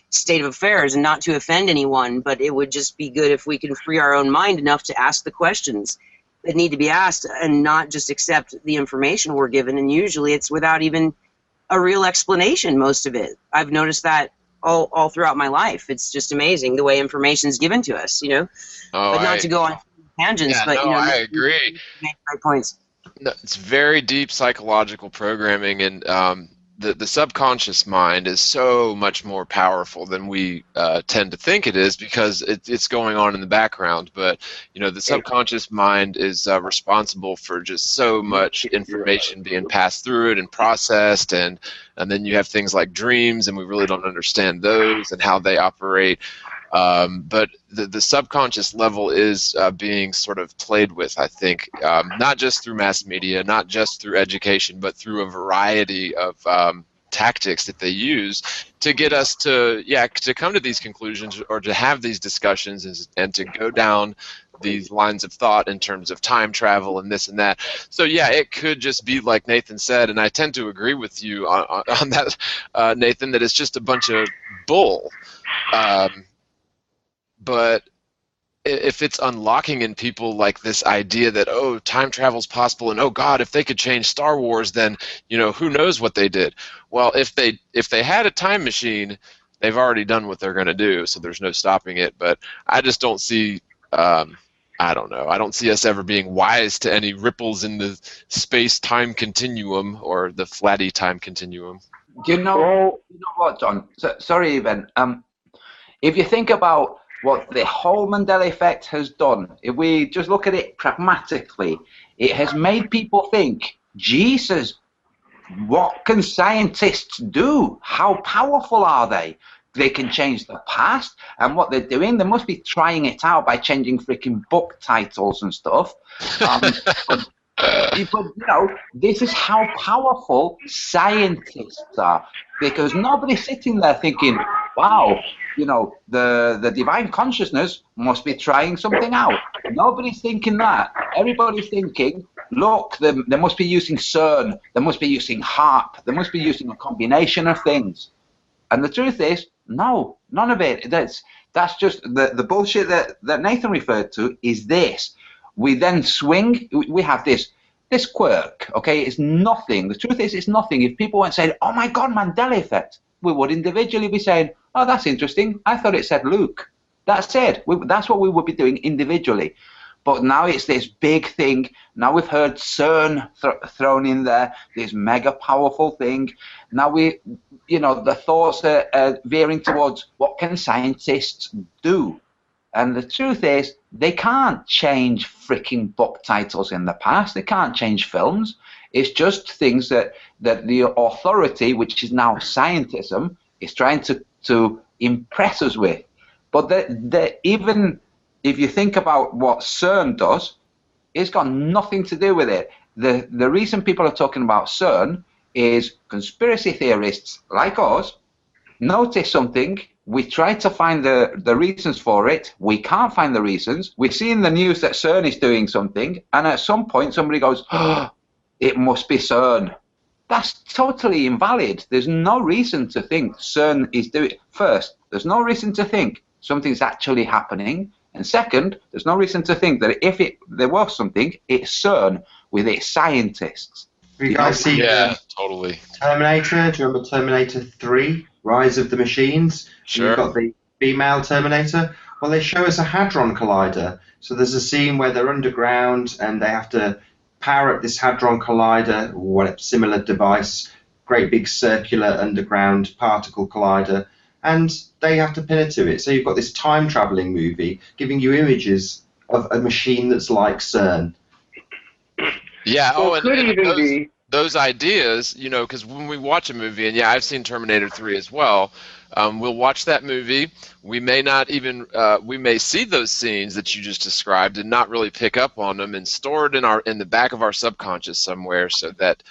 state of affairs, and not to offend anyone, but it would just be good if we can free our own mind enough to ask the questions that need to be asked and not just accept the information we're given. And usually it's without even a real explanation, most of it. I've noticed that all throughout my life. It's just amazing the way information is given to us, but not to go on tangents, but I agree. Make right points. No, it's very deep psychological programming, and the subconscious mind is so much more powerful than we tend to think it is, because it's going on in the background. But the subconscious mind is responsible for just so much information being passed through it and processed, and then you have things like dreams, and we really don't understand those and how they operate. But the subconscious level is being sort of played with, I think, not just through mass media, not just through education, but through a variety of tactics that they use to get us to come to these conclusions, or to have these discussions, and to go down these lines of thought in terms of time travel and this and that. So it could just be like Nathan said, and I tend to agree with you on that, Nathan, that it's just a bunch of bull. But if it's unlocking in people like this idea that, oh, time travel's possible, and oh God, if they could change Star Wars, then who knows what they did. Well, if they had a time machine, they've already done what they're going to do, so there's no stopping it. But I just don't see. I don't know. I don't see us ever being wise to any ripples in the space-time continuum or the flatty time continuum. You know what, John? Sorry, Evan. If you think about what the whole Mandela effect has done, if we just look at it pragmatically, it has made people think, Jesus, what can scientists do? How powerful are they? They can change the past, and what they're doing, they must be trying it out by changing freaking book titles and stuff. But this is how powerful scientists are, because nobody's sitting there thinking, wow, the divine consciousness must be trying something out. Nobody's thinking that. Everybody's thinking, look, they must be using CERN, they must be using HARP, they must be using a combination of things. And the truth is, no, none of it. That's just the bullshit that Nathan referred to is this. We then swing, we have this quirk, okay? It's nothing. The truth is, it's nothing. If people weren't saying, oh my God, Mandela effect, we would individually be saying, oh, that's interesting. I thought it said Luke. That's it. That's what we would be doing individually. But now it's this big thing. Now we've heard CERN thrown in there, this mega powerful thing. Now the thoughts are veering towards what can scientists do? And the truth is, they can't change freaking book titles in the past. They can't change films. It's just things that the authority, which is now scientism, is trying to impress us with. But even if you think about what CERN does, it's got nothing to do with it. The reason people are talking about CERN is conspiracy theorists like us notice something. We try to find the reasons for it. We can't find the reasons. We see in the news that CERN is doing something, and at some point somebody goes, oh, it must be CERN. That's totally invalid. There's no reason to think CERN is doing. First, there's no reason to think something's actually happening. And second, there's no reason to think that if there was something, it's CERN with its scientists. You guys see totally. Terminator? Do you remember Terminator 3, Rise of the Machines? Sure. You've got the female Terminator. Well, they show us a Hadron Collider. So there's a scene where they're underground and they have to power up this Hadron Collider, or similar device, great big circular underground particle collider, and they have to pin it to it. So you've got this time-traveling movie giving you images of a machine that's like CERN. Yeah, well, it could even be those ideas, because when we watch a movie, and I've seen Terminator 3 as well, we'll watch that movie. We may not even, we may see those scenes that you just described and not really pick up on them and store it in the back of our subconscious somewhere, so that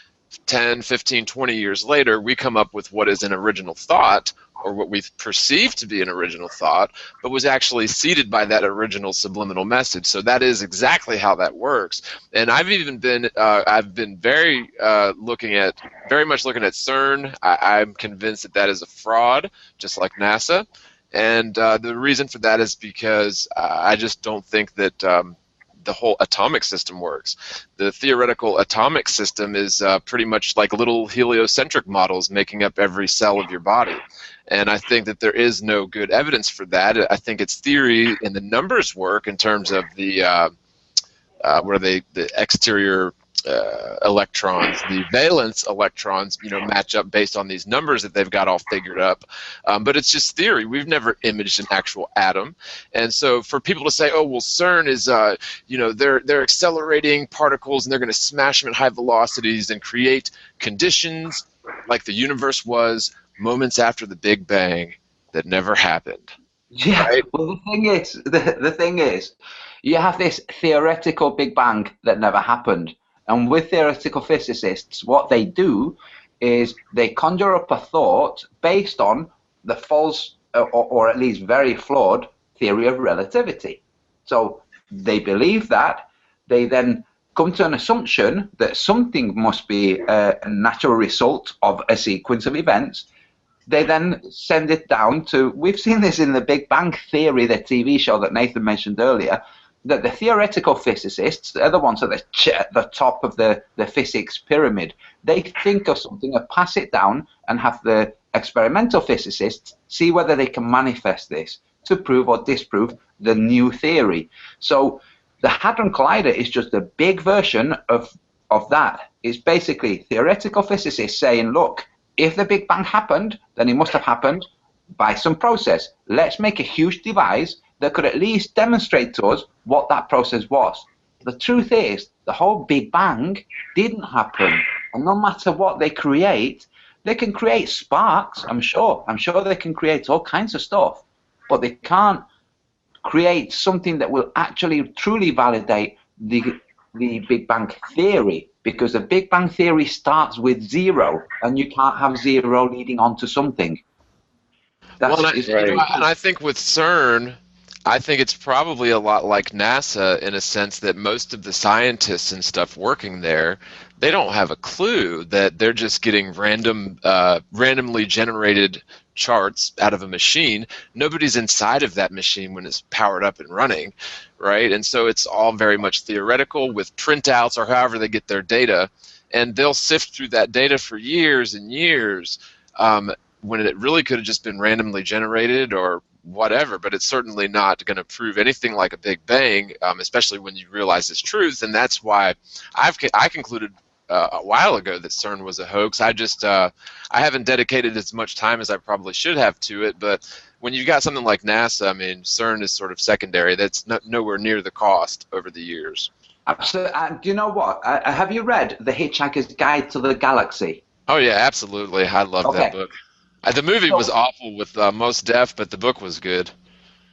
10, 15, 20 years later, we come up with what is an original thought, or what we perceive to be an original thought, but was actually seeded by that original subliminal message. So that is exactly how that works. And I've even been, very much looking at CERN. I'm convinced that is a fraud, just like NASA. And the reason for that is because I just don't think that the whole atomic system works. The theoretical atomic system is pretty much like little heliocentric models making up every cell of your body. And I think that there is no good evidence for that. I think it's theory, and the numbers work in terms of the exterior electrons, the valence electrons, match up based on these numbers that they've got all figured up. But it's just theory. We've never imaged an actual atom. And so for people to say, oh, well, CERN is, they're accelerating particles and they're going to smash them at high velocities and create conditions like the universe was moments after the Big Bang that never happened. Yeah, right? Well, the thing is, you have this theoretical Big Bang that never happened. And with theoretical physicists, what they do is they conjure up a thought based on the false, or at least very flawed, theory of relativity. So they believe that. They then come to an assumption that something must be a natural result of a sequence of events. they then send it down to, we've seen this in the Big Bang Theory, the TV show that Nathan mentioned earlier, that the theoretical physicists are the ones at the top of the physics pyramid. They think of something and pass it down and have the experimental physicists see whether they can manifest this to prove or disprove the new theory. So the Hadron Collider is just a big version of that. It's basically theoretical physicists saying, look, if the Big Bang happened, then it must have happened by some process. Let's make a huge device that could at least demonstrate to us what that process was. The truth is, the whole Big Bang didn't happen. And no matter what they can create sparks, I'm sure. I'm sure they can create all kinds of stuff. But they can't create something that will actually truly validate the Big Bang Theory, because the Big Bang Theory starts with zero, and you can't have zero leading on to something. And I think with CERN, I think it's probably a lot like NASA in a sense that most of the scientists and stuff working there, they don't have a clue that they're just getting randomly generated charts out of a machine. Nobody's inside of that machine when it's powered up and running, right? And so it's all very much theoretical with printouts or however they get their data, and they'll sift through that data for years and years when it really could have just been randomly generated or whatever, but it's certainly not going to prove anything like a Big Bang, especially when you realize its truth. And that's why I concluded a while ago that CERN was a hoax. I haven't dedicated as much time as I probably should have to it, but when you've got something like NASA, I mean, CERN is sort of secondary. That's nowhere near the cost over the years. Absolutely. Do you know what? Have you read The Hitchhiker's Guide to the Galaxy? Oh, yeah, absolutely. I love that book. The movie was awful with Mos Def, but the book was good.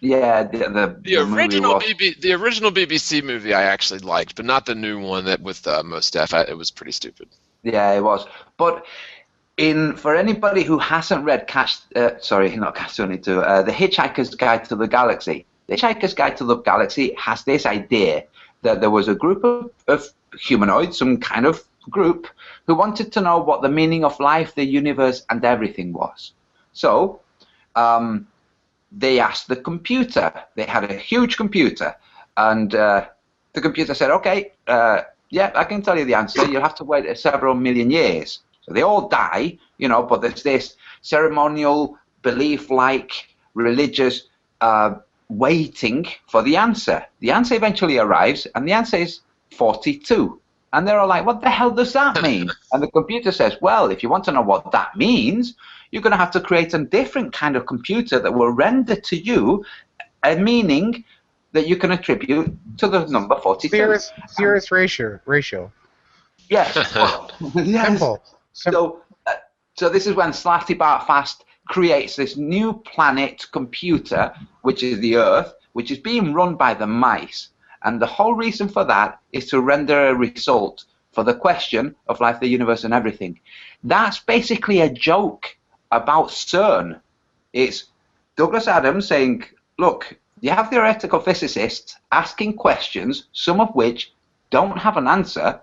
Yeah, the original BBC movie I actually liked, but not the new one that with Mos Def. It was pretty stupid. Yeah, it was. But for anybody who hasn't read The Hitchhiker's Guide to the Galaxy, The Hitchhiker's Guide to the Galaxy has this idea that there was a group of humanoids, some kind of group, who wanted to know what the meaning of life, the universe, and everything was. So they asked the computer. They had a huge computer, and the computer said, okay, yeah, I can tell you the answer. You'll have to wait several million years. So they all die, but there's this ceremonial, belief-like, religious waiting for the answer. The answer eventually arrives, and the answer is 42. And they're all like, what the hell does that mean? And the computer says, well, if you want to know what that means, you're going to have to create a different kind of computer that will render to you a meaning that you can attribute to the number 42. Spherus ratio. Yes. Yes. Simple. So this is when Slatty Bart Fast creates this new planet computer, which is the Earth, which is being run by the mice. And the whole reason for that is to render a result for the question of life, the universe, and everything. That's basically a joke about CERN. It's Douglas Adams saying, look, you have theoretical physicists asking questions, some of which don't have an answer,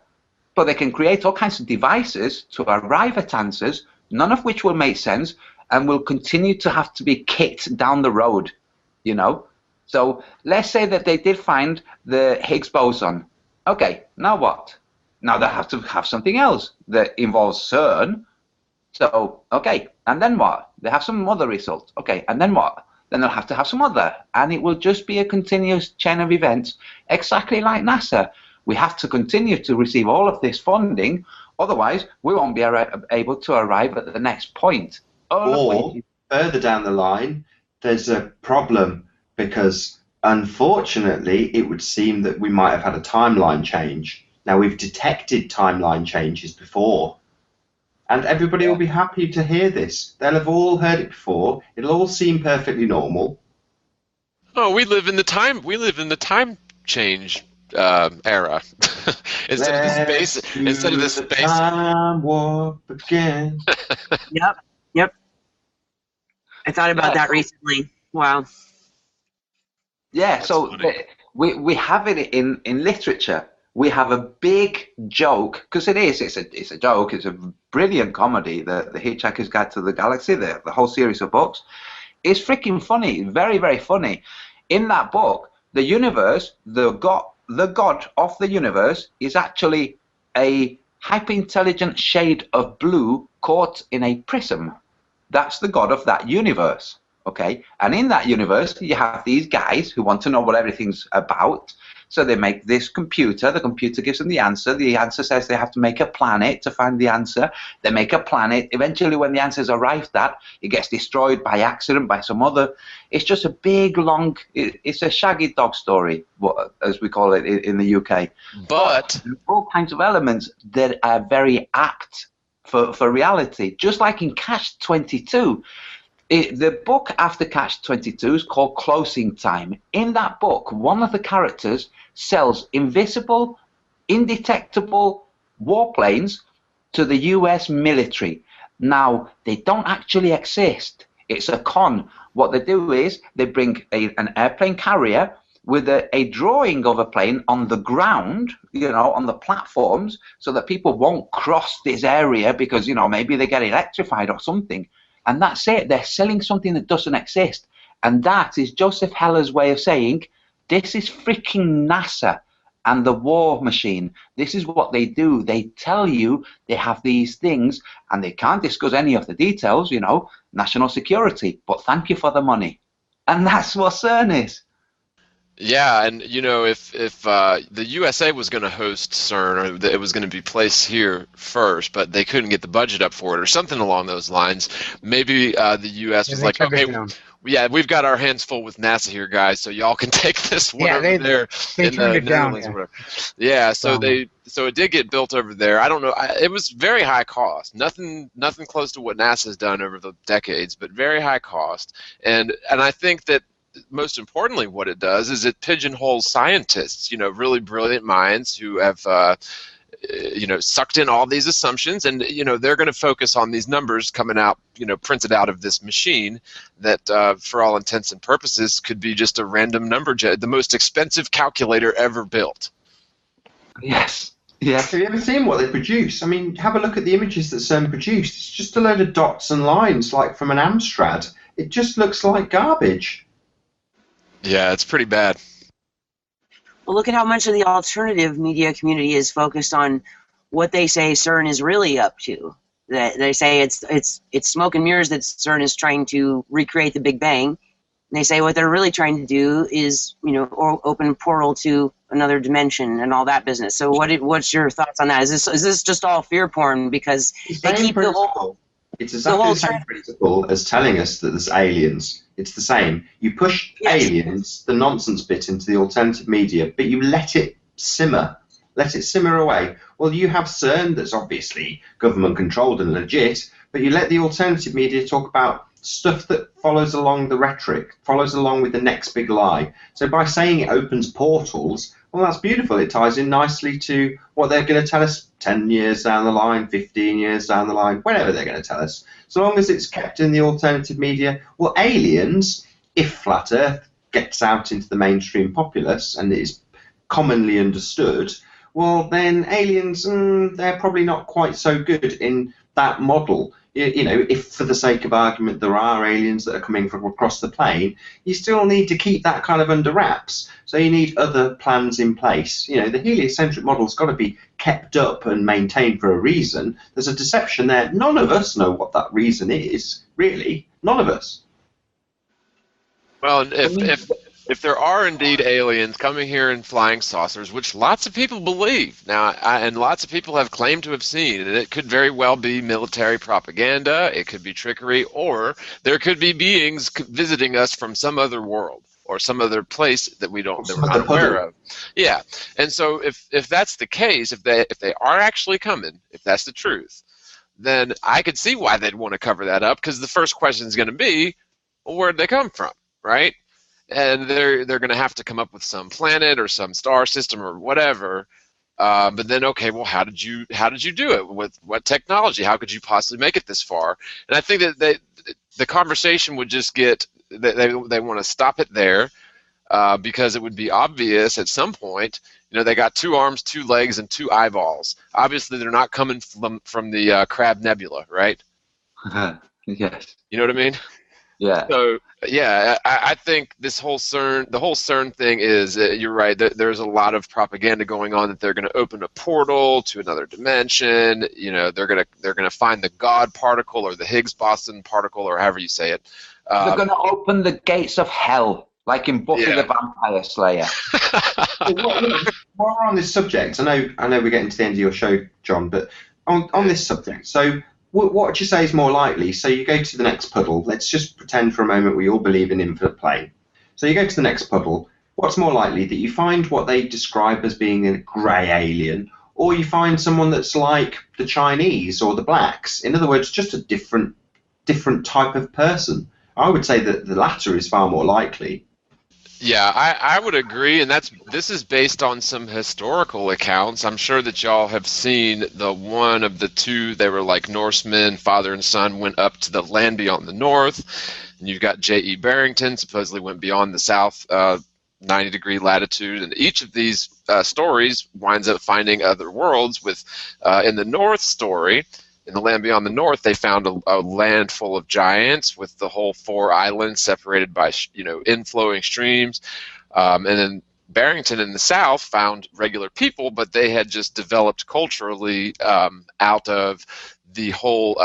but they can create all kinds of devices to arrive at answers, none of which will make sense and will continue to have to be kicked down the road, So let's say that they did find the Higgs boson. Okay, now what? Now they have to have something else that involves CERN. So, okay, and then what? They have some other result. Okay, and then what? Then they'll have to have some other. And it will just be a continuous chain of events, exactly like NASA. We have to continue to receive all of this funding, otherwise we won't be able to arrive at the next point. Or, further down the line, there's a problem, because unfortunately it would seem that we might have had a timeline change. Now, we've detected timeline changes before, and everybody will be happy to hear this. They'll have all heard it before. It'll all seem perfectly normal. Oh, we live in the time change era. instead of the space time warp again. Yep. I thought about that recently. Wow. Yeah, so we have it in literature. we have a big joke, because it's a joke, it's a brilliant comedy, the Hitchhiker's Guide to the Galaxy, the whole series of books. It's freaking funny, very, very funny. In that book, the universe, the god of the universe is actually a hyper-intelligent shade of blue caught in a prism. That's the god of that universe, okay? And in that universe, you have these guys who want to know what everything's about. So they make this computer. The computer gives them the answer. The answer says they have to make a planet to find the answer. They make a planet. Eventually, when the answer is arrived at, it gets destroyed by accident by some other. It's just a big, long, it's a shaggy dog story, as we call it in the UK. But all kinds of elements that are very apt for reality. Just like in Catch-22, the book after Catch-22 is called Closing Time. In that book, one of the characters sells invisible, indetectable warplanes to the US military. Now, they don't actually exist. It's a con. What they do is they bring an airplane carrier with a drawing of a plane on the ground, on the platforms, so that people won't cross this area because, maybe they get electrified or something. And that's it. They're selling something that doesn't exist. And that is Joseph Heller's way of saying, this is freaking NASA and the war machine. This is what they do. They tell you they have these things and they can't discuss any of the details, national security, but thank you for the money. And that's what CERN is. Yeah, and if the USA was going to host CERN, or it was going to be placed here first, but they couldn't get the budget up for it, or something along those lines, maybe the US was like, okay, yeah, we've got our hands full with NASA here, guys, so y'all can take this one over there in the Netherlands, whatever. Yeah, so it did get built over there. I don't know, it was very high cost, nothing close to what NASA's done over the decades, but very high cost, and I think that most importantly, what it does is it pigeonholes scientists, really brilliant minds who have, sucked in all these assumptions, and they're going to focus on these numbers coming out, printed out of this machine that, for all intents and purposes, could be just a random number, the most expensive calculator ever built. Yes. Yeah. Have you ever seen what they produce? I mean, have a look at the images that CERN produced. It's just a load of dots and lines, like from an Amstrad. It just looks like garbage. Yeah, it's pretty bad. Well, look at how much of the alternative media community is focused on what they say CERN is really up to. That they say it's smoke and mirrors that CERN is trying to recreate the Big Bang. And they say what they're really trying to do is, open a portal to another dimension and all that business. So what's your thoughts on that? Is this just all fear porn because they keep the whole? It's exactly the same principle as telling us that there's aliens. It's the same. You push aliens, the nonsense bit, into the alternative media, but you let it simmer. Let it simmer away. Well, you have CERN that's obviously government-controlled and legit, but you let the alternative media talk about stuff that follows along the rhetoric, follows along with the next big lie. So by saying it opens portals, well, that's beautiful. It ties in nicely to what they're going to tell us 10 years down the line, 15 years down the line, whenever they're going to tell us. So long as it's kept in the alternative media, well, aliens, if Flat Earth gets out into the mainstream populace and is commonly understood, well, then aliens, they're probably not quite so good in that model. If for the sake of argument there are aliens that are coming from across the plane, you still need to keep that kind of under wraps. So you need other plans in place. The heliocentric model's got to be kept up and maintained for a reason. There's a deception there. None of us know what that reason is, really. None of us. Well, if there are indeed aliens coming here in flying saucers, which lots of people believe now, and lots of people have claimed to have seen, and it could very well be military propaganda, it could be trickery, or there could be beings visiting us from some other world or some other place that we're not aware of. Yeah, and so if that's the case, if they are actually coming, if that's the truth, then I could see why they'd want to cover that up, because the first question is going to be, well, where'd they come from, right? And they're going to have to come up with some planet or some star system or whatever. But then, okay, well, how did you do it? With what technology? How could you possibly make it this far? And I think that the conversation would just get they want to stop it there because it would be obvious at some point You know, they got 2 arms, 2 legs, and 2 eyeballs. Obviously, they're not coming from the Crab Nebula, right? Yes. You know what I mean? Yeah. So yeah, I think the whole CERN thing is, you're right. There's a lot of propaganda going on that they're going to open a portal to another dimension. You know, they're gonna find the God particle or the Higgs boson particle or however you say it. They're going to open the gates of hell, like in Buffy Yeah. the Vampire Slayer. While we're on this subject, I know we're getting to the end of your show, John, but on this subject, so what would you say is more likely? So you go to the next puddle. Let's just pretend for a moment we all believe in infinite plane. So you go to the next puddle. What's more likely, that you find what they describe as being a grey alien, or you find someone that's like the Chinese or the blacks? In other words, just a different type of person. I would say that the latter is far more likely. Yeah, I would agree, and this is based on some historical accounts. I'm sure that y'all have seen the one of the two. They were like Norsemen, father and son, went up to the land beyond the north. And you've got J.E. Barrington, supposedly went beyond the south 90-degree latitude, and each of these stories winds up finding other worlds. With in the North story, in the land beyond the north, they found a land full of giants with the whole 4 islands separated by inflowing streams, and then Barrington in the south found regular people, but they had just developed culturally out of the whole.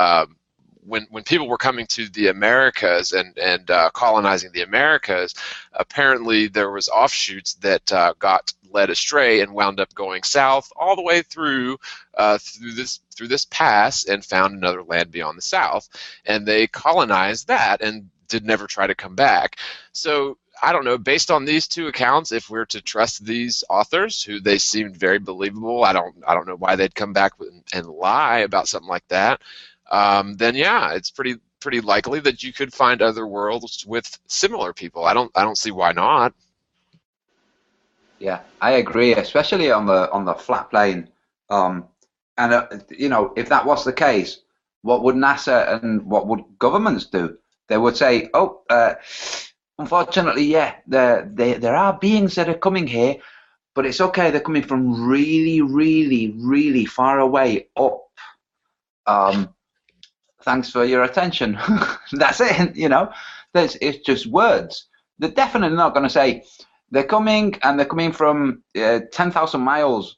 When people were coming to the Americas and colonizing the Americas, apparently there was offshoots that got led astray and wound up going south all the way through this pass and found another land beyond the south, and they colonized that and did never try to come back. So I don't know, based on these 2 accounts, if we're to trust these authors, who they seemed very believable, I don't know why they'd come back and lie about something like that. Then yeah, it's pretty likely that you could find other worlds with similar people. I don't see why not. Yeah, I agree, especially on the flat plane. If that was the case, what would NASA and what would governments do? They would say, "Oh, unfortunately, yeah, there are beings that are coming here, but it's okay. They're coming from really, really, really far away up. Thanks for your attention." That's it. It's just words. They're definitely not going to say they're coming, and they're coming from 10,000 miles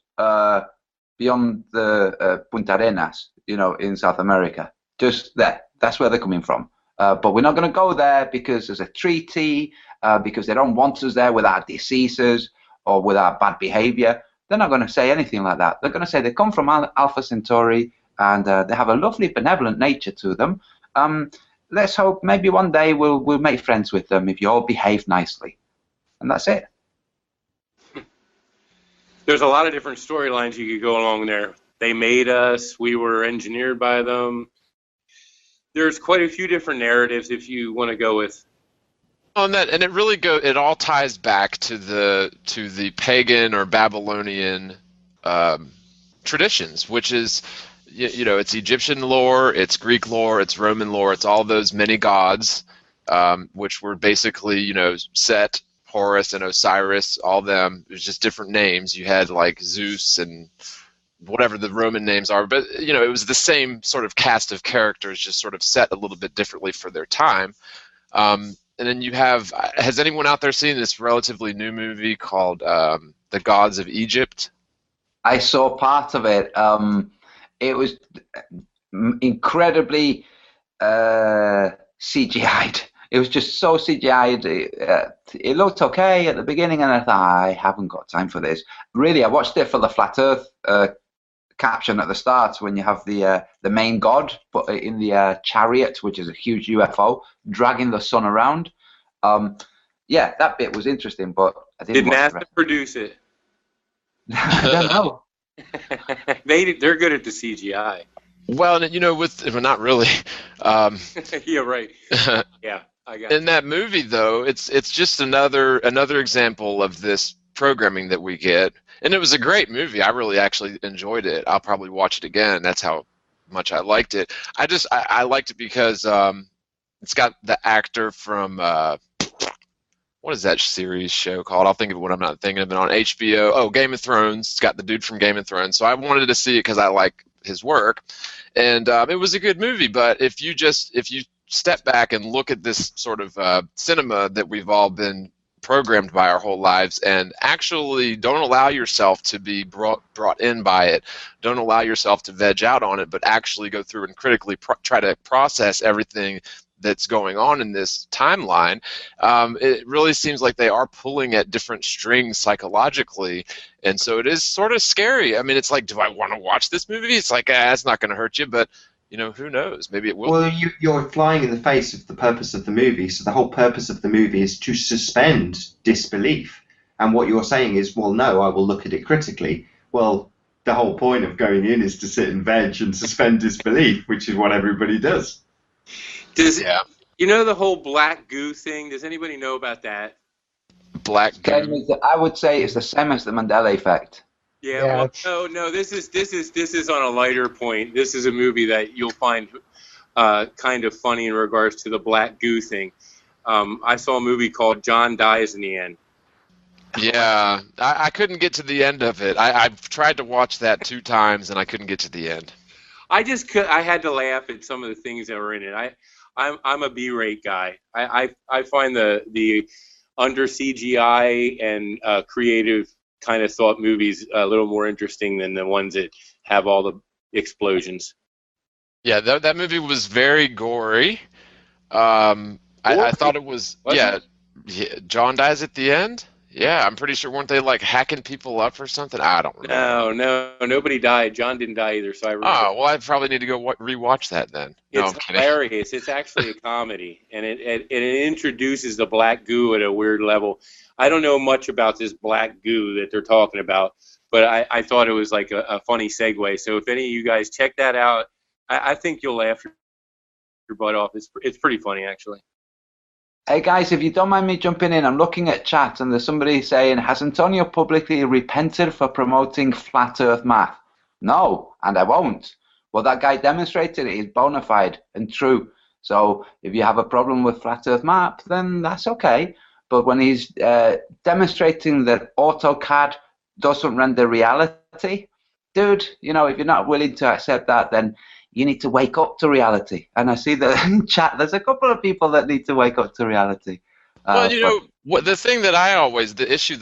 beyond the Punta Arenas, in South America. Just there. That's where they're coming from. But we're not going to go there because there's a treaty, because they don't want us there with our diseases or with our bad behavior. They're not going to say anything like that. They're going to say they come from Alpha Centauri, and they have a lovely benevolent nature to them. Let's hope maybe one day we'll make friends with them if you all behave nicely. And that's it. There's a lot of different storylines you could go along there. They made us. We were engineered by them. There's quite a few different narratives if you want to go with. On that, and it all ties back to the pagan or Babylonian traditions, which is, it's Egyptian lore, it's Greek lore, it's Roman lore, it's all those many gods, which were basically, Set, Horus, and Osiris, all them. It was just different names. You had like Zeus and whatever the Roman names are, but it was the same sort of cast of characters, just sort of set a little bit differently for their time. And then you have, has anyone out there seen this relatively new movie called The Gods of Egypt? I saw part of it. It was incredibly CGI'd. It was just so CGI'd. It looked okay at the beginning, and I thought, I haven't got time for this. Really, I watched it for the Flat Earth caption at the start, when you have the main god but in the chariot, which is a huge UFO, dragging the sun around. Yeah, that bit was interesting, but I didn't. Did NASA produce it? I don't know. They're good at the CGI. Well, not really. Yeah, right. Yeah, I got in that movie, though, it's just another example of this programming that we get, and it was a great movie. I really actually enjoyed it. I'll probably watch it again. That's how much I liked it. I liked it because it's got the actor from what is that series show called? I'll think of it when I'm not thinking of it. On HBO. Oh, Game of Thrones. It's got the dude from Game of Thrones. So I wanted to see it because I like his work, and it was a good movie. But if you step back and look at this sort of cinema that we've all been programmed by our whole lives, and actually don't allow yourself to be brought in by it, don't allow yourself to veg out on it, but actually go through and critically try to process everything that's going on in this timeline, it really seems like they are pulling at different strings psychologically, and so it is sort of scary. I mean, it's like, do I want to watch this movie? It's like, it's not going to hurt you, but who knows? Maybe it will. Well, you're flying in the face of the purpose of the movie. So the whole purpose of the movie is to suspend disbelief. And what you're saying is, well, no, I will look at it critically. Well, the whole point of going in is to sit and veg and suspend disbelief, which is what everybody does. The whole black goo thing? Does anybody know about that? Black goo. I would say it's the same as the Mandela effect. Yeah. Well, no. This is on a lighter point. This is a movie that you'll find kind of funny in regards to the black goo thing. I saw a movie called John Dies in the End. Yeah, I couldn't get to the end of it. I've tried to watch that 2 times and I couldn't get to the end. I had to laugh at some of the things that were in it. I'm a B-rate guy. I find the under CGI and creative kind of thought movies a little more interesting than the ones that have all the explosions. Yeah, that movie was very gory. I thought it was yeah. John dies at the end. Yeah, I'm pretty sure, weren't they like hacking people up or something? I don't remember. No, nobody died. John didn't die either, so I remember. Oh, well, I probably need to go rewatch that then. No, it's hilarious. It's actually a comedy, and it introduces the black goo at a weird level. I don't know much about this black goo that they're talking about, but I thought it was like a funny segue. So if any of you guys check that out, I think you'll laugh your butt off. It's pretty funny, actually. Hey guys, if you don't mind me jumping in, I'm looking at chat and there's somebody saying, has Antonio publicly repented for promoting flat earth math? No, and I won't. Well, that guy demonstrated it is bona fide and true. So if you have a problem with flat earth math, then that's okay. But when he's demonstrating that AutoCAD doesn't render reality, dude, if you're not willing to accept that, then you need to wake up to reality. And I see that in chat, there's a couple of people that need to wake up to reality. Well, the issue that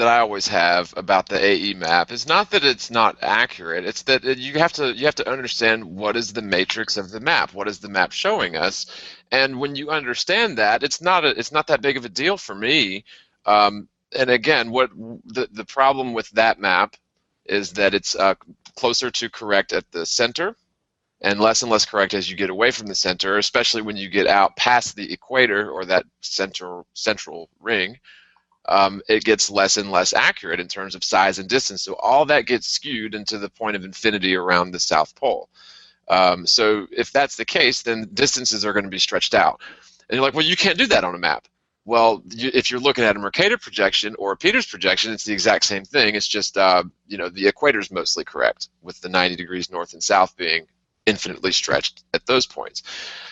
I always have about the AE map is not that it's not accurate. It's that you have to understand what is the matrix of the map. What is the map showing us? And when you understand that, it's not that big of a deal for me. And again, what the problem with that map is that it's closer to correct at the center, and less correct as you get away from the center, especially when you get out past the equator or that central ring. It gets less and less accurate in terms of size and distance. So all that gets skewed into the point of infinity around the South Pole. So if that's the case, then distances are going to be stretched out. And you're like, well, you can't do that on a map. Well, if you're looking at a Mercator projection or a Peters projection, it's the exact same thing. It's just, the equator's mostly correct, with the 90 degrees north and south being infinitely stretched at those points.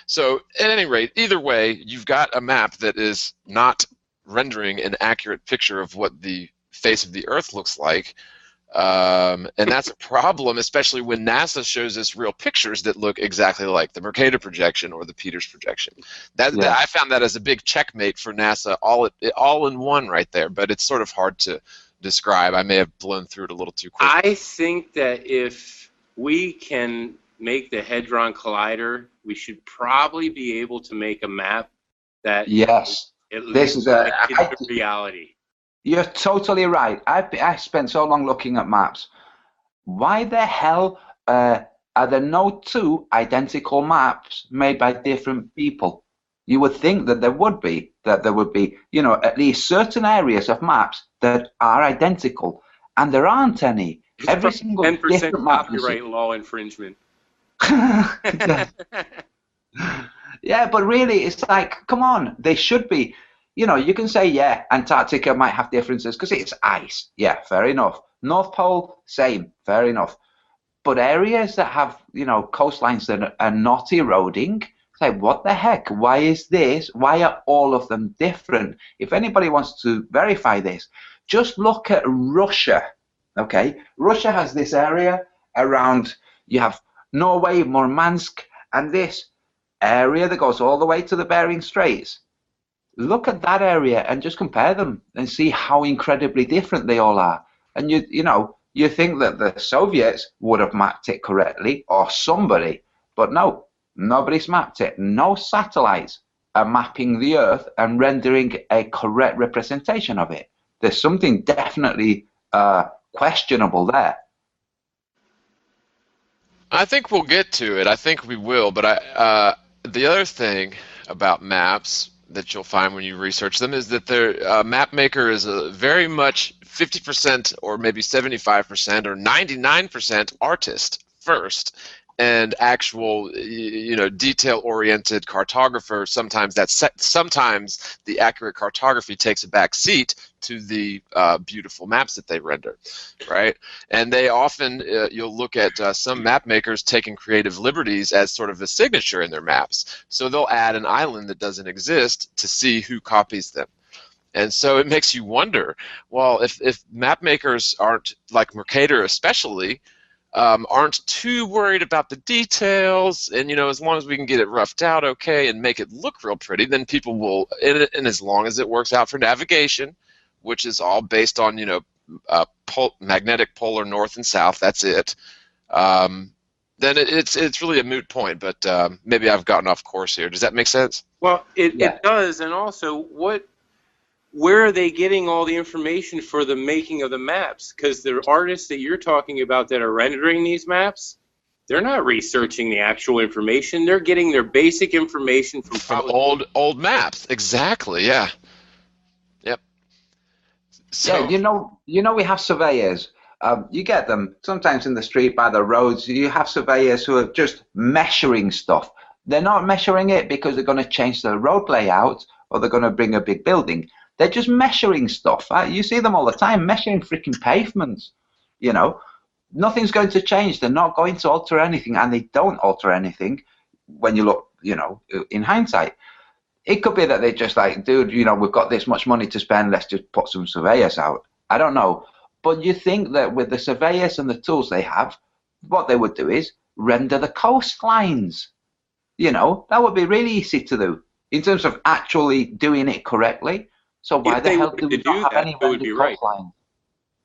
So at any rate, either way, you've got a map that is not rendering an accurate picture of what the face of the Earth looks like. And that's a problem, especially when NASA shows us real pictures that look exactly like the Mercator projection or the Peters projection. I found that as a big checkmate for NASA, all in one right there, but it's sort of hard to describe. I may have blown through it a little too quick. I think that if we can make the Hadron Collider, we should probably be able to make a map that this is a reality. You're totally right. I spent so long looking at maps. Why the hell are there no 2 identical maps made by different people? You would think that there would be at least certain areas of maps that are identical, and there aren't any. Every single 10% copyright law infringement. Yeah, but really, it's like, come on, they should be. You can say, Antarctica might have differences because it's ice. Yeah, fair enough. North Pole, same, fair enough. But areas that have, coastlines that are not eroding, Say, what the heck? Why is this? Why are all of them different? If anybody wants to verify this, just look at Russia. Okay, Russia has this area around. You have Norway, Murmansk, and this area that goes all the way to the Bering Straits. Look at that area and just compare them and see how incredibly different they all are. And you think that the Soviets would have mapped it correctly, or somebody, but no, nobody's mapped it. No satellites are mapping the Earth and rendering a correct representation of it. There's something definitely questionable there. I think we'll get to it. I think we will. But the other thing about maps that you'll find when you research them is that their map maker is a very much 50% or maybe 75% or 99% artist first, and actual, detail-oriented cartographer. Sometimes the accurate cartography takes a back seat to the beautiful maps that they render, right? And they often, you'll look at some map makers taking creative liberties as sort of a signature in their maps. So they'll add an island that doesn't exist to see who copies them. And so it makes you wonder, well, if map makers aren't, like Mercator especially, aren't too worried about the details, and as long as we can get it roughed out okay and make it look real pretty, then people will, and as long as it works out for navigation, which is all based on magnetic polar north and south, that's it, then it's really a moot point. But maybe I've gotten off course here. Does that make sense? Well, it does. And also, where are they getting all the information for the making of the maps? Because the artists that you're talking about that are rendering these maps, they're not researching the actual information. They're getting their basic information from old maps. Exactly. Yeah. Yep. So Yeah, we have surveyors. You get them sometimes in the street, by the roads. You have surveyors who are just measuring stuff. They're not measuring it because they're going to change the road layout or they're going to bring a big building. They're just measuring stuff. You see them all the time, measuring freaking pavements. Nothing's going to change. They're not going to alter anything, and they don't alter anything when you look, in hindsight. It could be that they're just like, dude, we've got this much money to spend, let's just put some surveyors out. I don't know. But you think that with the surveyors and the tools they have, what they would do is render the coastlines. That would be really easy to do in terms of actually doing it correctly. So why the hell do we not have any rendered coastlines?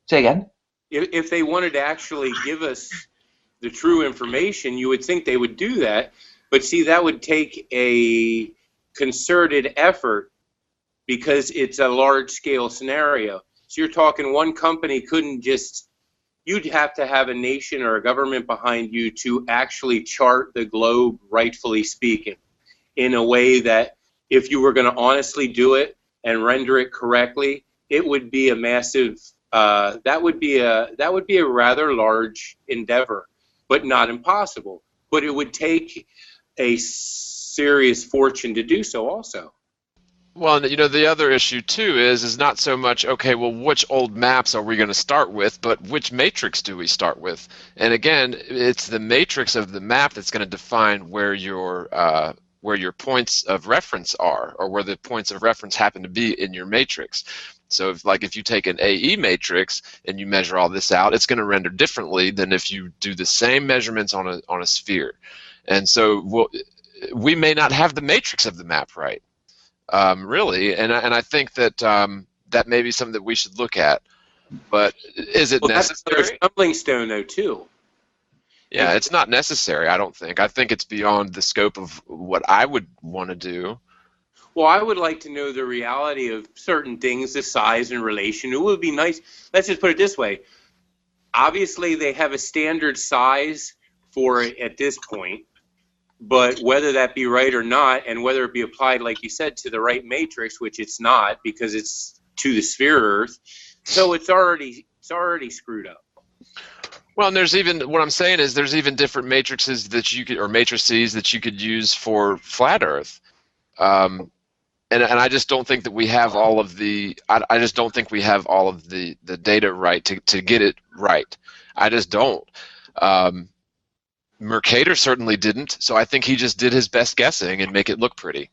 Say again? If they wanted to actually give us the true information, you would think they would do that. But see, that would take a concerted effort because it's a large-scale scenario. So you're talking one company couldn't just, you'd have to have a nation or a government behind you to actually chart the globe, rightfully speaking, in a way that if you were going to honestly do it and render it correctly, it would be a massive, that would be a rather large endeavor, but not impossible. But it would take a serious fortune to do so also. Well, the other issue too is not so much, okay, well, which old maps are we going to start with, but which matrix do we start with? And again, it's the matrix of the map that's going to define where your points of reference are, or where the points of reference happen to be in your matrix. So if you take an AE matrix and you measure all this out, it's going to render differently than if you do the same measurements on a sphere. And so we may not have the matrix of the map right. Really, and I think that that may be something that we should look at. But is it necessary? That's a stumbling stone, though, too. Yeah, it's not necessary, I don't think. I think it's beyond the scope of what I would want to do. Well, I would like to know the reality of certain things, the size and relation. It would be nice. Let's just put it this way. Obviously, they have a standard size for it at this point. But whether that be right or not, and whether it be applied, like you said, to the right matrix, which it's not because it's to the sphere Earth, so it's already screwed up. Well, and there's even, what I'm saying is there's even different matrices that you could, or matrices that you could use for flat Earth. And I just don't think that we have all of the, I just don't think we have all of the data right to get it right. I just don't. Mercator certainly didn't, so I think he just did his best guessing and make it look pretty.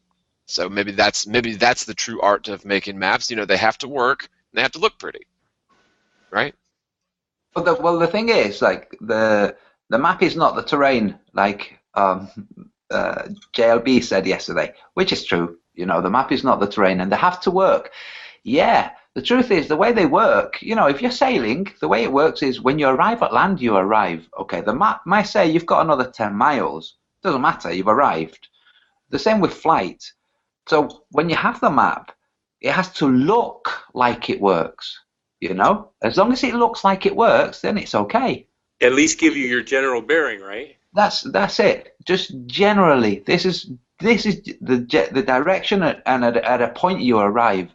So maybe that's the true art of making maps. You know, they have to work and they have to look pretty, right? Well, the thing is, like the map is not the terrain, like JLB said yesterday, which is true. You know, the map is not the terrain, and they have to work. Yeah, the truth is, the way they work, you know, if you're sailing, the way it works is when you arrive at land, you arrive. Okay, the map might say you've got another 10 miles. Doesn't matter, you've arrived. The same with flight. So when you have the map, it has to look like it works. You know, as long as it looks like it works, then it's okay. At least give you your general bearing, right? That's it. Just generally, this is the direction, and at a point you arrive.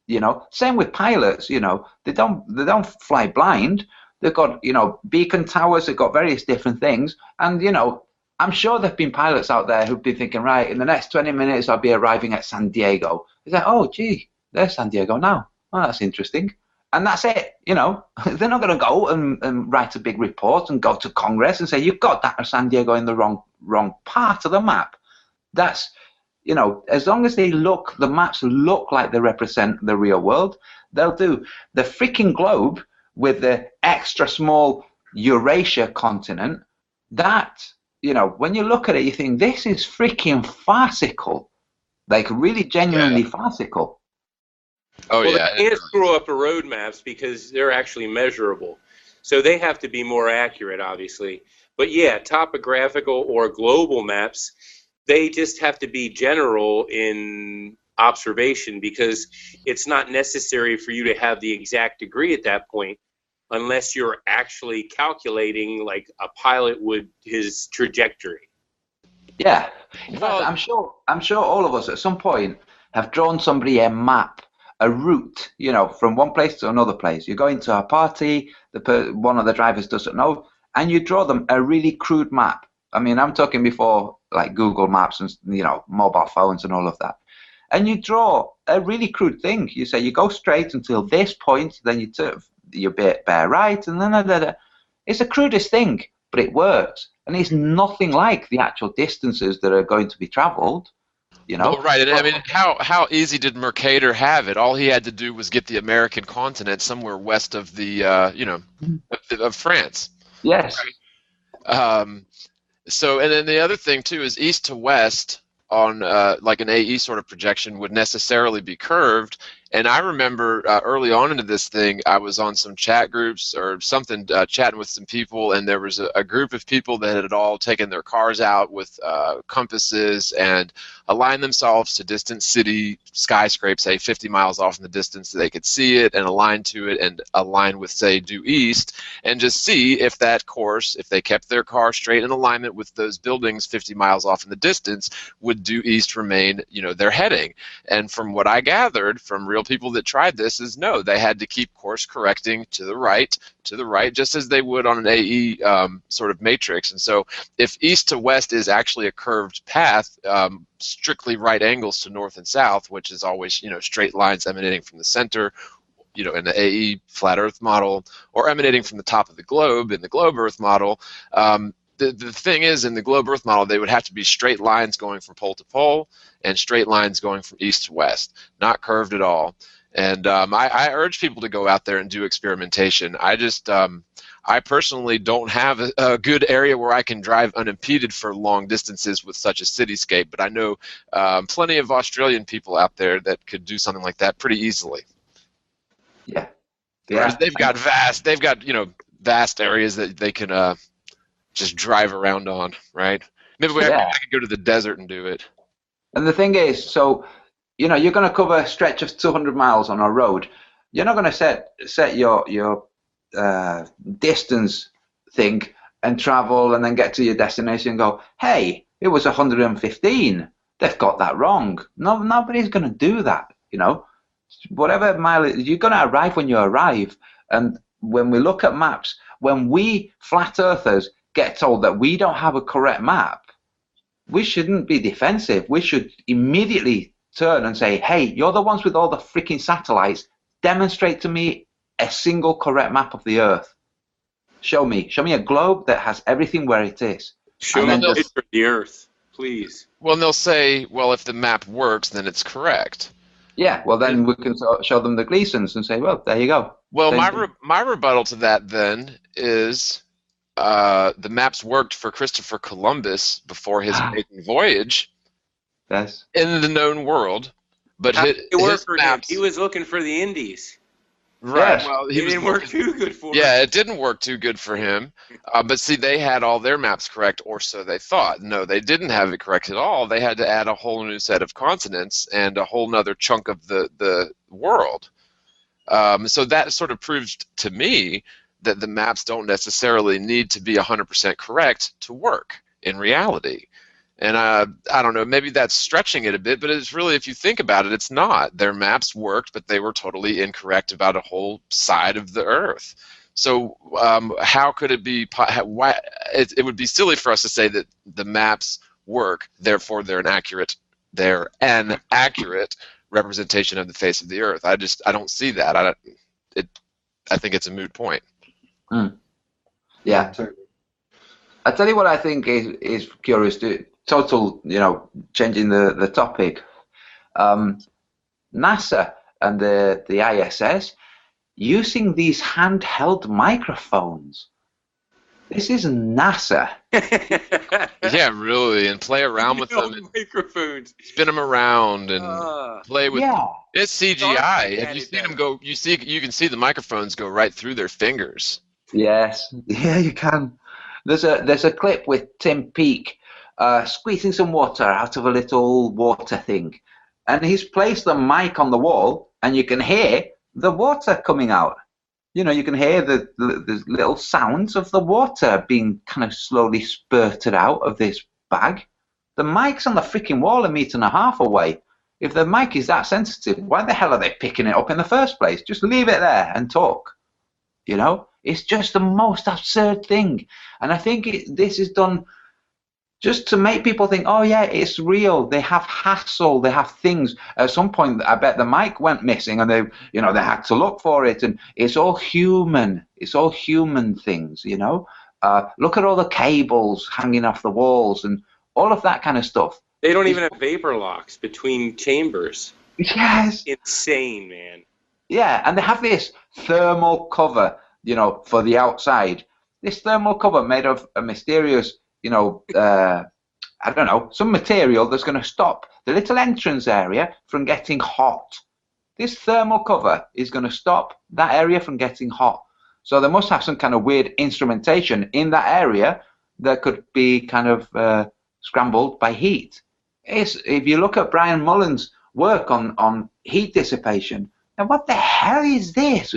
You know, same with pilots. You know, they don't fly blind. They've got, you know, beacon towers. They've got various different things, and you know, I'm sure there've been pilots out there who've been thinking, right, in the next 20 minutes I'll be arriving at San Diego. It's like, oh, gee, there's San Diego now. Well, that's interesting. And that's it, you know. They're not going to go and write a big report and go to Congress and say, you've got that San Diego in the wrong part of the map. That's, you know, as long as the maps look like they represent the real world, they'll do. The freaking globe with the extra small Eurasia continent, that, you know, when you look at it, you think, this is freaking farcical. Like, really genuinely farcical. Oh, well, yeah. They can't screw up the road maps because they're actually measurable. So they have to be more accurate, obviously. But yeah, topographical or global maps, they just have to be general in observation because it's not necessary for you to have the exact degree at that point unless you're actually calculating like a pilot would his trajectory. Yeah. In fact, I'm sure all of us at some point have drawn somebody a map, a route, you know, from one place to another place. You go into a party, one of the drivers doesn't know, and you draw them a really crude map. I mean, I'm talking before like Google Maps and, you know, mobile phones and all of that. And you draw a really crude thing. You say you go straight until this point, then you bear right, and then it's the crudest thing, but it works, and it's nothing like the actual distances that are going to be traveled. You know? Well, right. And I mean, how easy did Mercator have it? All he had to do was get the American continent somewhere west of the, you know, of France. Yes. Right? So, and then the other thing too is east to west on like an AE sort of projection would necessarily be curved. And I remember early on into this thing, I was on some chat groups or something, chatting with some people, and there was a group of people that had all taken their cars out with compasses and aligned themselves to distant city skyscrapes, say 50 miles off in the distance so they could see it and align to it and align with, say, due east, and just see if that course, if they kept their car straight in alignment with those buildings 50 miles off in the distance, would due east remain, you know, their heading. And from what I gathered from real people that tried this is no, they had to keep course correcting to the right, just as they would on an AE sort of matrix. And so if east to west is actually a curved path, strictly right angles to north and south, which is always, you know, straight lines emanating from the center, you know, in the AE flat Earth model, or emanating from the top of the globe in the globe Earth model. The thing is, in the globe Earth model, they would have to be straight lines going from pole to pole and straight lines going from east to west, not curved at all. And I urge people to go out there and do experimentation. I personally don't have a good area where I can drive unimpeded for long distances with such a cityscape, but I know plenty of Australian people out there that could do something like that pretty easily. Yeah. Whereas they've got you know, vast areas that they can just drive around on, right? Maybe I could go to the desert and do it. And the thing is, so, you know, you're going to cover a stretch of 200 miles on a road. You're not going to set your distance thing and travel and then get to your destination and go, hey, it was 115. They've got that wrong. No, nobody's going to do that, you know. Whatever mileage, you're going to arrive when you arrive. And when we look at maps, when we flat earthers get told that we don't have a correct map, we shouldn't be defensive. We should immediately turn and say, hey, you're the ones with all the freaking satellites. Demonstrate to me a single correct map of the Earth. Show me a globe that has everything where it is. Show me a picture of the Earth, please. Well, and they'll say, well, if the map works, then it's correct. Yeah, well, then we can show them the Gleasons and say, well, there you go. Well, my rebuttal to that then is the maps worked for Christopher Columbus before his maiden voyage in the known world, but his maps, he was looking for the Indies. Right. Yes. Well, It didn't work too good for him. Yeah, it didn't work too good for him. But see, they had all their maps correct, or so they thought. No, they didn't have it correct at all. They had to add a whole new set of continents and a whole nother chunk of the world. So that sort of proved to me that the maps don't necessarily need to be 100% correct to work in reality. And I don't know, maybe that's stretching it a bit, but it's really, if you think about it, it's not. Their maps worked, but they were totally incorrect about a whole side of the Earth. So how could it be? Why it would be silly for us to say that the maps work, therefore they're an accurate representation of the face of the Earth. I don't see that. I think it's a moot point. Yeah. I tell you what I think is curious too. Total, changing the topic. NASA and the ISS using these handheld microphones. This is NASA. Yeah, really, and play around with them. And microphones. Spin them around and play with them. It's CGI. Have you seen them go? You can see the microphones go right through their fingers. Yes, yeah, you can. There's a clip with Tim Peake squeezing some water out of a little water thing, and he's placed the mic on the wall, and you can hear the water coming out. You can hear the little sounds of the water being kind of slowly spurted out of this bag. The mic's on the freaking wall 1.5 meters away. If the mic is that sensitive, why the hell are they picking it up in the first place? Just leave it there and talk. It's just the most absurd thing. And I think this is done just to make people think, oh yeah, it's real. They have hassle. They have things. At some point, I bet the mic went missing, and they had to look for it. And it's all human. It's all human things. Look at all the cables hanging off the walls and all of that kind of stuff. They don't even have vapor locks between chambers. Yes. Insane, man. Yeah, and they have this thermal cover, for the outside. This thermal cover made of a mysterious, I don't know, some material that's going to stop the little entrance area from getting hot. This thermal cover is going to stop that area from getting hot. So they must have some kind of weird instrumentation in that area that could be kind of scrambled by heat. If you look at Brian Mullen's work on heat dissipation, and what the hell is this?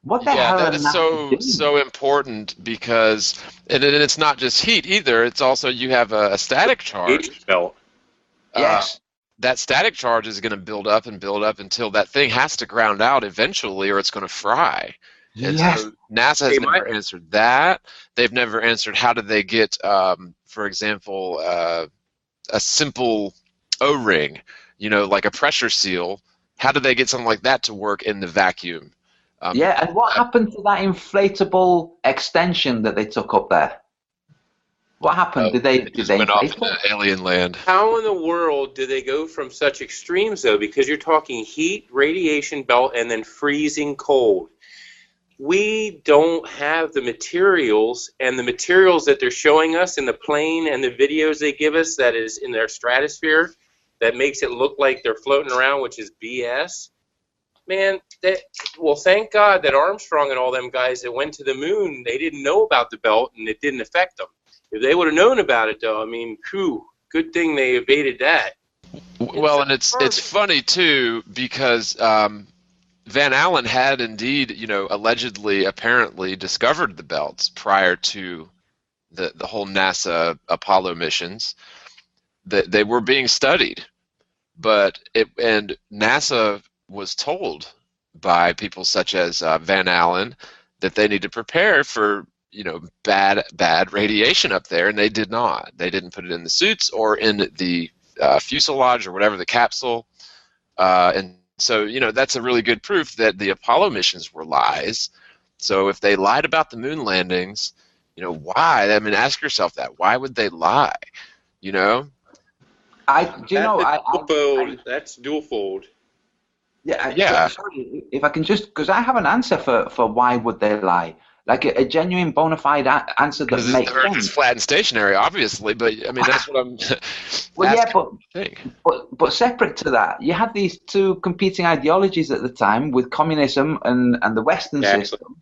What the hell? Yeah, that is so important, because and it's not just heat either. It's also you have a static charge. Yes. That static charge is going to build up and build up until that thing has to ground out eventually, or it's going to fry. And so NASA has never answered that. They've never answered how do they get, for example, a simple O-ring, like a pressure seal. How do they get something like that to work in the vacuum? And what happened to that inflatable extension that they took up there? What happened? Did they went off into alien land? How in the world do they go from such extremes, though? Because you're talking heat, radiation belt, and then freezing cold. We don't have the materials, and the materials that they're showing us in the plane and the videos they give us that is in their stratosphere that makes it look like they're floating around, which is BS. Man, thank God that Armstrong and all them guys that went to the moon, they didn't know about the belt and it didn't affect them. If they would have known about it, though, good thing they evaded that. Well, and it's funny too, because Van Allen had indeed, allegedly, apparently discovered the belts prior to the whole NASA Apollo missions. That they were being studied, and NASA was told by people such as Van Allen that they need to prepare for bad radiation up there, and they did not. They didn't put it in the suits or in the fuselage or whatever, the capsule, and so that's a really good proof that the Apollo missions were lies. So if they lied about the moon landings, why? I mean, ask yourself that. Why would they lie? That's dual fold. Yeah. Sorry, if I can because I have an answer for why would they lie. Like a genuine bona fide answer that makes sense. It's flat and stationary, obviously, but I mean that's what I'm. Well, yeah, but separate to that, you had these two competing ideologies at the time with communism and the Western system.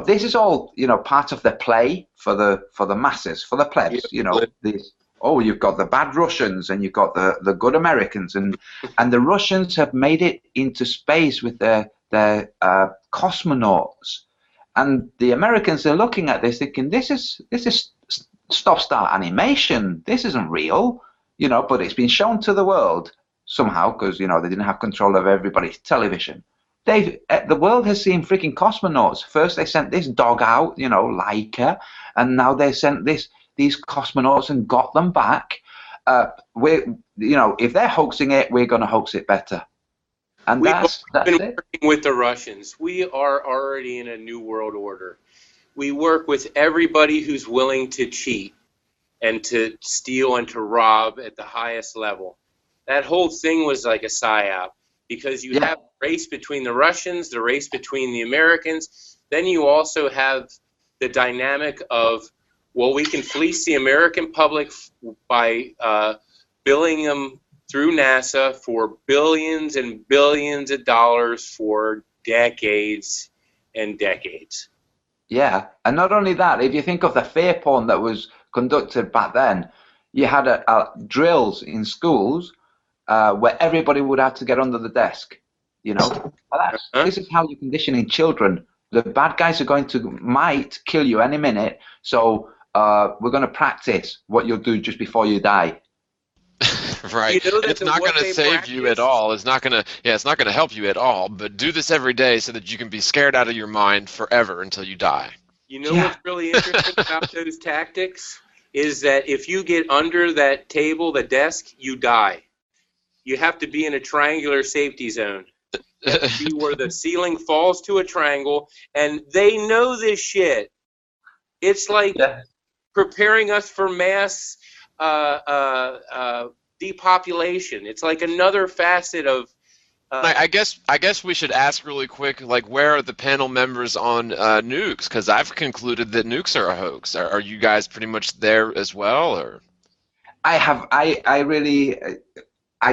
This is all part of the play for the masses, for the plebs. You've got the bad Russians and you've got the good Americans, and the Russians have made it into space with their cosmonauts. And the Americans are looking at this thinking, this is stop-start animation. This isn't real, but it's been shown to the world somehow because, they didn't have control of everybody's television. The world has seen freaking cosmonauts. First they sent this dog out, Laika, and now they sent these cosmonauts and got them back. If they're hoaxing it, we're going to hoax it better. And We've been it. working with the Russians. We are already in a new world order. We work with everybody who's willing to cheat and to steal and to rob at the highest level. That whole thing was like a psyop because you have a race between the Russians, the race between the Americans. Then you also have the dynamic of, well, we can fleece the American public by billing them through NASA for billions and billions of dollars for decades and decades. Yeah, and not only that, if you think of the fear porn that was conducted back then, you had drills in schools where everybody would have to get under the desk. This is how you're conditioning children. The bad guys might kill you any minute, so we're going to practice what you'll do just before you die. Right. It's not going to save you at all. It's not going to help you at all, but do this every day so that you can be scared out of your mind forever until you die. What's really interesting about those tactics is that if you get under that table, the desk, you die. You have to be in a triangular safety zone. Be where the ceiling falls to a triangle, and they know this shit. It's like preparing us for mass depopulation. It's like another facet of. I guess we should ask really quick, like, where are the panel members on nukes? Because I've concluded that nukes are a hoax. Are you guys pretty much there as well, or? I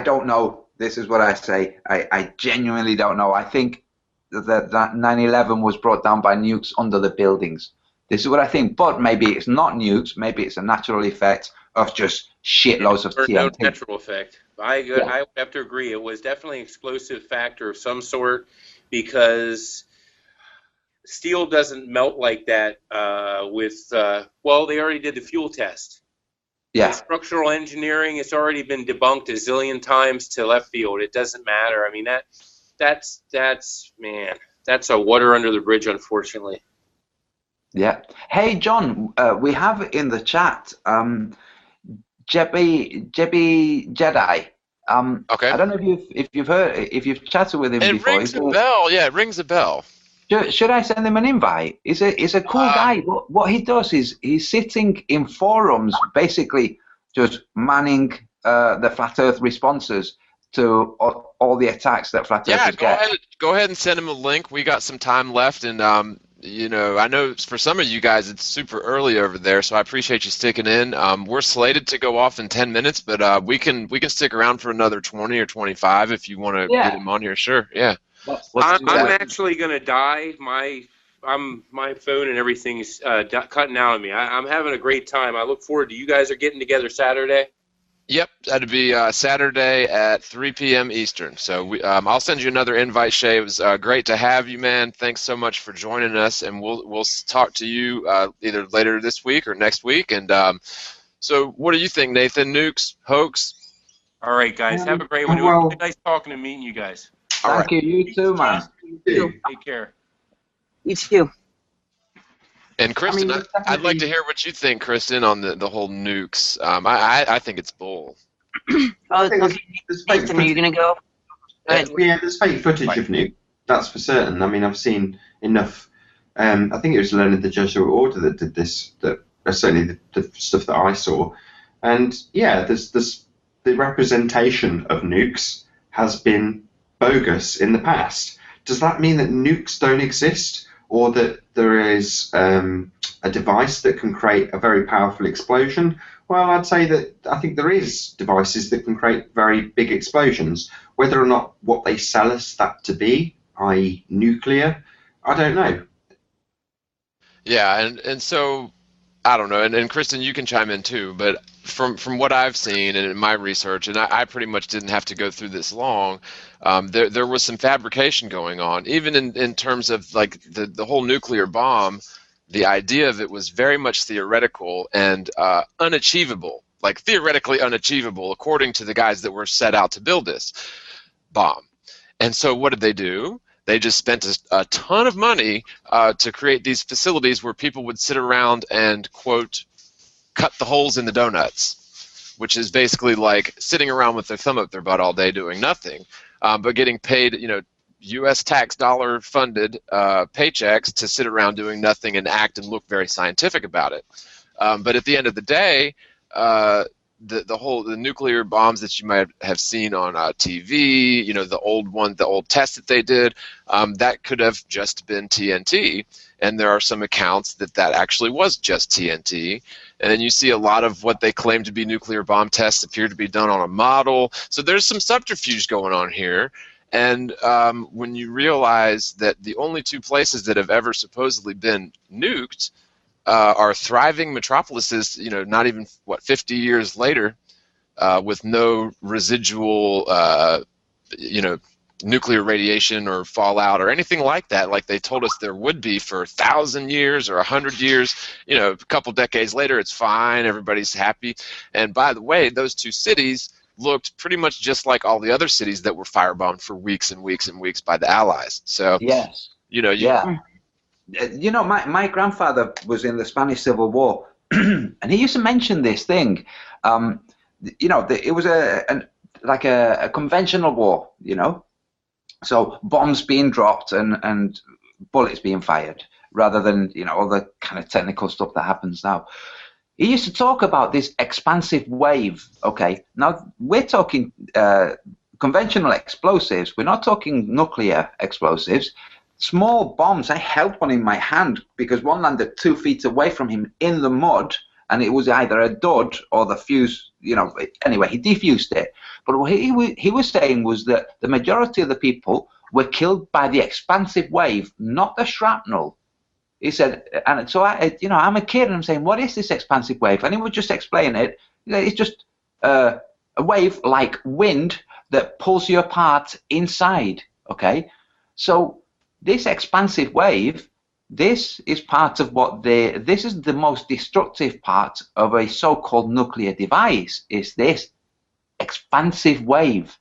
don't know. This is what I say. I genuinely don't know. I think that 9/11 was brought down by nukes under the buildings. This is what I think. But maybe it's not nukes. Maybe it's a natural effect of just shitloads of TNT. No natural effect. I would have to agree. It was definitely an explosive factor of some sort because steel doesn't melt like that they already did the fuel test. Yeah. The structural engineering has already been debunked a zillion times to left field. It doesn't matter. I mean, that's a water under the bridge, unfortunately. Yeah. Hey, John, we have in the chat Jebby Jedi. Okay. I don't know if you've chatted with him before. It rings a bell. Yeah, it rings a bell. Should I send him an invite? He's a cool guy. What he does is he's sitting in forums, basically just manning the flat Earth responses to all the attacks that flat Earthers get. Go ahead and send him a link. We got some time left, and I know for some of you guys it's super early over there, so I appreciate you sticking in. We're slated to go off in 10 minutes, but we can stick around for another 20 or 25 if you want to get him on here. Sure, yeah. I'm actually gonna die. My phone and everything's cutting out on me. I'm having a great time. I look forward to you guys are getting together Saturday. Yep, that'd be Saturday at 3 p.m. Eastern. So I'll send you another invite, Shay. It was great to have you, man. Thanks so much for joining us, and we'll talk to you either later this week or next week. And so, what do you think, Nathan? Nukes, hoax? All right, guys. Have a great one. It was nice talking and meeting you guys. Thank you. You too, man. Take care. You too. And Kristen, I'd like to hear what you think, Kristen, on the whole nukes. I think it's bull. Nathan, are you gonna go? Yeah, there's fake footage of nuke. That's for certain. I mean, I've seen enough I think it was Leonard the Jesuit Order that did this. That certainly the stuff that I saw, and yeah, there's the representation of nukes has been bogus in the past. Does that mean that nukes don't exist, or that there is a device that can create a very powerful explosion? Well, I'd say that I think there is devices that can create very big explosions. Whether or not what they sell us that to be, i.e. nuclear, I don't know. Yeah, and so I don't know, and Kristen, you can chime in too, but from what I've seen and in my research, and I pretty much didn't have to go through this long, there was some fabrication going on, even in terms of like the whole nuclear bomb. The idea of it was very much theoretical and unachievable, like theoretically unachievable, according to the guys that were set out to build this bomb. And so what did they do? They just spent a ton of money to create these facilities where people would sit around and, quote, cut the holes in the donuts, which is basically like sitting around with their thumb up their butt all day doing nothing, but getting paid, U.S. tax dollar funded paychecks to sit around doing nothing and act and look very scientific about it. But at the end of the day, the nuclear bombs that you might have seen on TV, the old test that they did, that could have just been TNT. And there are some accounts that actually was just TNT. And then you see a lot of what they claim to be nuclear bomb tests appear to be done on a model. So there's some subterfuge going on here. And when you realize that the only two places that have ever supposedly been nuked are thriving metropolises, not even, 50 years later, with no residual, nuclear radiation or fallout or anything like that, like they told us there would be for 1,000 years or 100 years. A couple decades later, it's fine, everybody's happy. And by the way, those two cities looked pretty much just like all the other cities that were firebombed for weeks and weeks and weeks by the Allies. So, yes, my grandfather was in the Spanish Civil War, and he used to mention this thing. It was a conventional war, so bombs being dropped and bullets being fired, rather than all the kind of technical stuff that happens now. He used to talk about this expansive wave. Okay, now we're talking conventional explosives. We're not talking nuclear explosives. Small bombs. I held one in my hand because one landed 2 feet away from him in the mud, and it was either a dud or the fuse. Anyway, he defused it. But what he was saying was that the majority of the people were killed by the expansive wave, not the shrapnel. He said, and so I'm a kid and I'm saying, what is this expansive wave? And he would just explain it. It's just a wave like wind that pulls you apart inside. Okay, so this expansive wave, this is part of this is the most destructive part of a so-called nuclear device, is this expansive wave.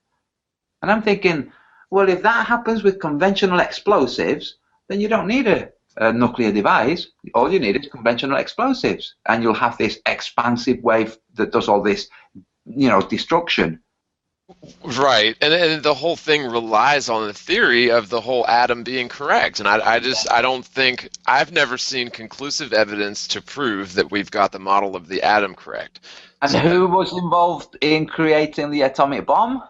And I'm thinking, well, if that happens with conventional explosives, then you don't need a nuclear device. All you need is conventional explosives, and you'll have this expansive wave that does all this, destruction. Right, and the whole thing relies on the theory of the whole atom being correct, and I don't think, I've never seen conclusive evidence to prove that we've got the model of the atom correct. And who was involved in creating the atomic bomb?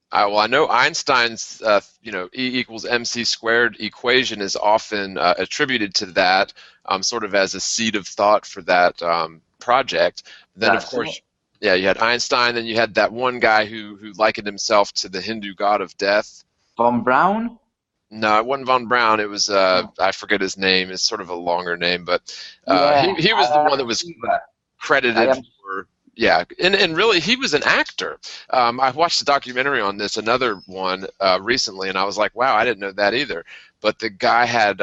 I know Einstein's E equals mc squared equation is often attributed to that, sort of as a seed of thought for that project. Then of course, yeah, you had Einstein. Then you had that one guy who likened himself to the Hindu god of death. Von Braun? No, it wasn't Von Braun. It was I forget his name. It's sort of a longer name, but he was the one that was credited for. Yeah, and really, he was an actor. I watched a documentary on this, another one, recently, and I was like, wow, I didn't know that either. But the guy had,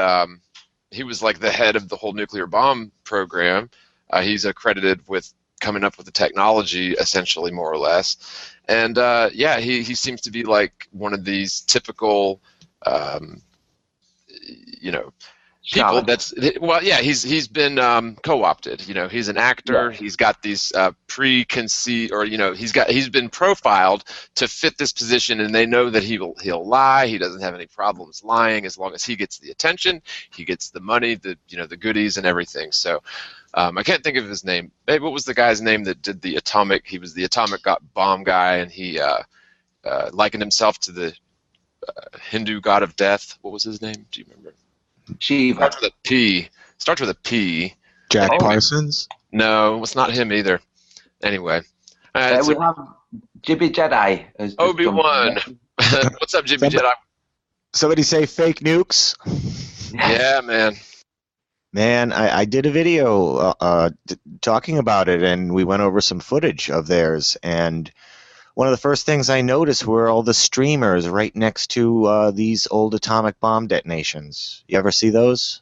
he was like the head of the whole nuclear bomb program. He's accredited with coming up with the technology, essentially, more or less. And yeah, he seems to be like one of these typical, people. He's been co-opted. You know, he's an actor. Yeah. He's got these preconceived, or he's been profiled to fit this position, and they know that he'll lie. He doesn't have any problems lying as long as he gets the attention, he gets the money, the goodies and everything. So I can't think of his name. Hey, what was the guy's name that did the atomic? He was the atomic bomb guy, and he likened himself to the Hindu god of death. What was his name? Do you remember? Shiva. Starts with a P. Starts with a P. Jack Parsons? No, it's not him either. Anyway. We have Jibby Jedi. Obi-Wan. What's up, Jibby Jedi? Somebody say fake nukes? Yeah, man. Man, I did a video talking about it, and we went over some footage of theirs, and one of the first things I noticed were all the streamers right next to these old atomic bomb detonations. You ever see those?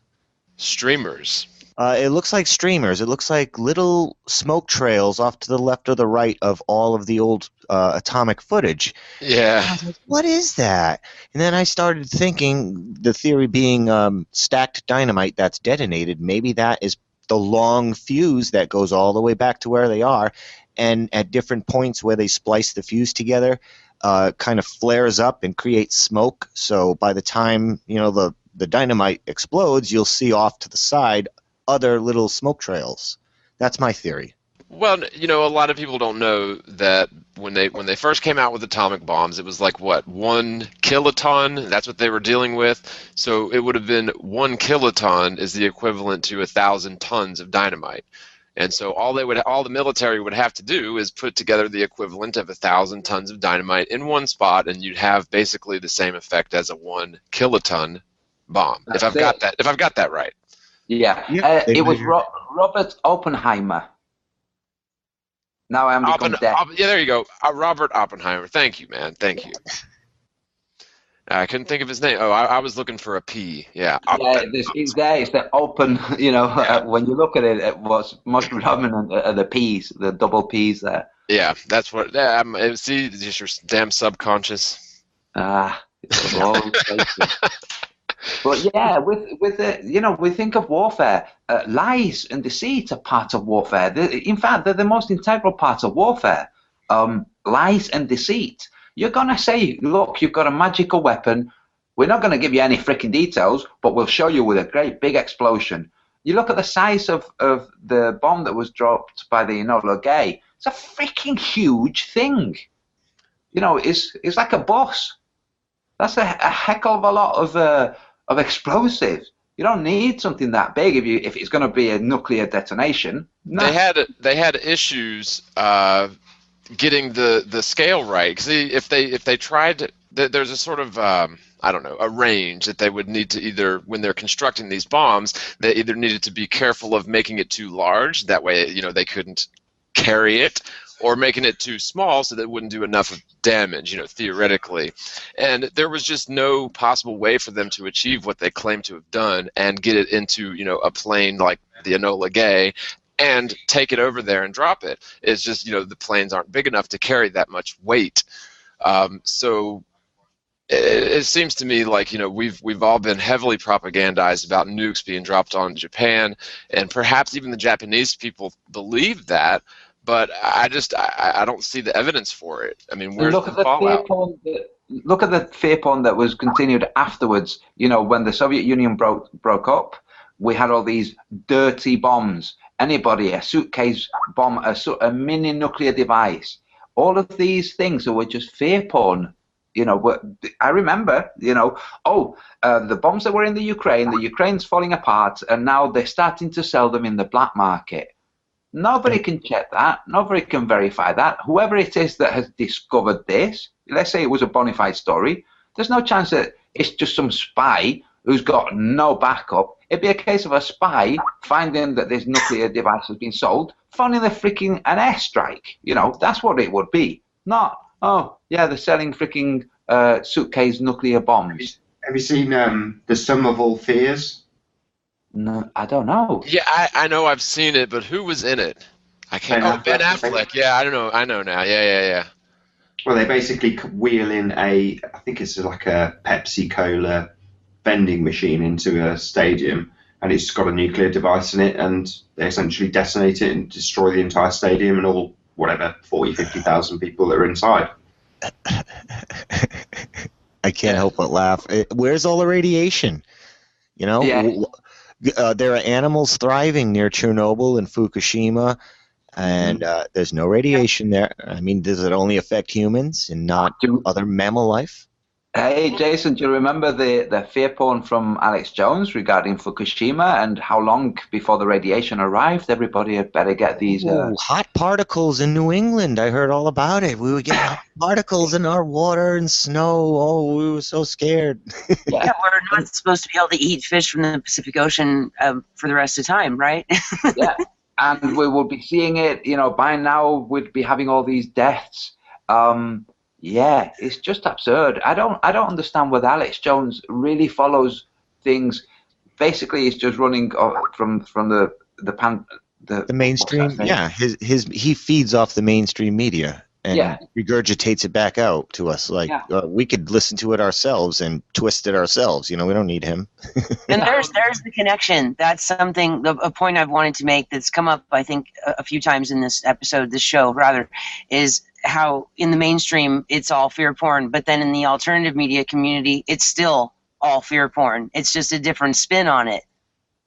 Streamers? It looks like streamers. It looks like little smoke trails off to the left or the right of all of the old atomic footage. Yeah. I was like, what is that? And then I started thinking, the theory being stacked dynamite that's detonated, maybe that is the long fuse that goes all the way back to where they are, and at different points where they splice the fuse together, kind of flares up and creates smoke. So by the time the dynamite explodes, you'll see off to the side other little smoke trails. That's my theory. Well, a lot of people don't know that when they first came out with atomic bombs, it was like, what, 1 kiloton? That's what they were dealing with. So it would have been 1 kiloton is the equivalent to 1,000 tons of dynamite. And so all the military would have to do is put together the equivalent of 1,000 tons of dynamite in one spot, and you'd have basically the same effect as a 1 kiloton bomb. If I've got that right. Yeah. It was Robert Oppenheimer. Now I'm become deaf. Yeah, there you go. Robert Oppenheimer. Thank you, man. Thank you. I couldn't think of his name. Oh, I was looking for a P. Yeah. It's the open, when you look at it, it was most predominant are the P's, the double P's there. Yeah, that's what. See, just your damn subconscious. It's all But yeah, with the, we think of warfare. Lies and deceit are part of warfare. In fact, they're the most integral part of warfare. Lies and deceit. You're going to say, look, you've got a magical weapon. We're not going to give you any freaking details, but we'll show you with a great big explosion. You look at the size of the bomb that was dropped by the Enola Gay. It's a freaking huge thing. It's like a bus. That's a heck of a lot of explosives. You don't need something that big if it's going to be a nuclear detonation. No. They had issues getting the scale right. See, if they tried, there's a sort of a range that they would need to either, when they're constructing these bombs, they either needed to be careful of making it too large, that way they couldn't carry it, or making it too small so that it wouldn't do enough damage, theoretically. And there was just no possible way for them to achieve what they claimed to have done and get it into, a plane like the Enola Gay and take it over there and drop it. It's just, the planes aren't big enough to carry that much weight. So it seems to me like, we've all been heavily propagandized about nukes being dropped on Japan, and perhaps even the Japanese people believe that. But I don't see the evidence for it. I mean, where's the fallout? Look at the fear porn that was continued afterwards. When the Soviet Union broke up, we had all these dirty bombs. Anybody, a suitcase bomb, a mini nuclear device. All of these things that were just fear porn. I remember, the bombs that were in the Ukraine's falling apart, and now they're starting to sell them in the black market. Nobody can check that. Nobody can verify that. Whoever it is that has discovered this, let's say it was a bona fide story, there's no chance that it's just some spy who's got no backup. It'd be a case of a spy finding that this nuclear device has been sold, finding an airstrike. That's what it would be. Not, they're selling freaking suitcase nuclear bombs. Have you seen The Sum of All Fears? No, I don't know. Yeah, I know I've seen it, but who was in it? I can't. Ben Affleck. Yeah, I don't know. I know now. Yeah. Well, they basically wheel in I think it's like a Pepsi Cola vending machine into a stadium, and it's got a nuclear device in it, and they essentially detonate it and destroy the entire stadium and all, whatever, 40, 50,000 people that are inside. I can't help but laugh. Where's all the radiation? You know, there are animals thriving near Chernobyl and Fukushima, and there's no radiation there. I mean, does it only affect humans and not other mammal life? Hey, Jason, do you remember the fear porn from Alex Jones regarding Fukushima and how long before the radiation arrived? Everybody had better get these... hot particles in New England. I heard all about it. We would get hot particles in our water and snow. Oh, we were so scared. Yeah, we're not supposed to be able to eat fish from the Pacific Ocean for the rest of the time, right? Yeah, and we will be seeing it, you know, by now we'd be having all these deaths. Yeah, it's just absurd. I don't understand whether Alex Jones really follows things. Basically, he's just running from the mainstream. Yeah, he feeds off the mainstream media and regurgitates it back out to us. Like we could listen to it ourselves and twist it ourselves. You know, we don't need him. And there's the connection. That's something, a point I've wanted to make that's come up, I think, a few times in this show, rather, is how in the mainstream it's all fear porn, but then in the alternative media community it's still all fear porn. It's just a different spin on it.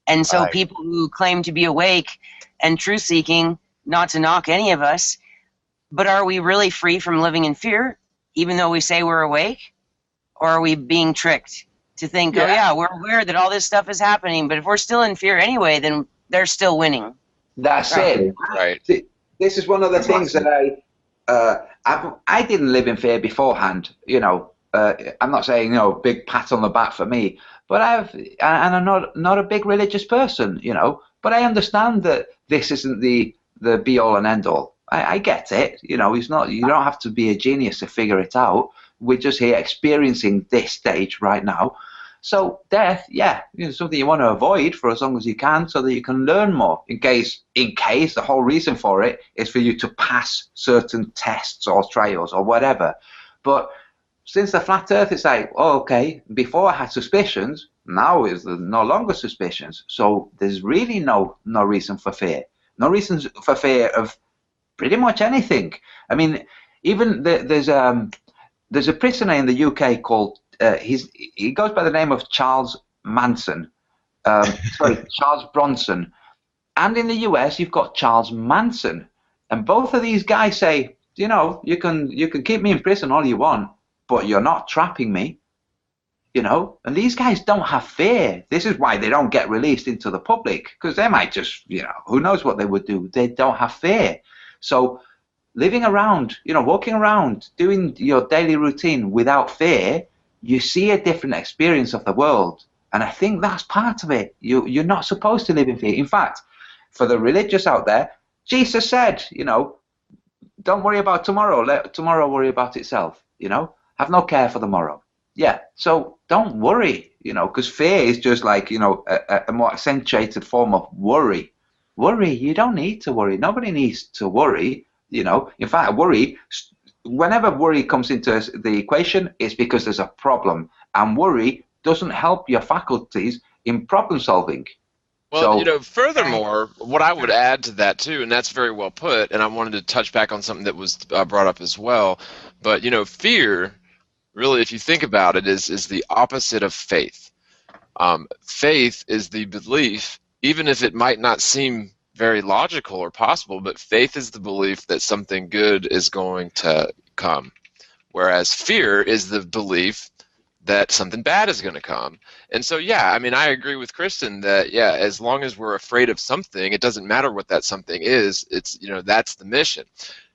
And so people who claim to be awake and truth seeking, not to knock any of us, but are we really free from living in fear even though we say we're awake? Or are we being tricked to think, oh yeah, we're aware that all this stuff is happening, but if we're still in fear anyway, then they're still winning. That's it. Right. This is one of the things that I didn't live in fear beforehand, you know. I'm not saying, you know, big pat on the back for me, but I'm not a big religious person, you know, but I understand that this isn't the be all and end all. I get it, you know. You don't have to be a genius to figure it out. We're just here experiencing this stage right now. So death, something you want to avoid for as long as you can, so that you can learn more. In case the whole reason for it is for you to pass certain tests or trials or whatever. But since the flat Earth, it's like, oh, okay. Before I had suspicions, now is no longer suspicions. So there's really no reason for fear. No reason for fear of pretty much anything. I mean, even there's a prisoner in the UK called. He goes by the name of Charles Manson. Charles Bronson. And in the US, you've got Charles Manson. And both of these guys say, you know, you can keep me in prison all you want, but you're not trapping me. You know, and these guys don't have fear. This is why they don't get released into the public, because they might just, you know, who knows what they would do. They don't have fear. So living around, you know, walking around, doing your daily routine without fear, you see a different experience of the world. And I think that's part of it. You're not supposed to live in fear. In fact, for the religious out there, Jesus said, you know, don't worry about tomorrow. Let tomorrow worry about itself, you know. Have no care for the morrow. Yeah, so don't worry, you know, because fear is just like, you know, a more accentuated form of worry. Worry, you don't need to worry. Nobody needs to worry, you know. In fact, whenever worry comes into the equation, it's because there's a problem. And worry doesn't help your faculties in problem solving. Well, so, you know, furthermore, what I would add to that too, and that's very well put, and I wanted to touch back on something that was brought up as well, but, you know, fear, really, if you think about it, is the opposite of faith. Faith is the belief, even if it might not seem very logical or possible, but faith is the belief that something good is going to come, whereas fear is the belief that something bad is going to come. And so, yeah, I mean, I agree with Kristen that, yeah, as long as we're afraid of something, it doesn't matter what that something is. It's, you know, that's the mission.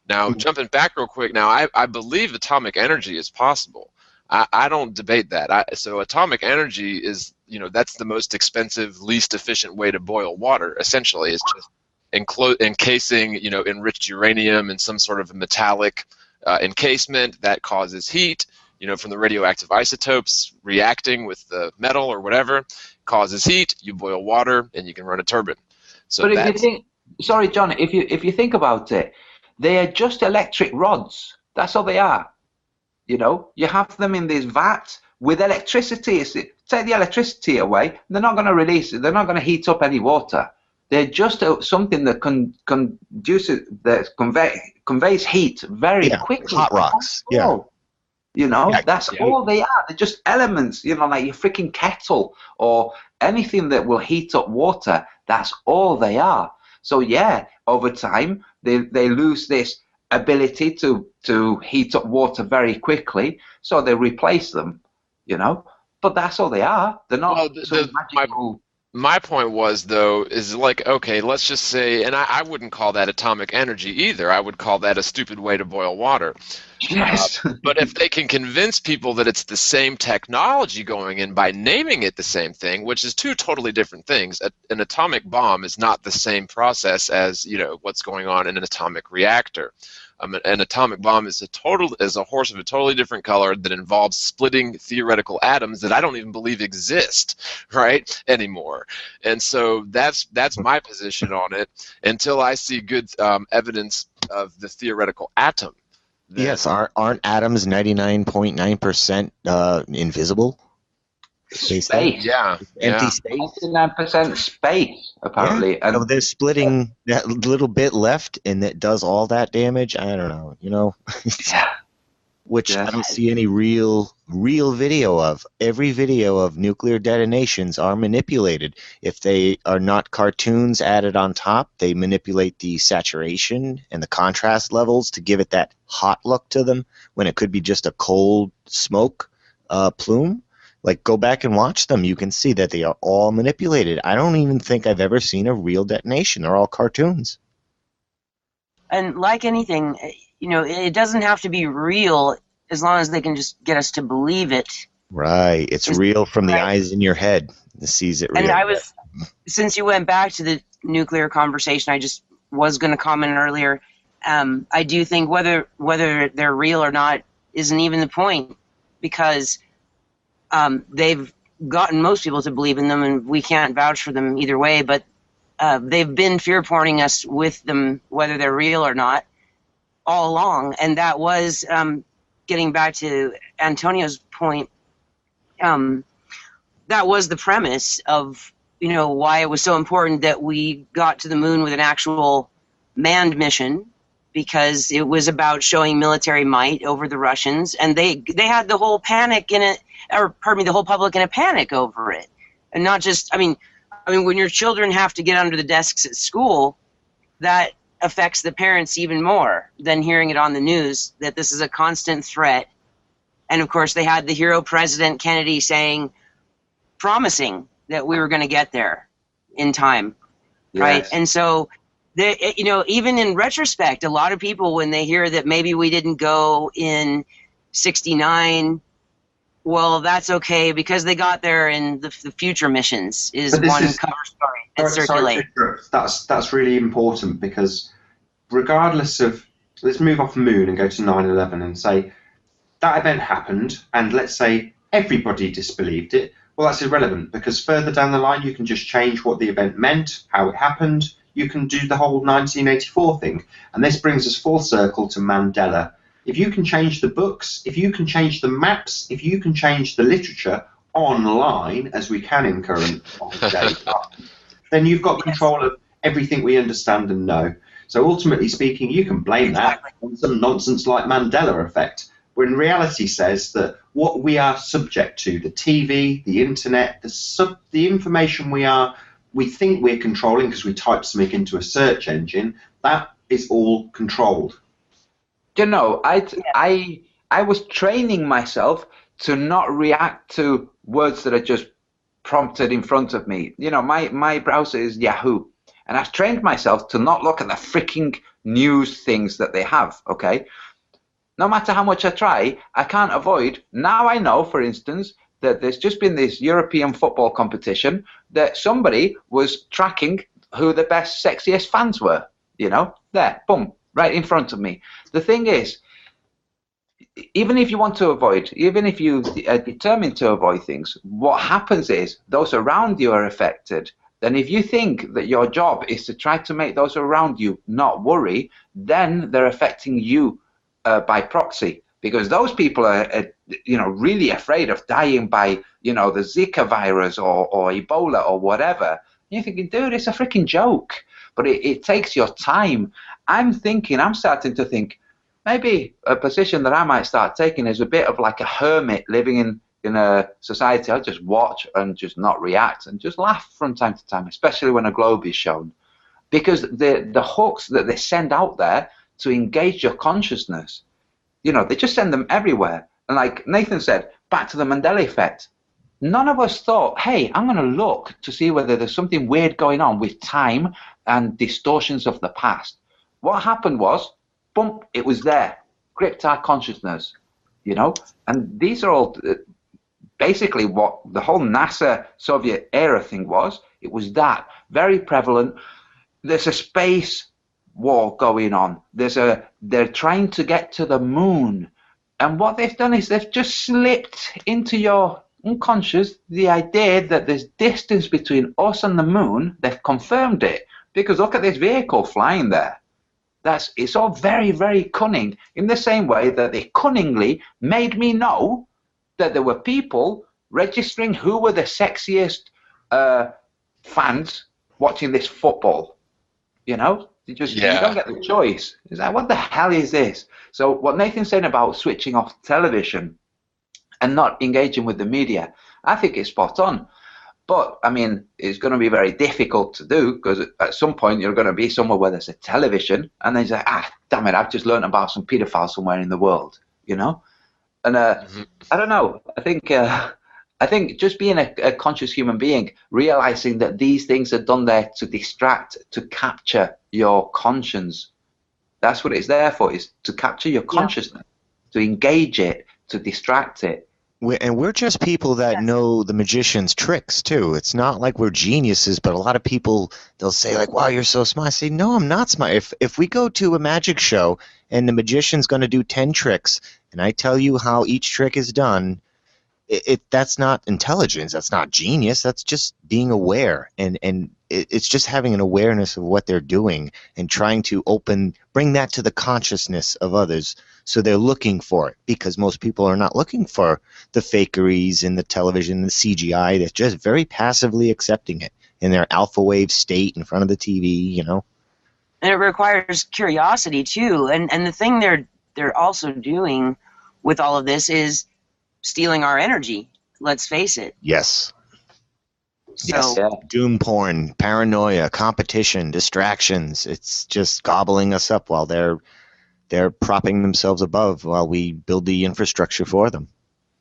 Now, jumping back real quick, now, I believe atomic energy is possible. I don't debate that. So atomic energy is, you know, that's the most expensive, least efficient way to boil water, essentially. It's just encasing, you know, enriched uranium in some sort of metallic encasement that causes heat, you know, from the radioactive isotopes reacting with the metal or whatever, causes heat, you boil water, and you can run a turbine. So but if you think, sorry, John, if you think about it, they are just electric rods. That's all they are. You know, you have them in this vat with electricity, take the electricity away, they're not going to release it. They're not going to heat up any water. They're just something that conveys heat very quickly. Hot rocks. Yeah. You know, that's all they are. They're just elements, you know, like your freaking kettle or anything that will heat up water. That's all they are. So, yeah, over time, they lose this ability to heat up water very quickly. So they replace them, you know. But that's all they are. They're not magical. My point was, though, is like, okay, let's just say, and I wouldn't call that atomic energy either. I would call that a stupid way to boil water. Yes. But if they can convince people that it's the same technology going in by naming it the same thing, which is two totally different things. An atomic bomb is not the same process as, you know, what's going on in an atomic reactor. An atomic bomb is a horse of a totally different color that involves splitting theoretical atoms that I don't even believe exist, right, anymore. And so that's my position on it until I see good evidence of the theoretical atom. Yes, aren't atoms 99.9% invisible? Space. Yeah. Empty space. 99% space, apparently. Yeah. So they're splitting that little bit left, and that does all that damage. I don't know, you know. Which I don't see any real video of. Every video of nuclear detonations are manipulated. If they are not cartoons added on top, they manipulate the saturation and the contrast levels to give it that hot look to them when it could be just a cold smoke plume. Like, go back and watch them. You can see that they are all manipulated. I don't even think I've ever seen a real detonation. They're all cartoons. And like anything, you know, it doesn't have to be real as long as they can just get us to believe it. Right. It's real from the eyes in your head. It sees it real. And since you went back to the nuclear conversation, I just was going to comment earlier. I do think whether they're real or not isn't even the point, because they've gotten most people to believe in them, and we can't vouch for them either way, but they've been fear-porning us with them, whether they're real or not, all along. And that was, getting back to Antonio's point, that was the premise of, you know, why it was so important that we got to the moon with an actual manned mission, because it was about showing military might over the Russians, and they had the whole panic in it, or pardon me, the whole public in a panic over it. And not just, I mean, when your children have to get under the desks at school, that affects the parents even more than hearing it on the news, that this is a constant threat. And of course, they had the hero President Kennedy promising that we were going to get there in time, right? And so, you know, even in retrospect, a lot of people, when they hear that maybe we didn't go in '69, well, that's okay, because they got there in the future missions is one cover story that circulates. That's really important, because regardless of, let's move off the moon and go to 9/11 and say that event happened, and let's say everybody disbelieved it. Well, that's irrelevant, because further down the line you can just change what the event meant, how it happened. You can do the whole 1984 thing. And this brings us full circle to Mandela. If you can change the books, if you can change the maps, if you can change the literature online, as we can in current day, then you've got control of everything we understand and know. So ultimately speaking, you can blame that on some nonsense like Mandela effect, when reality says that what we are subject to, the TV, the internet, the information we think we're controlling because we type something into a search engine, that is all controlled. You know, I was training myself to not react to words that are just prompted in front of me. You know, my browser is Yahoo, and I've trained myself to not look at the freaking news things that they have, okay? No matter how much I try, I can't avoid. Now I know, for instance, that there's just been this European football competition that somebody was tracking who the best, sexiest fans were. You know, there, boom, right in front of me. The thing is, even if you want to avoid, even if you are determined to avoid things, what happens is those around you are affected. Then if you think that your job is to try to make those around you not worry, then they're affecting you by proxy. because those people are really afraid of dying by, the Zika virus or Ebola or whatever. And you're thinking, dude, it's a freaking joke. But it takes your time. I'm starting to think, maybe a position that I might start taking is a bit of like a hermit living in a society. I'll just watch and just not react and just laugh from time to time, especially when a globe is shown. Because the hooks that they send out there to engage your consciousness, they just send them everywhere. And like Nathan said, back to the Mandela effect. None of us thought, hey, I'm going to look to see whether there's something weird going on with time and distortions of the past. What happened was, boom, it was there, gripped our consciousness, And these are all basically what the whole NASA Soviet era thing was. It was that, very prevalent. There's a space war going on. They're trying to get to the moon. And what they've done is they've just slipped into your unconscious the idea that there's distance between us and the moon. They've confirmed it because look at this vehicle flying there. It's all very, very cunning, in the same way that they cunningly made me know that there were people registering who were the sexiest fans watching this football. You don't get the choice. It's like, what the hell is this? So what Nathan's saying about switching off television and not engaging with the media, I think it's spot on. But, I mean, it's going to be very difficult to do because at some point you're going to be somewhere where there's a television and then you're like, damn it, I've just learned about some pedophiles somewhere in the world, And I don't know. I think just being a conscious human being, realizing that these things are done there to distract, to capture your conscience. That's what it's there for, is to capture your consciousness, to engage it, to distract it. And we're just people that know the magician's tricks, too. It's not like we're geniuses, but a lot of people, they'll say, like, wow, you're so smart. I say, no, I'm not smart. If we go to a magic show and the magician's going to do 10 tricks, and I tell you how each trick is done, that's not intelligence. That's not genius. That's just being aware. And it's just having an awareness of what they're doing and trying to bring that to the consciousness of others. So they're looking for it, because most people are not looking for the fakeries in the television, the CGI. They're just very passively accepting it in their alpha wave state in front of the TV, And it requires curiosity too. And the thing they're also doing with all of this is stealing our energy. Let's face it. Yes. So, yes. Doom porn, paranoia, competition, distractions. It's just gobbling us up while they're propping themselves above while we build the infrastructure for them.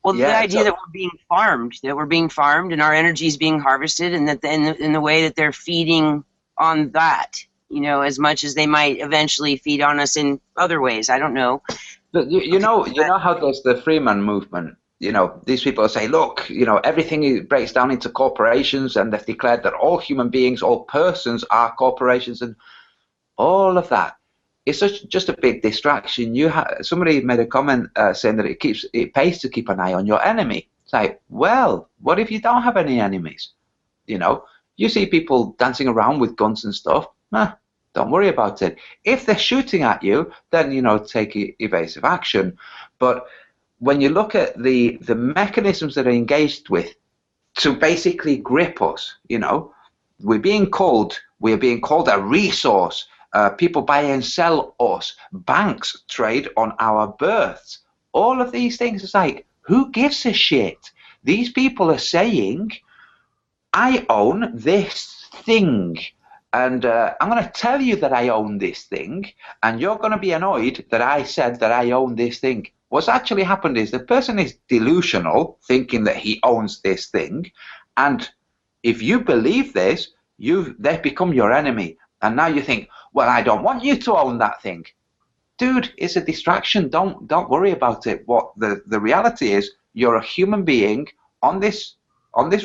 Well, the idea that we're being farmed and our energy is being harvested, and that in the way that they're feeding on that, as much as they might eventually feed on us in other ways. I don't know. But you know how there's the Freeman movement. These people say, look, everything breaks down into corporations, and they've declared that all human beings, all persons are corporations, and all of that. It's just a big distraction. Somebody made a comment saying that it pays to keep an eye on your enemy. It's like, well, what if you don't have any enemies? You see people dancing around with guns and stuff. Don't worry about it. If they're shooting at you, then take evasive action. But when you look at the mechanisms that are engaged with to basically grip us, we're being called a resource. People buy and sell us. Banks trade on our births. All of these things, it's like, who gives a shit? These people are saying, I own this thing. And I'm going to tell you that I own this thing, and you're going to be annoyed that I said that I own this thing. What's actually happened is the person is delusional, thinking that he owns this thing, and if you believe this, they've become your enemy. And now you think, well, I don't want you to own that thing. Dude, it's a distraction. Don't worry about it. What the reality is, you're a human being on this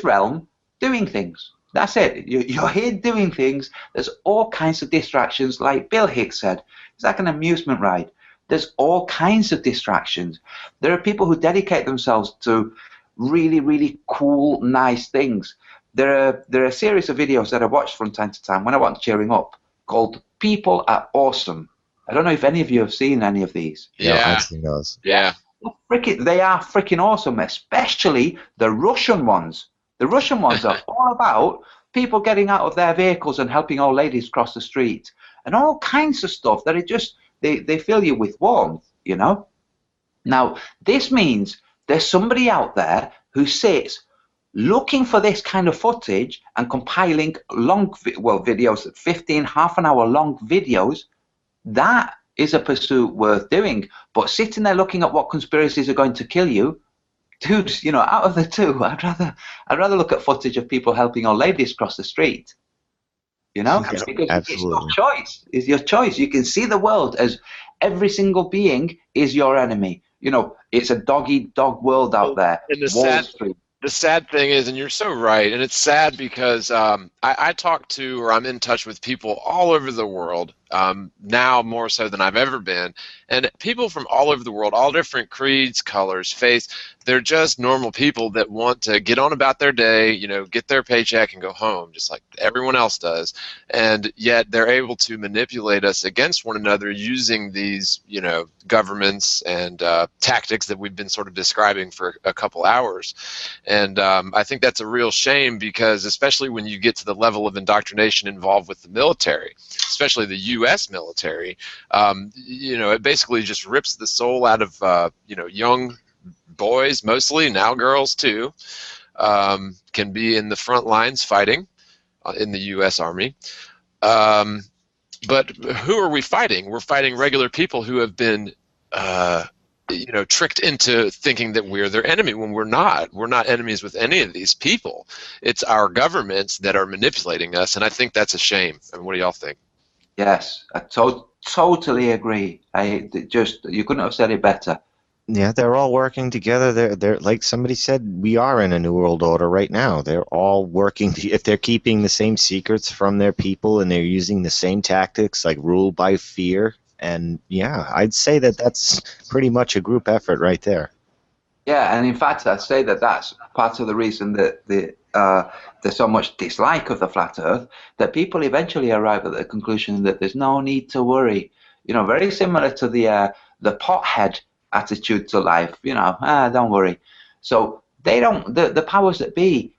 realm doing things. That's it. You're here doing things. There's all kinds of distractions. Like Bill Hicks said, it's like an amusement ride. There's all kinds of distractions. There are people who dedicate themselves to really, really cool, nice things. There are a series of videos that I watch from time to time when I want cheering up called People Are Awesome. I don't know if any of you have seen any of these. Yeah, I've seen those. Yeah. They are freaking awesome, especially the Russian ones. The Russian ones are all about people getting out of their vehicles and helping old ladies cross the street and all kinds of stuff that they fill you with warmth, you know. Now, this means there's somebody out there who sits looking for this kind of footage and compiling videos, 15 half-an-hour long videos. That is a pursuit worth doing. But sitting there looking at what conspiracies are going to kill you, dude, you know, out of the two, I'd rather look at footage of people helping old ladies cross the street. You know, because it's your choice. It's your choice. You can see the world as every single being is your enemy. You know, it's a dog-eat-dog world out there. The sad thing is, and you're so right, and it's sad because I talk to, or I'm in touch with people all over the world, now more so than I've ever been, and people from all over the world, all different creeds, colors, faiths. They're just normal people that want to get on about their day, you know, get their paycheck and go home, just like everyone else does. And yet they're able to manipulate us against one another using these, you know, governments and tactics that we've been sort of describing for a couple hours. And I think that's a real shame because especially when you get to the level of indoctrination involved with the military, especially the U.S. military, you know, it basically just rips the soul out of, you know, young boys mostly, now girls too, can be in the front lines fighting in the U.S. Army. But who are we fighting? We're fighting regular people who have been, you know, tricked into thinking that we're their enemy when we're not. We're not enemies with any of these people. It's our governments that are manipulating us, and I think that's a shame. I mean, what do y'all think? Yes, I totally agree. You couldn't have said it better. Yeah, they're all working together. They're like somebody said, we are in a new world order right now. They're all working. If they're keeping the same secrets from their people and they're using the same tactics, like rule by fear, and yeah, I'd say that that's pretty much a group effort right there. Yeah, and in fact, I'd say that that's part of the reason that there's so much dislike of the flat Earth, that people eventually arrive at the conclusion that there's no need to worry. You know, very similar to the pothead attitude to life. You know, don't worry. So they don't. The powers that be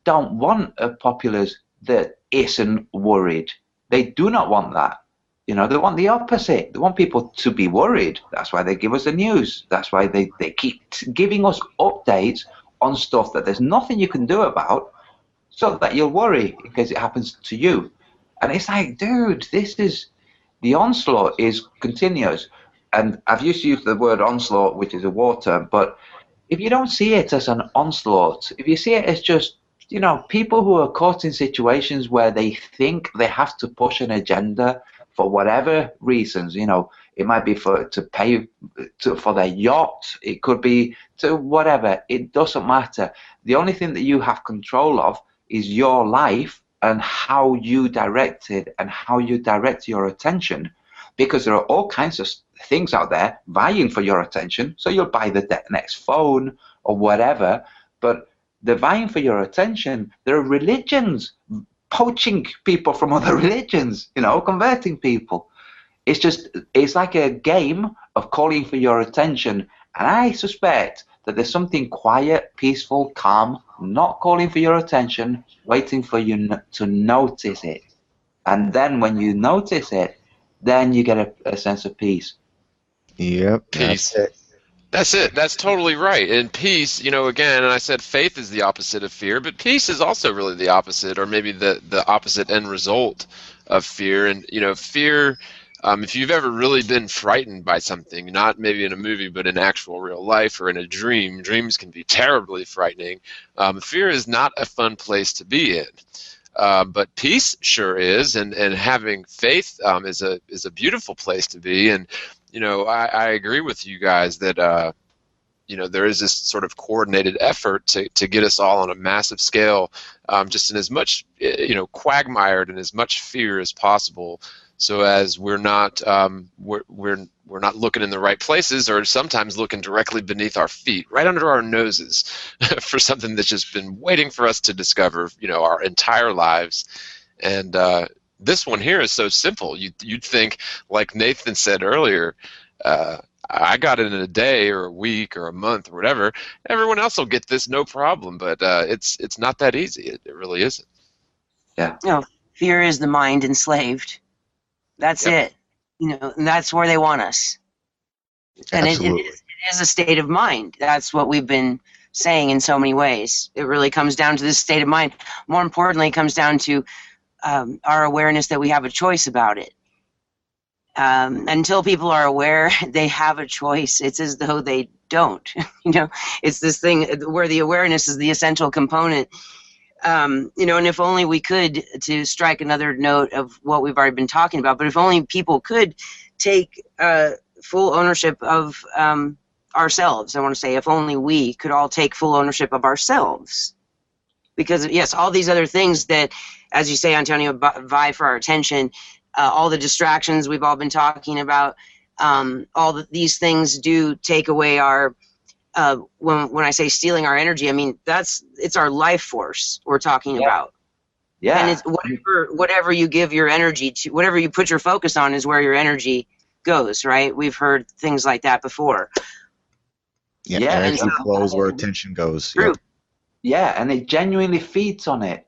don't want a populace that isn't worried. They do not want that. You know, they want the opposite. They want people to be worried. That's why they give us the news. That's why they keep giving us updates on stuff that there's nothing you can do about, so that you'll worry in case it happens to you. And it's like, dude, the onslaught is continuous. And I've used to use the word onslaught, which is a war term, but if you don't see it as an onslaught, if you see it as just, you know, people who are caught in situations where they think they have to push an agenda for whatever reasons, you know, it might be to pay for their yacht, it could be to whatever, it doesn't matter. The only thing that you have control of is your life and how you direct it and how you direct your attention, because there are all kinds of things out there vying for your attention. So you'll buy the next phone or whatever, but they're vying for your attention. There are religions poaching people from other religions, you know, converting people. It's like a game of calling for your attention. And I suspect that there's something quiet, peaceful, calm, not calling for your attention, waiting for you to notice it. And then when you notice it, then you get a sense of peace. Yep. Peace. That's it. That's totally right. And peace, you know, again, and I said faith is the opposite of fear, but peace is also really the opposite, or maybe the opposite end result of fear. And, you know, fear, if you've ever really been frightened by something, not maybe in a movie, but in actual real life or in a dream, dreams can be terribly frightening. Fear is not a fun place to be in. But peace sure is, and having faith is a beautiful place to be. And you know, I agree with you guys that you know, there is this sort of coordinated effort to get us all on a massive scale, just in as much, you know, quagmired and as much fear as possible, so as we're not we're not looking in the right places, or sometimes looking directly beneath our feet, right under our noses, for something that's just been waiting for us to discover, you know, our entire lives. And this one here is so simple. You'd think, like Nathan said earlier, I got it in a day or a week or a month or whatever. Everyone else will get this no problem, but it's not that easy. It really isn't. Yeah. No, fear is the mind enslaved. That's Yep. it. And that's where they want us. And Absolutely. it is a state of mind. That's what we've been saying in so many ways. It really comes down to this state of mind. More importantly, it comes down to our awareness that we have a choice about it. Until people are aware they have a choice, it's as though they don't. It's this thing where the awareness is the essential component. And if only we could, to strike another note of what we've already been talking about, but if only people could take full ownership of ourselves. I want to say, if only we could all take full ownership of ourselves. Because, yes, all these other things that, as you say, Antonio, vie for our attention, all the distractions we've all been talking about, these things do take away our, when I say stealing our energy, I mean, it's our life force we're talking about. Yeah. And it's whatever you give your energy to, whatever you put your focus on is where your energy goes, right? We've heard things like that before. Yeah, Yeah, energy flows where attention goes. True. Yep. Yeah, and it genuinely feeds on it.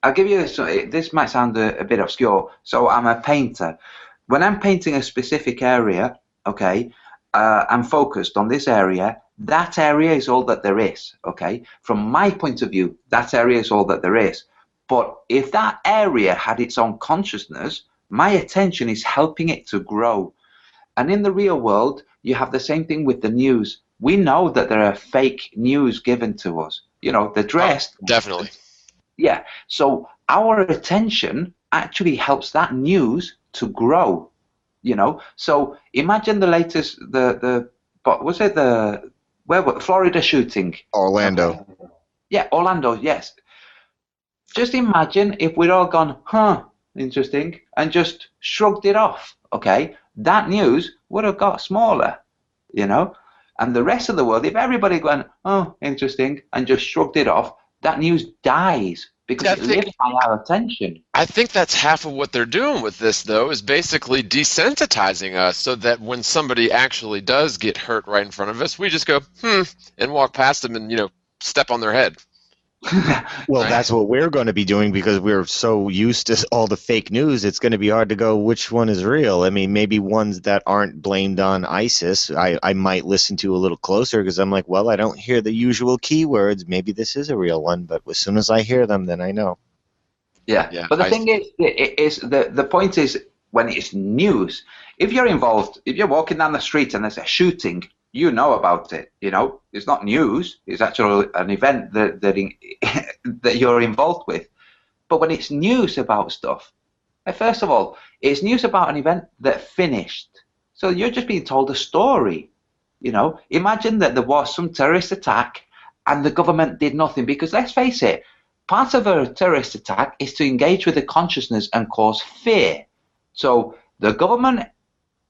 I'll give you this might sound a bit obscure. So I'm a painter. When I'm painting a specific area, okay, I'm focused on this area. That area is all that there is, okay? From my point of view, that area is all that there is. But if that area had its own consciousness, my attention is helping it to grow. And in the real world, you have the same thing with the news. We know that there are fake news given to us. They're dressed. Definitely. Yeah. So our attention actually helps that news to grow. So imagine the latest, Florida shooting? Orlando. Okay. Yeah, Orlando. Yes. Just imagine if we'd all gone, interesting, and just shrugged it off. Okay, that news would have got smaller, and the rest of the world, if everybody went, oh, interesting, and just shrugged it off, that news dies because it lives by our attention. I think that's half of what they're doing with this, though, is basically desensitizing us so that when somebody actually does get hurt right in front of us, we just go, and walk past them and, step on their head. Well, that's what we're going to be doing because we're so used to all the fake news. It's going to be hard to go which one is real. I mean, maybe ones that aren't blamed on ISIS, I might listen to a little closer because I'm like, well, I don't hear the usual keywords. Maybe this is a real one, but as soon as I hear them, then I know. Yeah. But the thing is the point is when it's news, if you're involved, if you're walking down the street and there's a shooting, you know about it. It's not news. It's actually an event that you're involved with. But when it's news about stuff, first of all, it's news about an event that finished. So you're just being told a story. Imagine that there was some terrorist attack and the government did nothing because let's face it, part of a terrorist attack is to engage with the consciousness and cause fear. So the government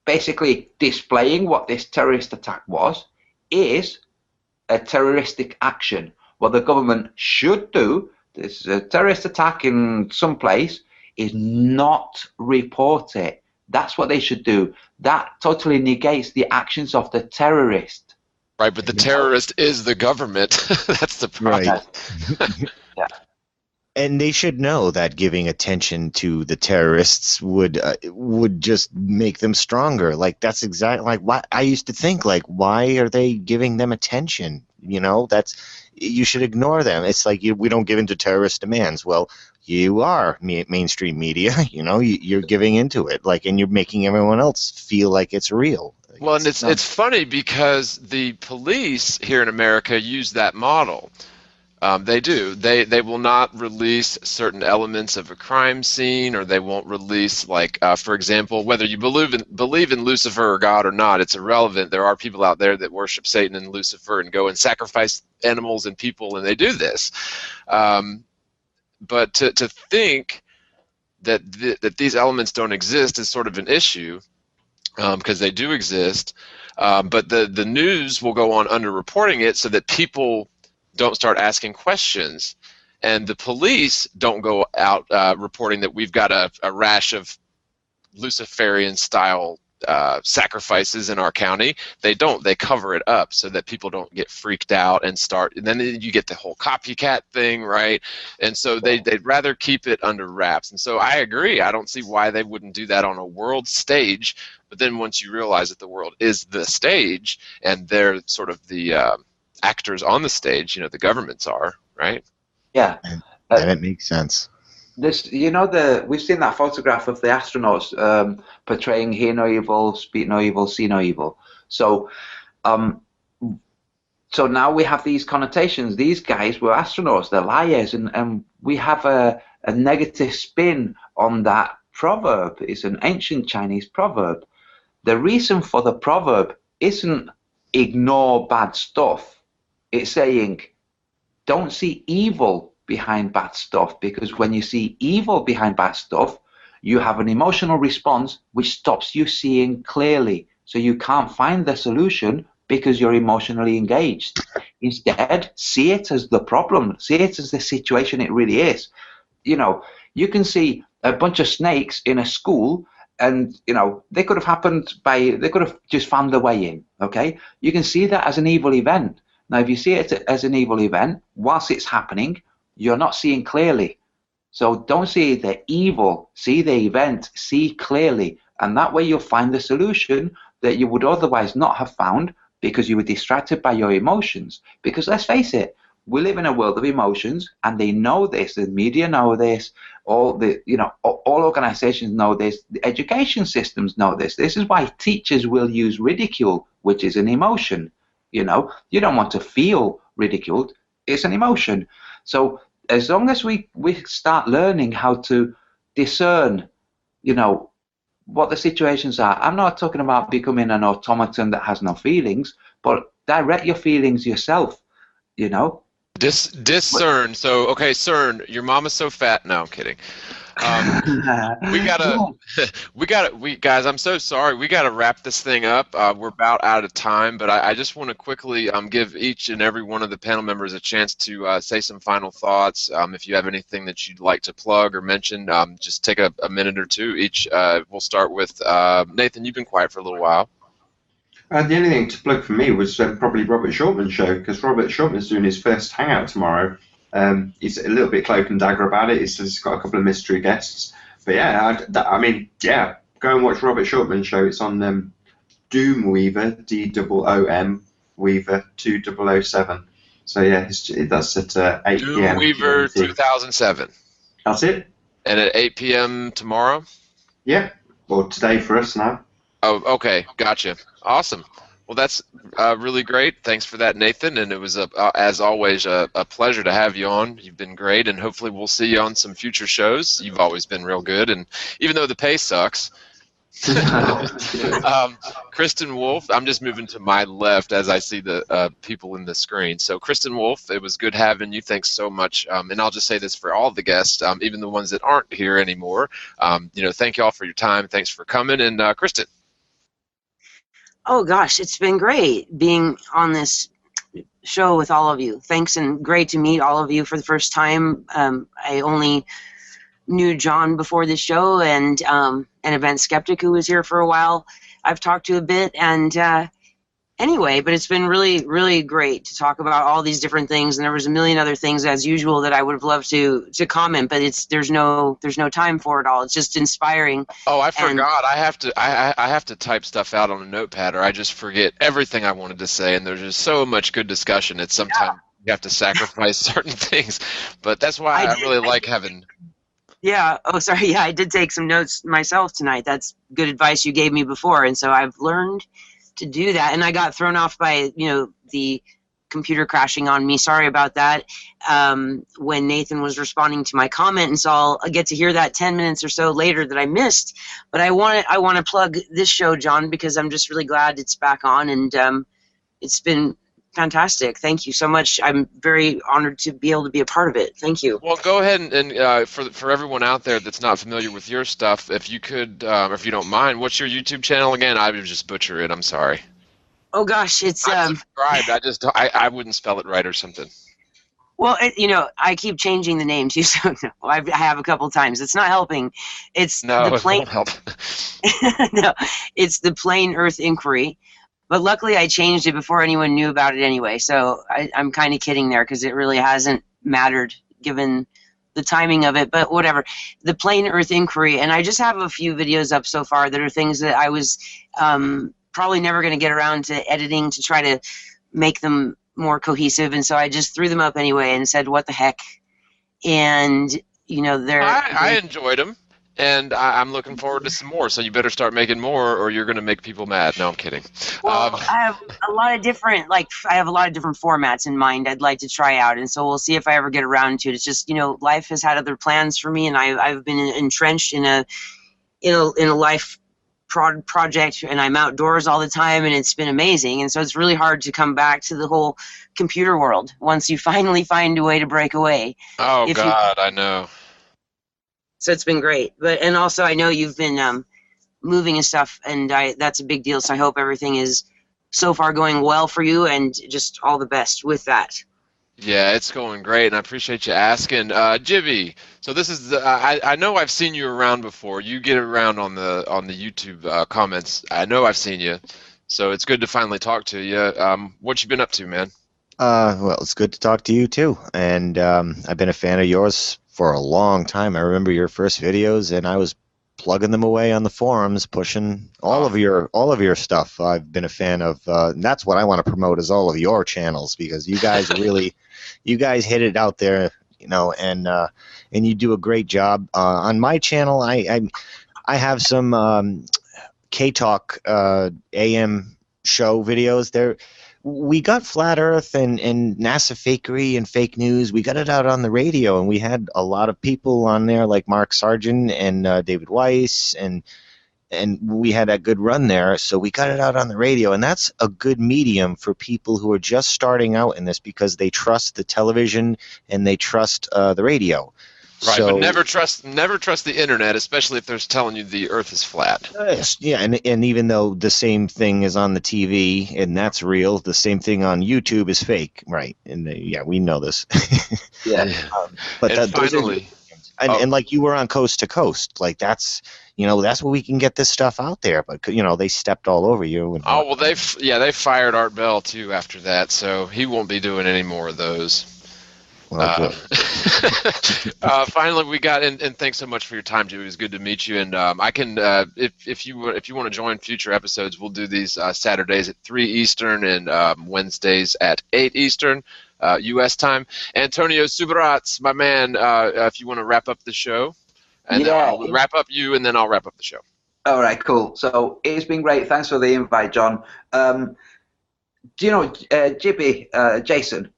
basically displaying what this terrorist attack was is a terroristic action. What the government should do, this is a terrorist attack in some place, is not report it. That's what they should do. That totally negates the actions of the terrorist. Right, but the terrorist is the government. That's the problem. Right. Yeah. And they should know that giving attention to the terrorists would just make them stronger. Like that's exactly like what I used to think. Like, why are they giving them attention? You should ignore them. It's like we don't give in to terrorist demands. Well, you are mainstream media. You're giving into it. Like, and you're making everyone else feel like it's real. Well, and it's funny because the police here in America use that model. They do. They will not release certain elements of a crime scene, or they won't release, like, for example, whether you believe in Lucifer or God or not, it's irrelevant. There are people out there that worship Satan and Lucifer and go and sacrifice animals and people, and they do this. But to think that these elements don't exist is sort of an issue, because they do exist. But the news will go on underreporting it so that people don't start asking questions, and the police don't go out reporting that we've got a rash of Luciferian style sacrifices in our county. They don't. They cover it up so that people don't get freaked out and start. And then you get the whole copycat thing, right? And so they'd rather keep it under wraps. And so I agree. I don't see why they wouldn't do that on a world stage. But then once you realize that the world is the stage and they're sort of the actors on the stage, the governments are, right? Yeah. Then it makes sense. This, we've seen that photograph of the astronauts portraying hear no evil, speak no evil, see no evil. So, so now we have these connotations. These guys were astronauts; they're liars, and we have a negative spin on that proverb. It's an ancient Chinese proverb. The reason for the proverb isn't ignore bad stuff. It's saying don't see evil behind bad stuff, because when you see evil behind bad stuff, you have an emotional response which stops you seeing clearly. So you can't find the solution because you're emotionally engaged. Instead, see it as the problem. See it as the situation it really is. You can see a bunch of snakes in a school, and they could have just found their way in. Okay, you can see that as an evil event. Now, if you see it as an evil event whilst it's happening, you're not seeing clearly. So don't see the evil, see the event, see clearly. And that way you'll find the solution that you would otherwise not have found because you were distracted by your emotions. Because let's face it, we live in a world of emotions, and they know this. The media know this. All organizations know this. The education systems know this. This is why teachers will use ridicule, which is an emotion. You don't want to feel ridiculed. It's an emotion. So as long as we start learning how to discern, what the situations are. I'm not talking about becoming an automaton that has no feelings, but direct your feelings yourself, Discern. So, okay, CERN, your mama's so fat. No, I'm kidding. We guys, I'm so sorry. We gotta wrap this thing up. We're about out of time, but I just want to quickly give each and every one of the panel members a chance to say some final thoughts. If you have anything that you'd like to plug or mention, just take a minute or two each. We'll start with Nathan. You've been quiet for a little while. The only thing to plug for me was probably Robert Shortman's show, because Robert Shortman's doing his first hangout tomorrow. He's a little bit cloak and dagger about it. He's got a couple of mystery guests. But yeah, go and watch Robert Shortman's show. It's on Doom Weaver, DOOM Weaver 2007. So yeah, that's at 8 Doom p.m. Weaver 2007. That's it. And at 8 p.m. tomorrow? Yeah, or today for us now. Oh, okay, gotcha. Awesome. Well, that's really great. Thanks for that, Nathan. And it was, as always, a pleasure to have you on. You've been great, and hopefully we'll see you on some future shows. You've always been real good, and even though the pay sucks. Kristen Wolf, I'm just moving to my left as I see the people in the screen. So Kristen Wolf, it was good having you. Thanks so much. And I'll just say this for all the guests, even the ones that aren't here anymore. Thank you all for your time. Thanks for coming. And Kristen. Oh gosh, it's been great being on this show with all of you. Thanks, and great to meet all of you for the first time. I only knew John before the show, and an event skeptic who was here for a while I've talked to a bit, and anyway, but it's been really, really great to talk about all these different things, and there was a million other things as usual that I would have loved to comment, but there's no time for it all. It's just inspiring. Oh, I forgot. I have to type stuff out on a notepad, or I just forget everything I wanted to say, and there's just so much good discussion. It's sometimes you have to sacrifice certain things, but that's why I really like having. Yeah. Oh, sorry. Yeah, I did take some notes myself tonight. That's good advice you gave me before, and so I've learned to do that, and I got thrown off by the computer crashing on me. Sorry about that. When Nathan was responding to my comment, and so I'll get to hear that 10 minutes or so later that I missed. But I want to plug this show, John, because I'm just really glad it's back on, and it's been fantastic. Thank you so much. I'm very honored to be able to be a part of it. Thank you. Well, go ahead and for everyone out there that's not familiar with your stuff, if you could, or if you don't mind, what's your YouTube channel again? I would just butcher it. I'm sorry. Oh gosh, it's I subscribed. I wouldn't spell it right or something. Well, I keep changing the name too, so no, I have a couple times. It's not helping. It's No, the it plain. won't help. No, it's the Plain Earth Inquiry. But luckily, I changed it before anyone knew about it anyway. So I'm kind of kidding there because it really hasn't mattered given the timing of it. But whatever, the Plain Earth Inquiry, and I just have a few videos up so far that are things that I was probably never going to get around to editing to try to make them more cohesive, and so I just threw them up anyway and said, "What the heck?" And I enjoyed them, and I'm looking forward to some more. So you better start making more, or you're going to make people mad. No, I'm kidding. Well, I have a lot of different formats in mind I'd like to try out, and so we'll see if I ever get around to it. It's just life has had other plans for me, and I've been entrenched in a life project, and I'm outdoors all the time, and it's been amazing. And so it's really hard to come back to the whole computer world once you finally find a way to break away. Oh God, I know. So it's been great, and also I know you've been moving and stuff, and that's a big deal. So I hope everything is so far going well for you, and just all the best with that. Yeah, it's going great, and I appreciate you asking. Jibby, so this is I know I've seen you around before. You get around on the YouTube comments. I know I've seen you, so it's good to finally talk to you. What you been up to, man? Well, it's good to talk to you too, and I've been a fan of yours for a long time. I remember your first videos, and I was plugging them away on the forums, pushing all of your stuff. I've been a fan of, and that's what I want to promote is all of your channels, because you guys really, you guys hit it out there, and you do a great job. On my channel, I have some K-Talk AM show videos. We got Flat Earth and NASA fakery and fake news. We got it out on the radio, and we had a lot of people on there like Mark Sargent and David Weiss, and we had a good run there. So we got it out on the radio, and that's a good medium for people who are just starting out in this, because they trust the television and they trust the radio. Right, so, but never trust the internet, especially if they're telling you the Earth is flat. Yeah, and even though the same thing is on the TV and that's real, the same thing on YouTube is fake, right? And yeah, we know this. Yeah. But and finally, and like you were on Coast to Coast, like that's where we can get this stuff out there. But they stepped all over you. And well, they fired Art Bell too after that, so he won't be doing any more of those. Well, finally, we got and thanks so much for your time, Jimmy. It was good to meet you. And I can, if you want to join future episodes, we'll do these Saturdays at 3 Eastern and Wednesdays at 8 Eastern U.S. time. Antonio Subarats, my man, if you want to wrap up the show, and then I'll wrap up you, and then I'll wrap up the show. All right, cool. So it's been great. Thanks for the invite, John. Do you know, Jibby, Jason,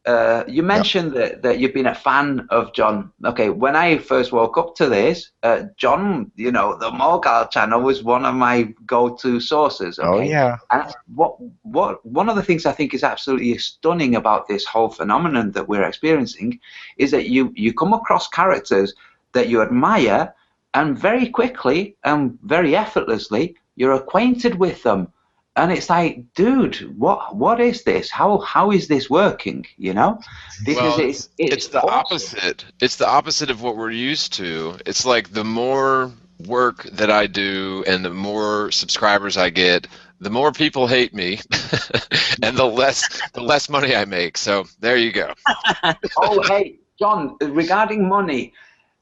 you mentioned that you've been a fan of John. Okay, when I first woke up to this, John, the Morgal channel was one of my go-to sources. Okay? Oh, yeah. And one of the things I think is absolutely stunning about this whole phenomenon that we're experiencing is that you come across characters that you admire, and very quickly and very effortlessly, you're acquainted with them. And it's like, dude, what is this? How is this working? Because it's the awesome. opposite. It's the opposite of what we're used to. It's like the more work that I do and the more subscribers I get, the more people hate me, and the less money I make. So there you go. Oh, hey, John, regarding money,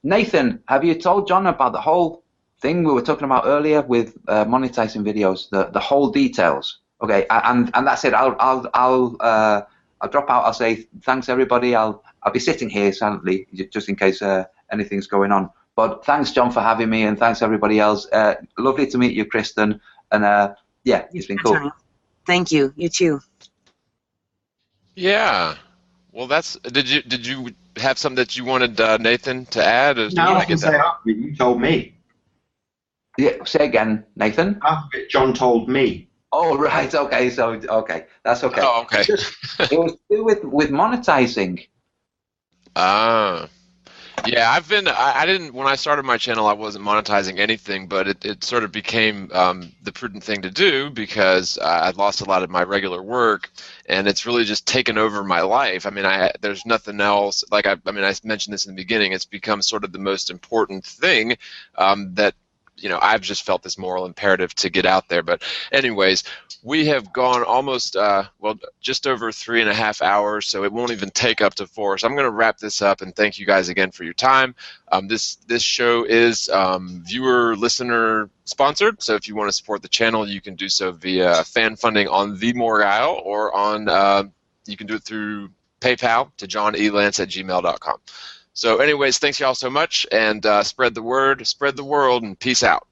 Nathan, have you told John about the whole thing we were talking about earlier with monetizing videos, the whole details? Okay, and that's it. I'll drop out. I'll say thanks everybody. I'll be sitting here silently just in case anything's going on. But thanks, John, for having me, and thanks everybody else. Lovely to meet you, Kristen. And yeah, it's been cool. Thank you. You too. Yeah. Well, did you have something that you wanted Nathan to add? No, I can say you told me. Yeah, say again, Nathan. John told me. Oh, right. Okay. So, okay. That's okay. Oh, okay. It was to do with monetizing. Ah. Yeah, I didn't, when I started my channel, I wasn't monetizing anything, but it sort of became the prudent thing to do because I'd lost a lot of my regular work, and it's really just taken over my life. I mean, there's nothing else. Like, I mean, I mentioned this in the beginning, it's become sort of the most important thing that, I've just felt this moral imperative to get out there. But anyways, we have gone almost, just over 3.5 hours, so it won't even take up to 4. So I'm going to wrap this up and thank you guys again for your time. This show is viewer, listener sponsored, so if you want to support the channel, you can do so via fan funding on the Morgile, or on you can do it through PayPal to johnelance@gmail.com. So anyways, thanks y'all so much, and spread the word, spread the world, and peace out.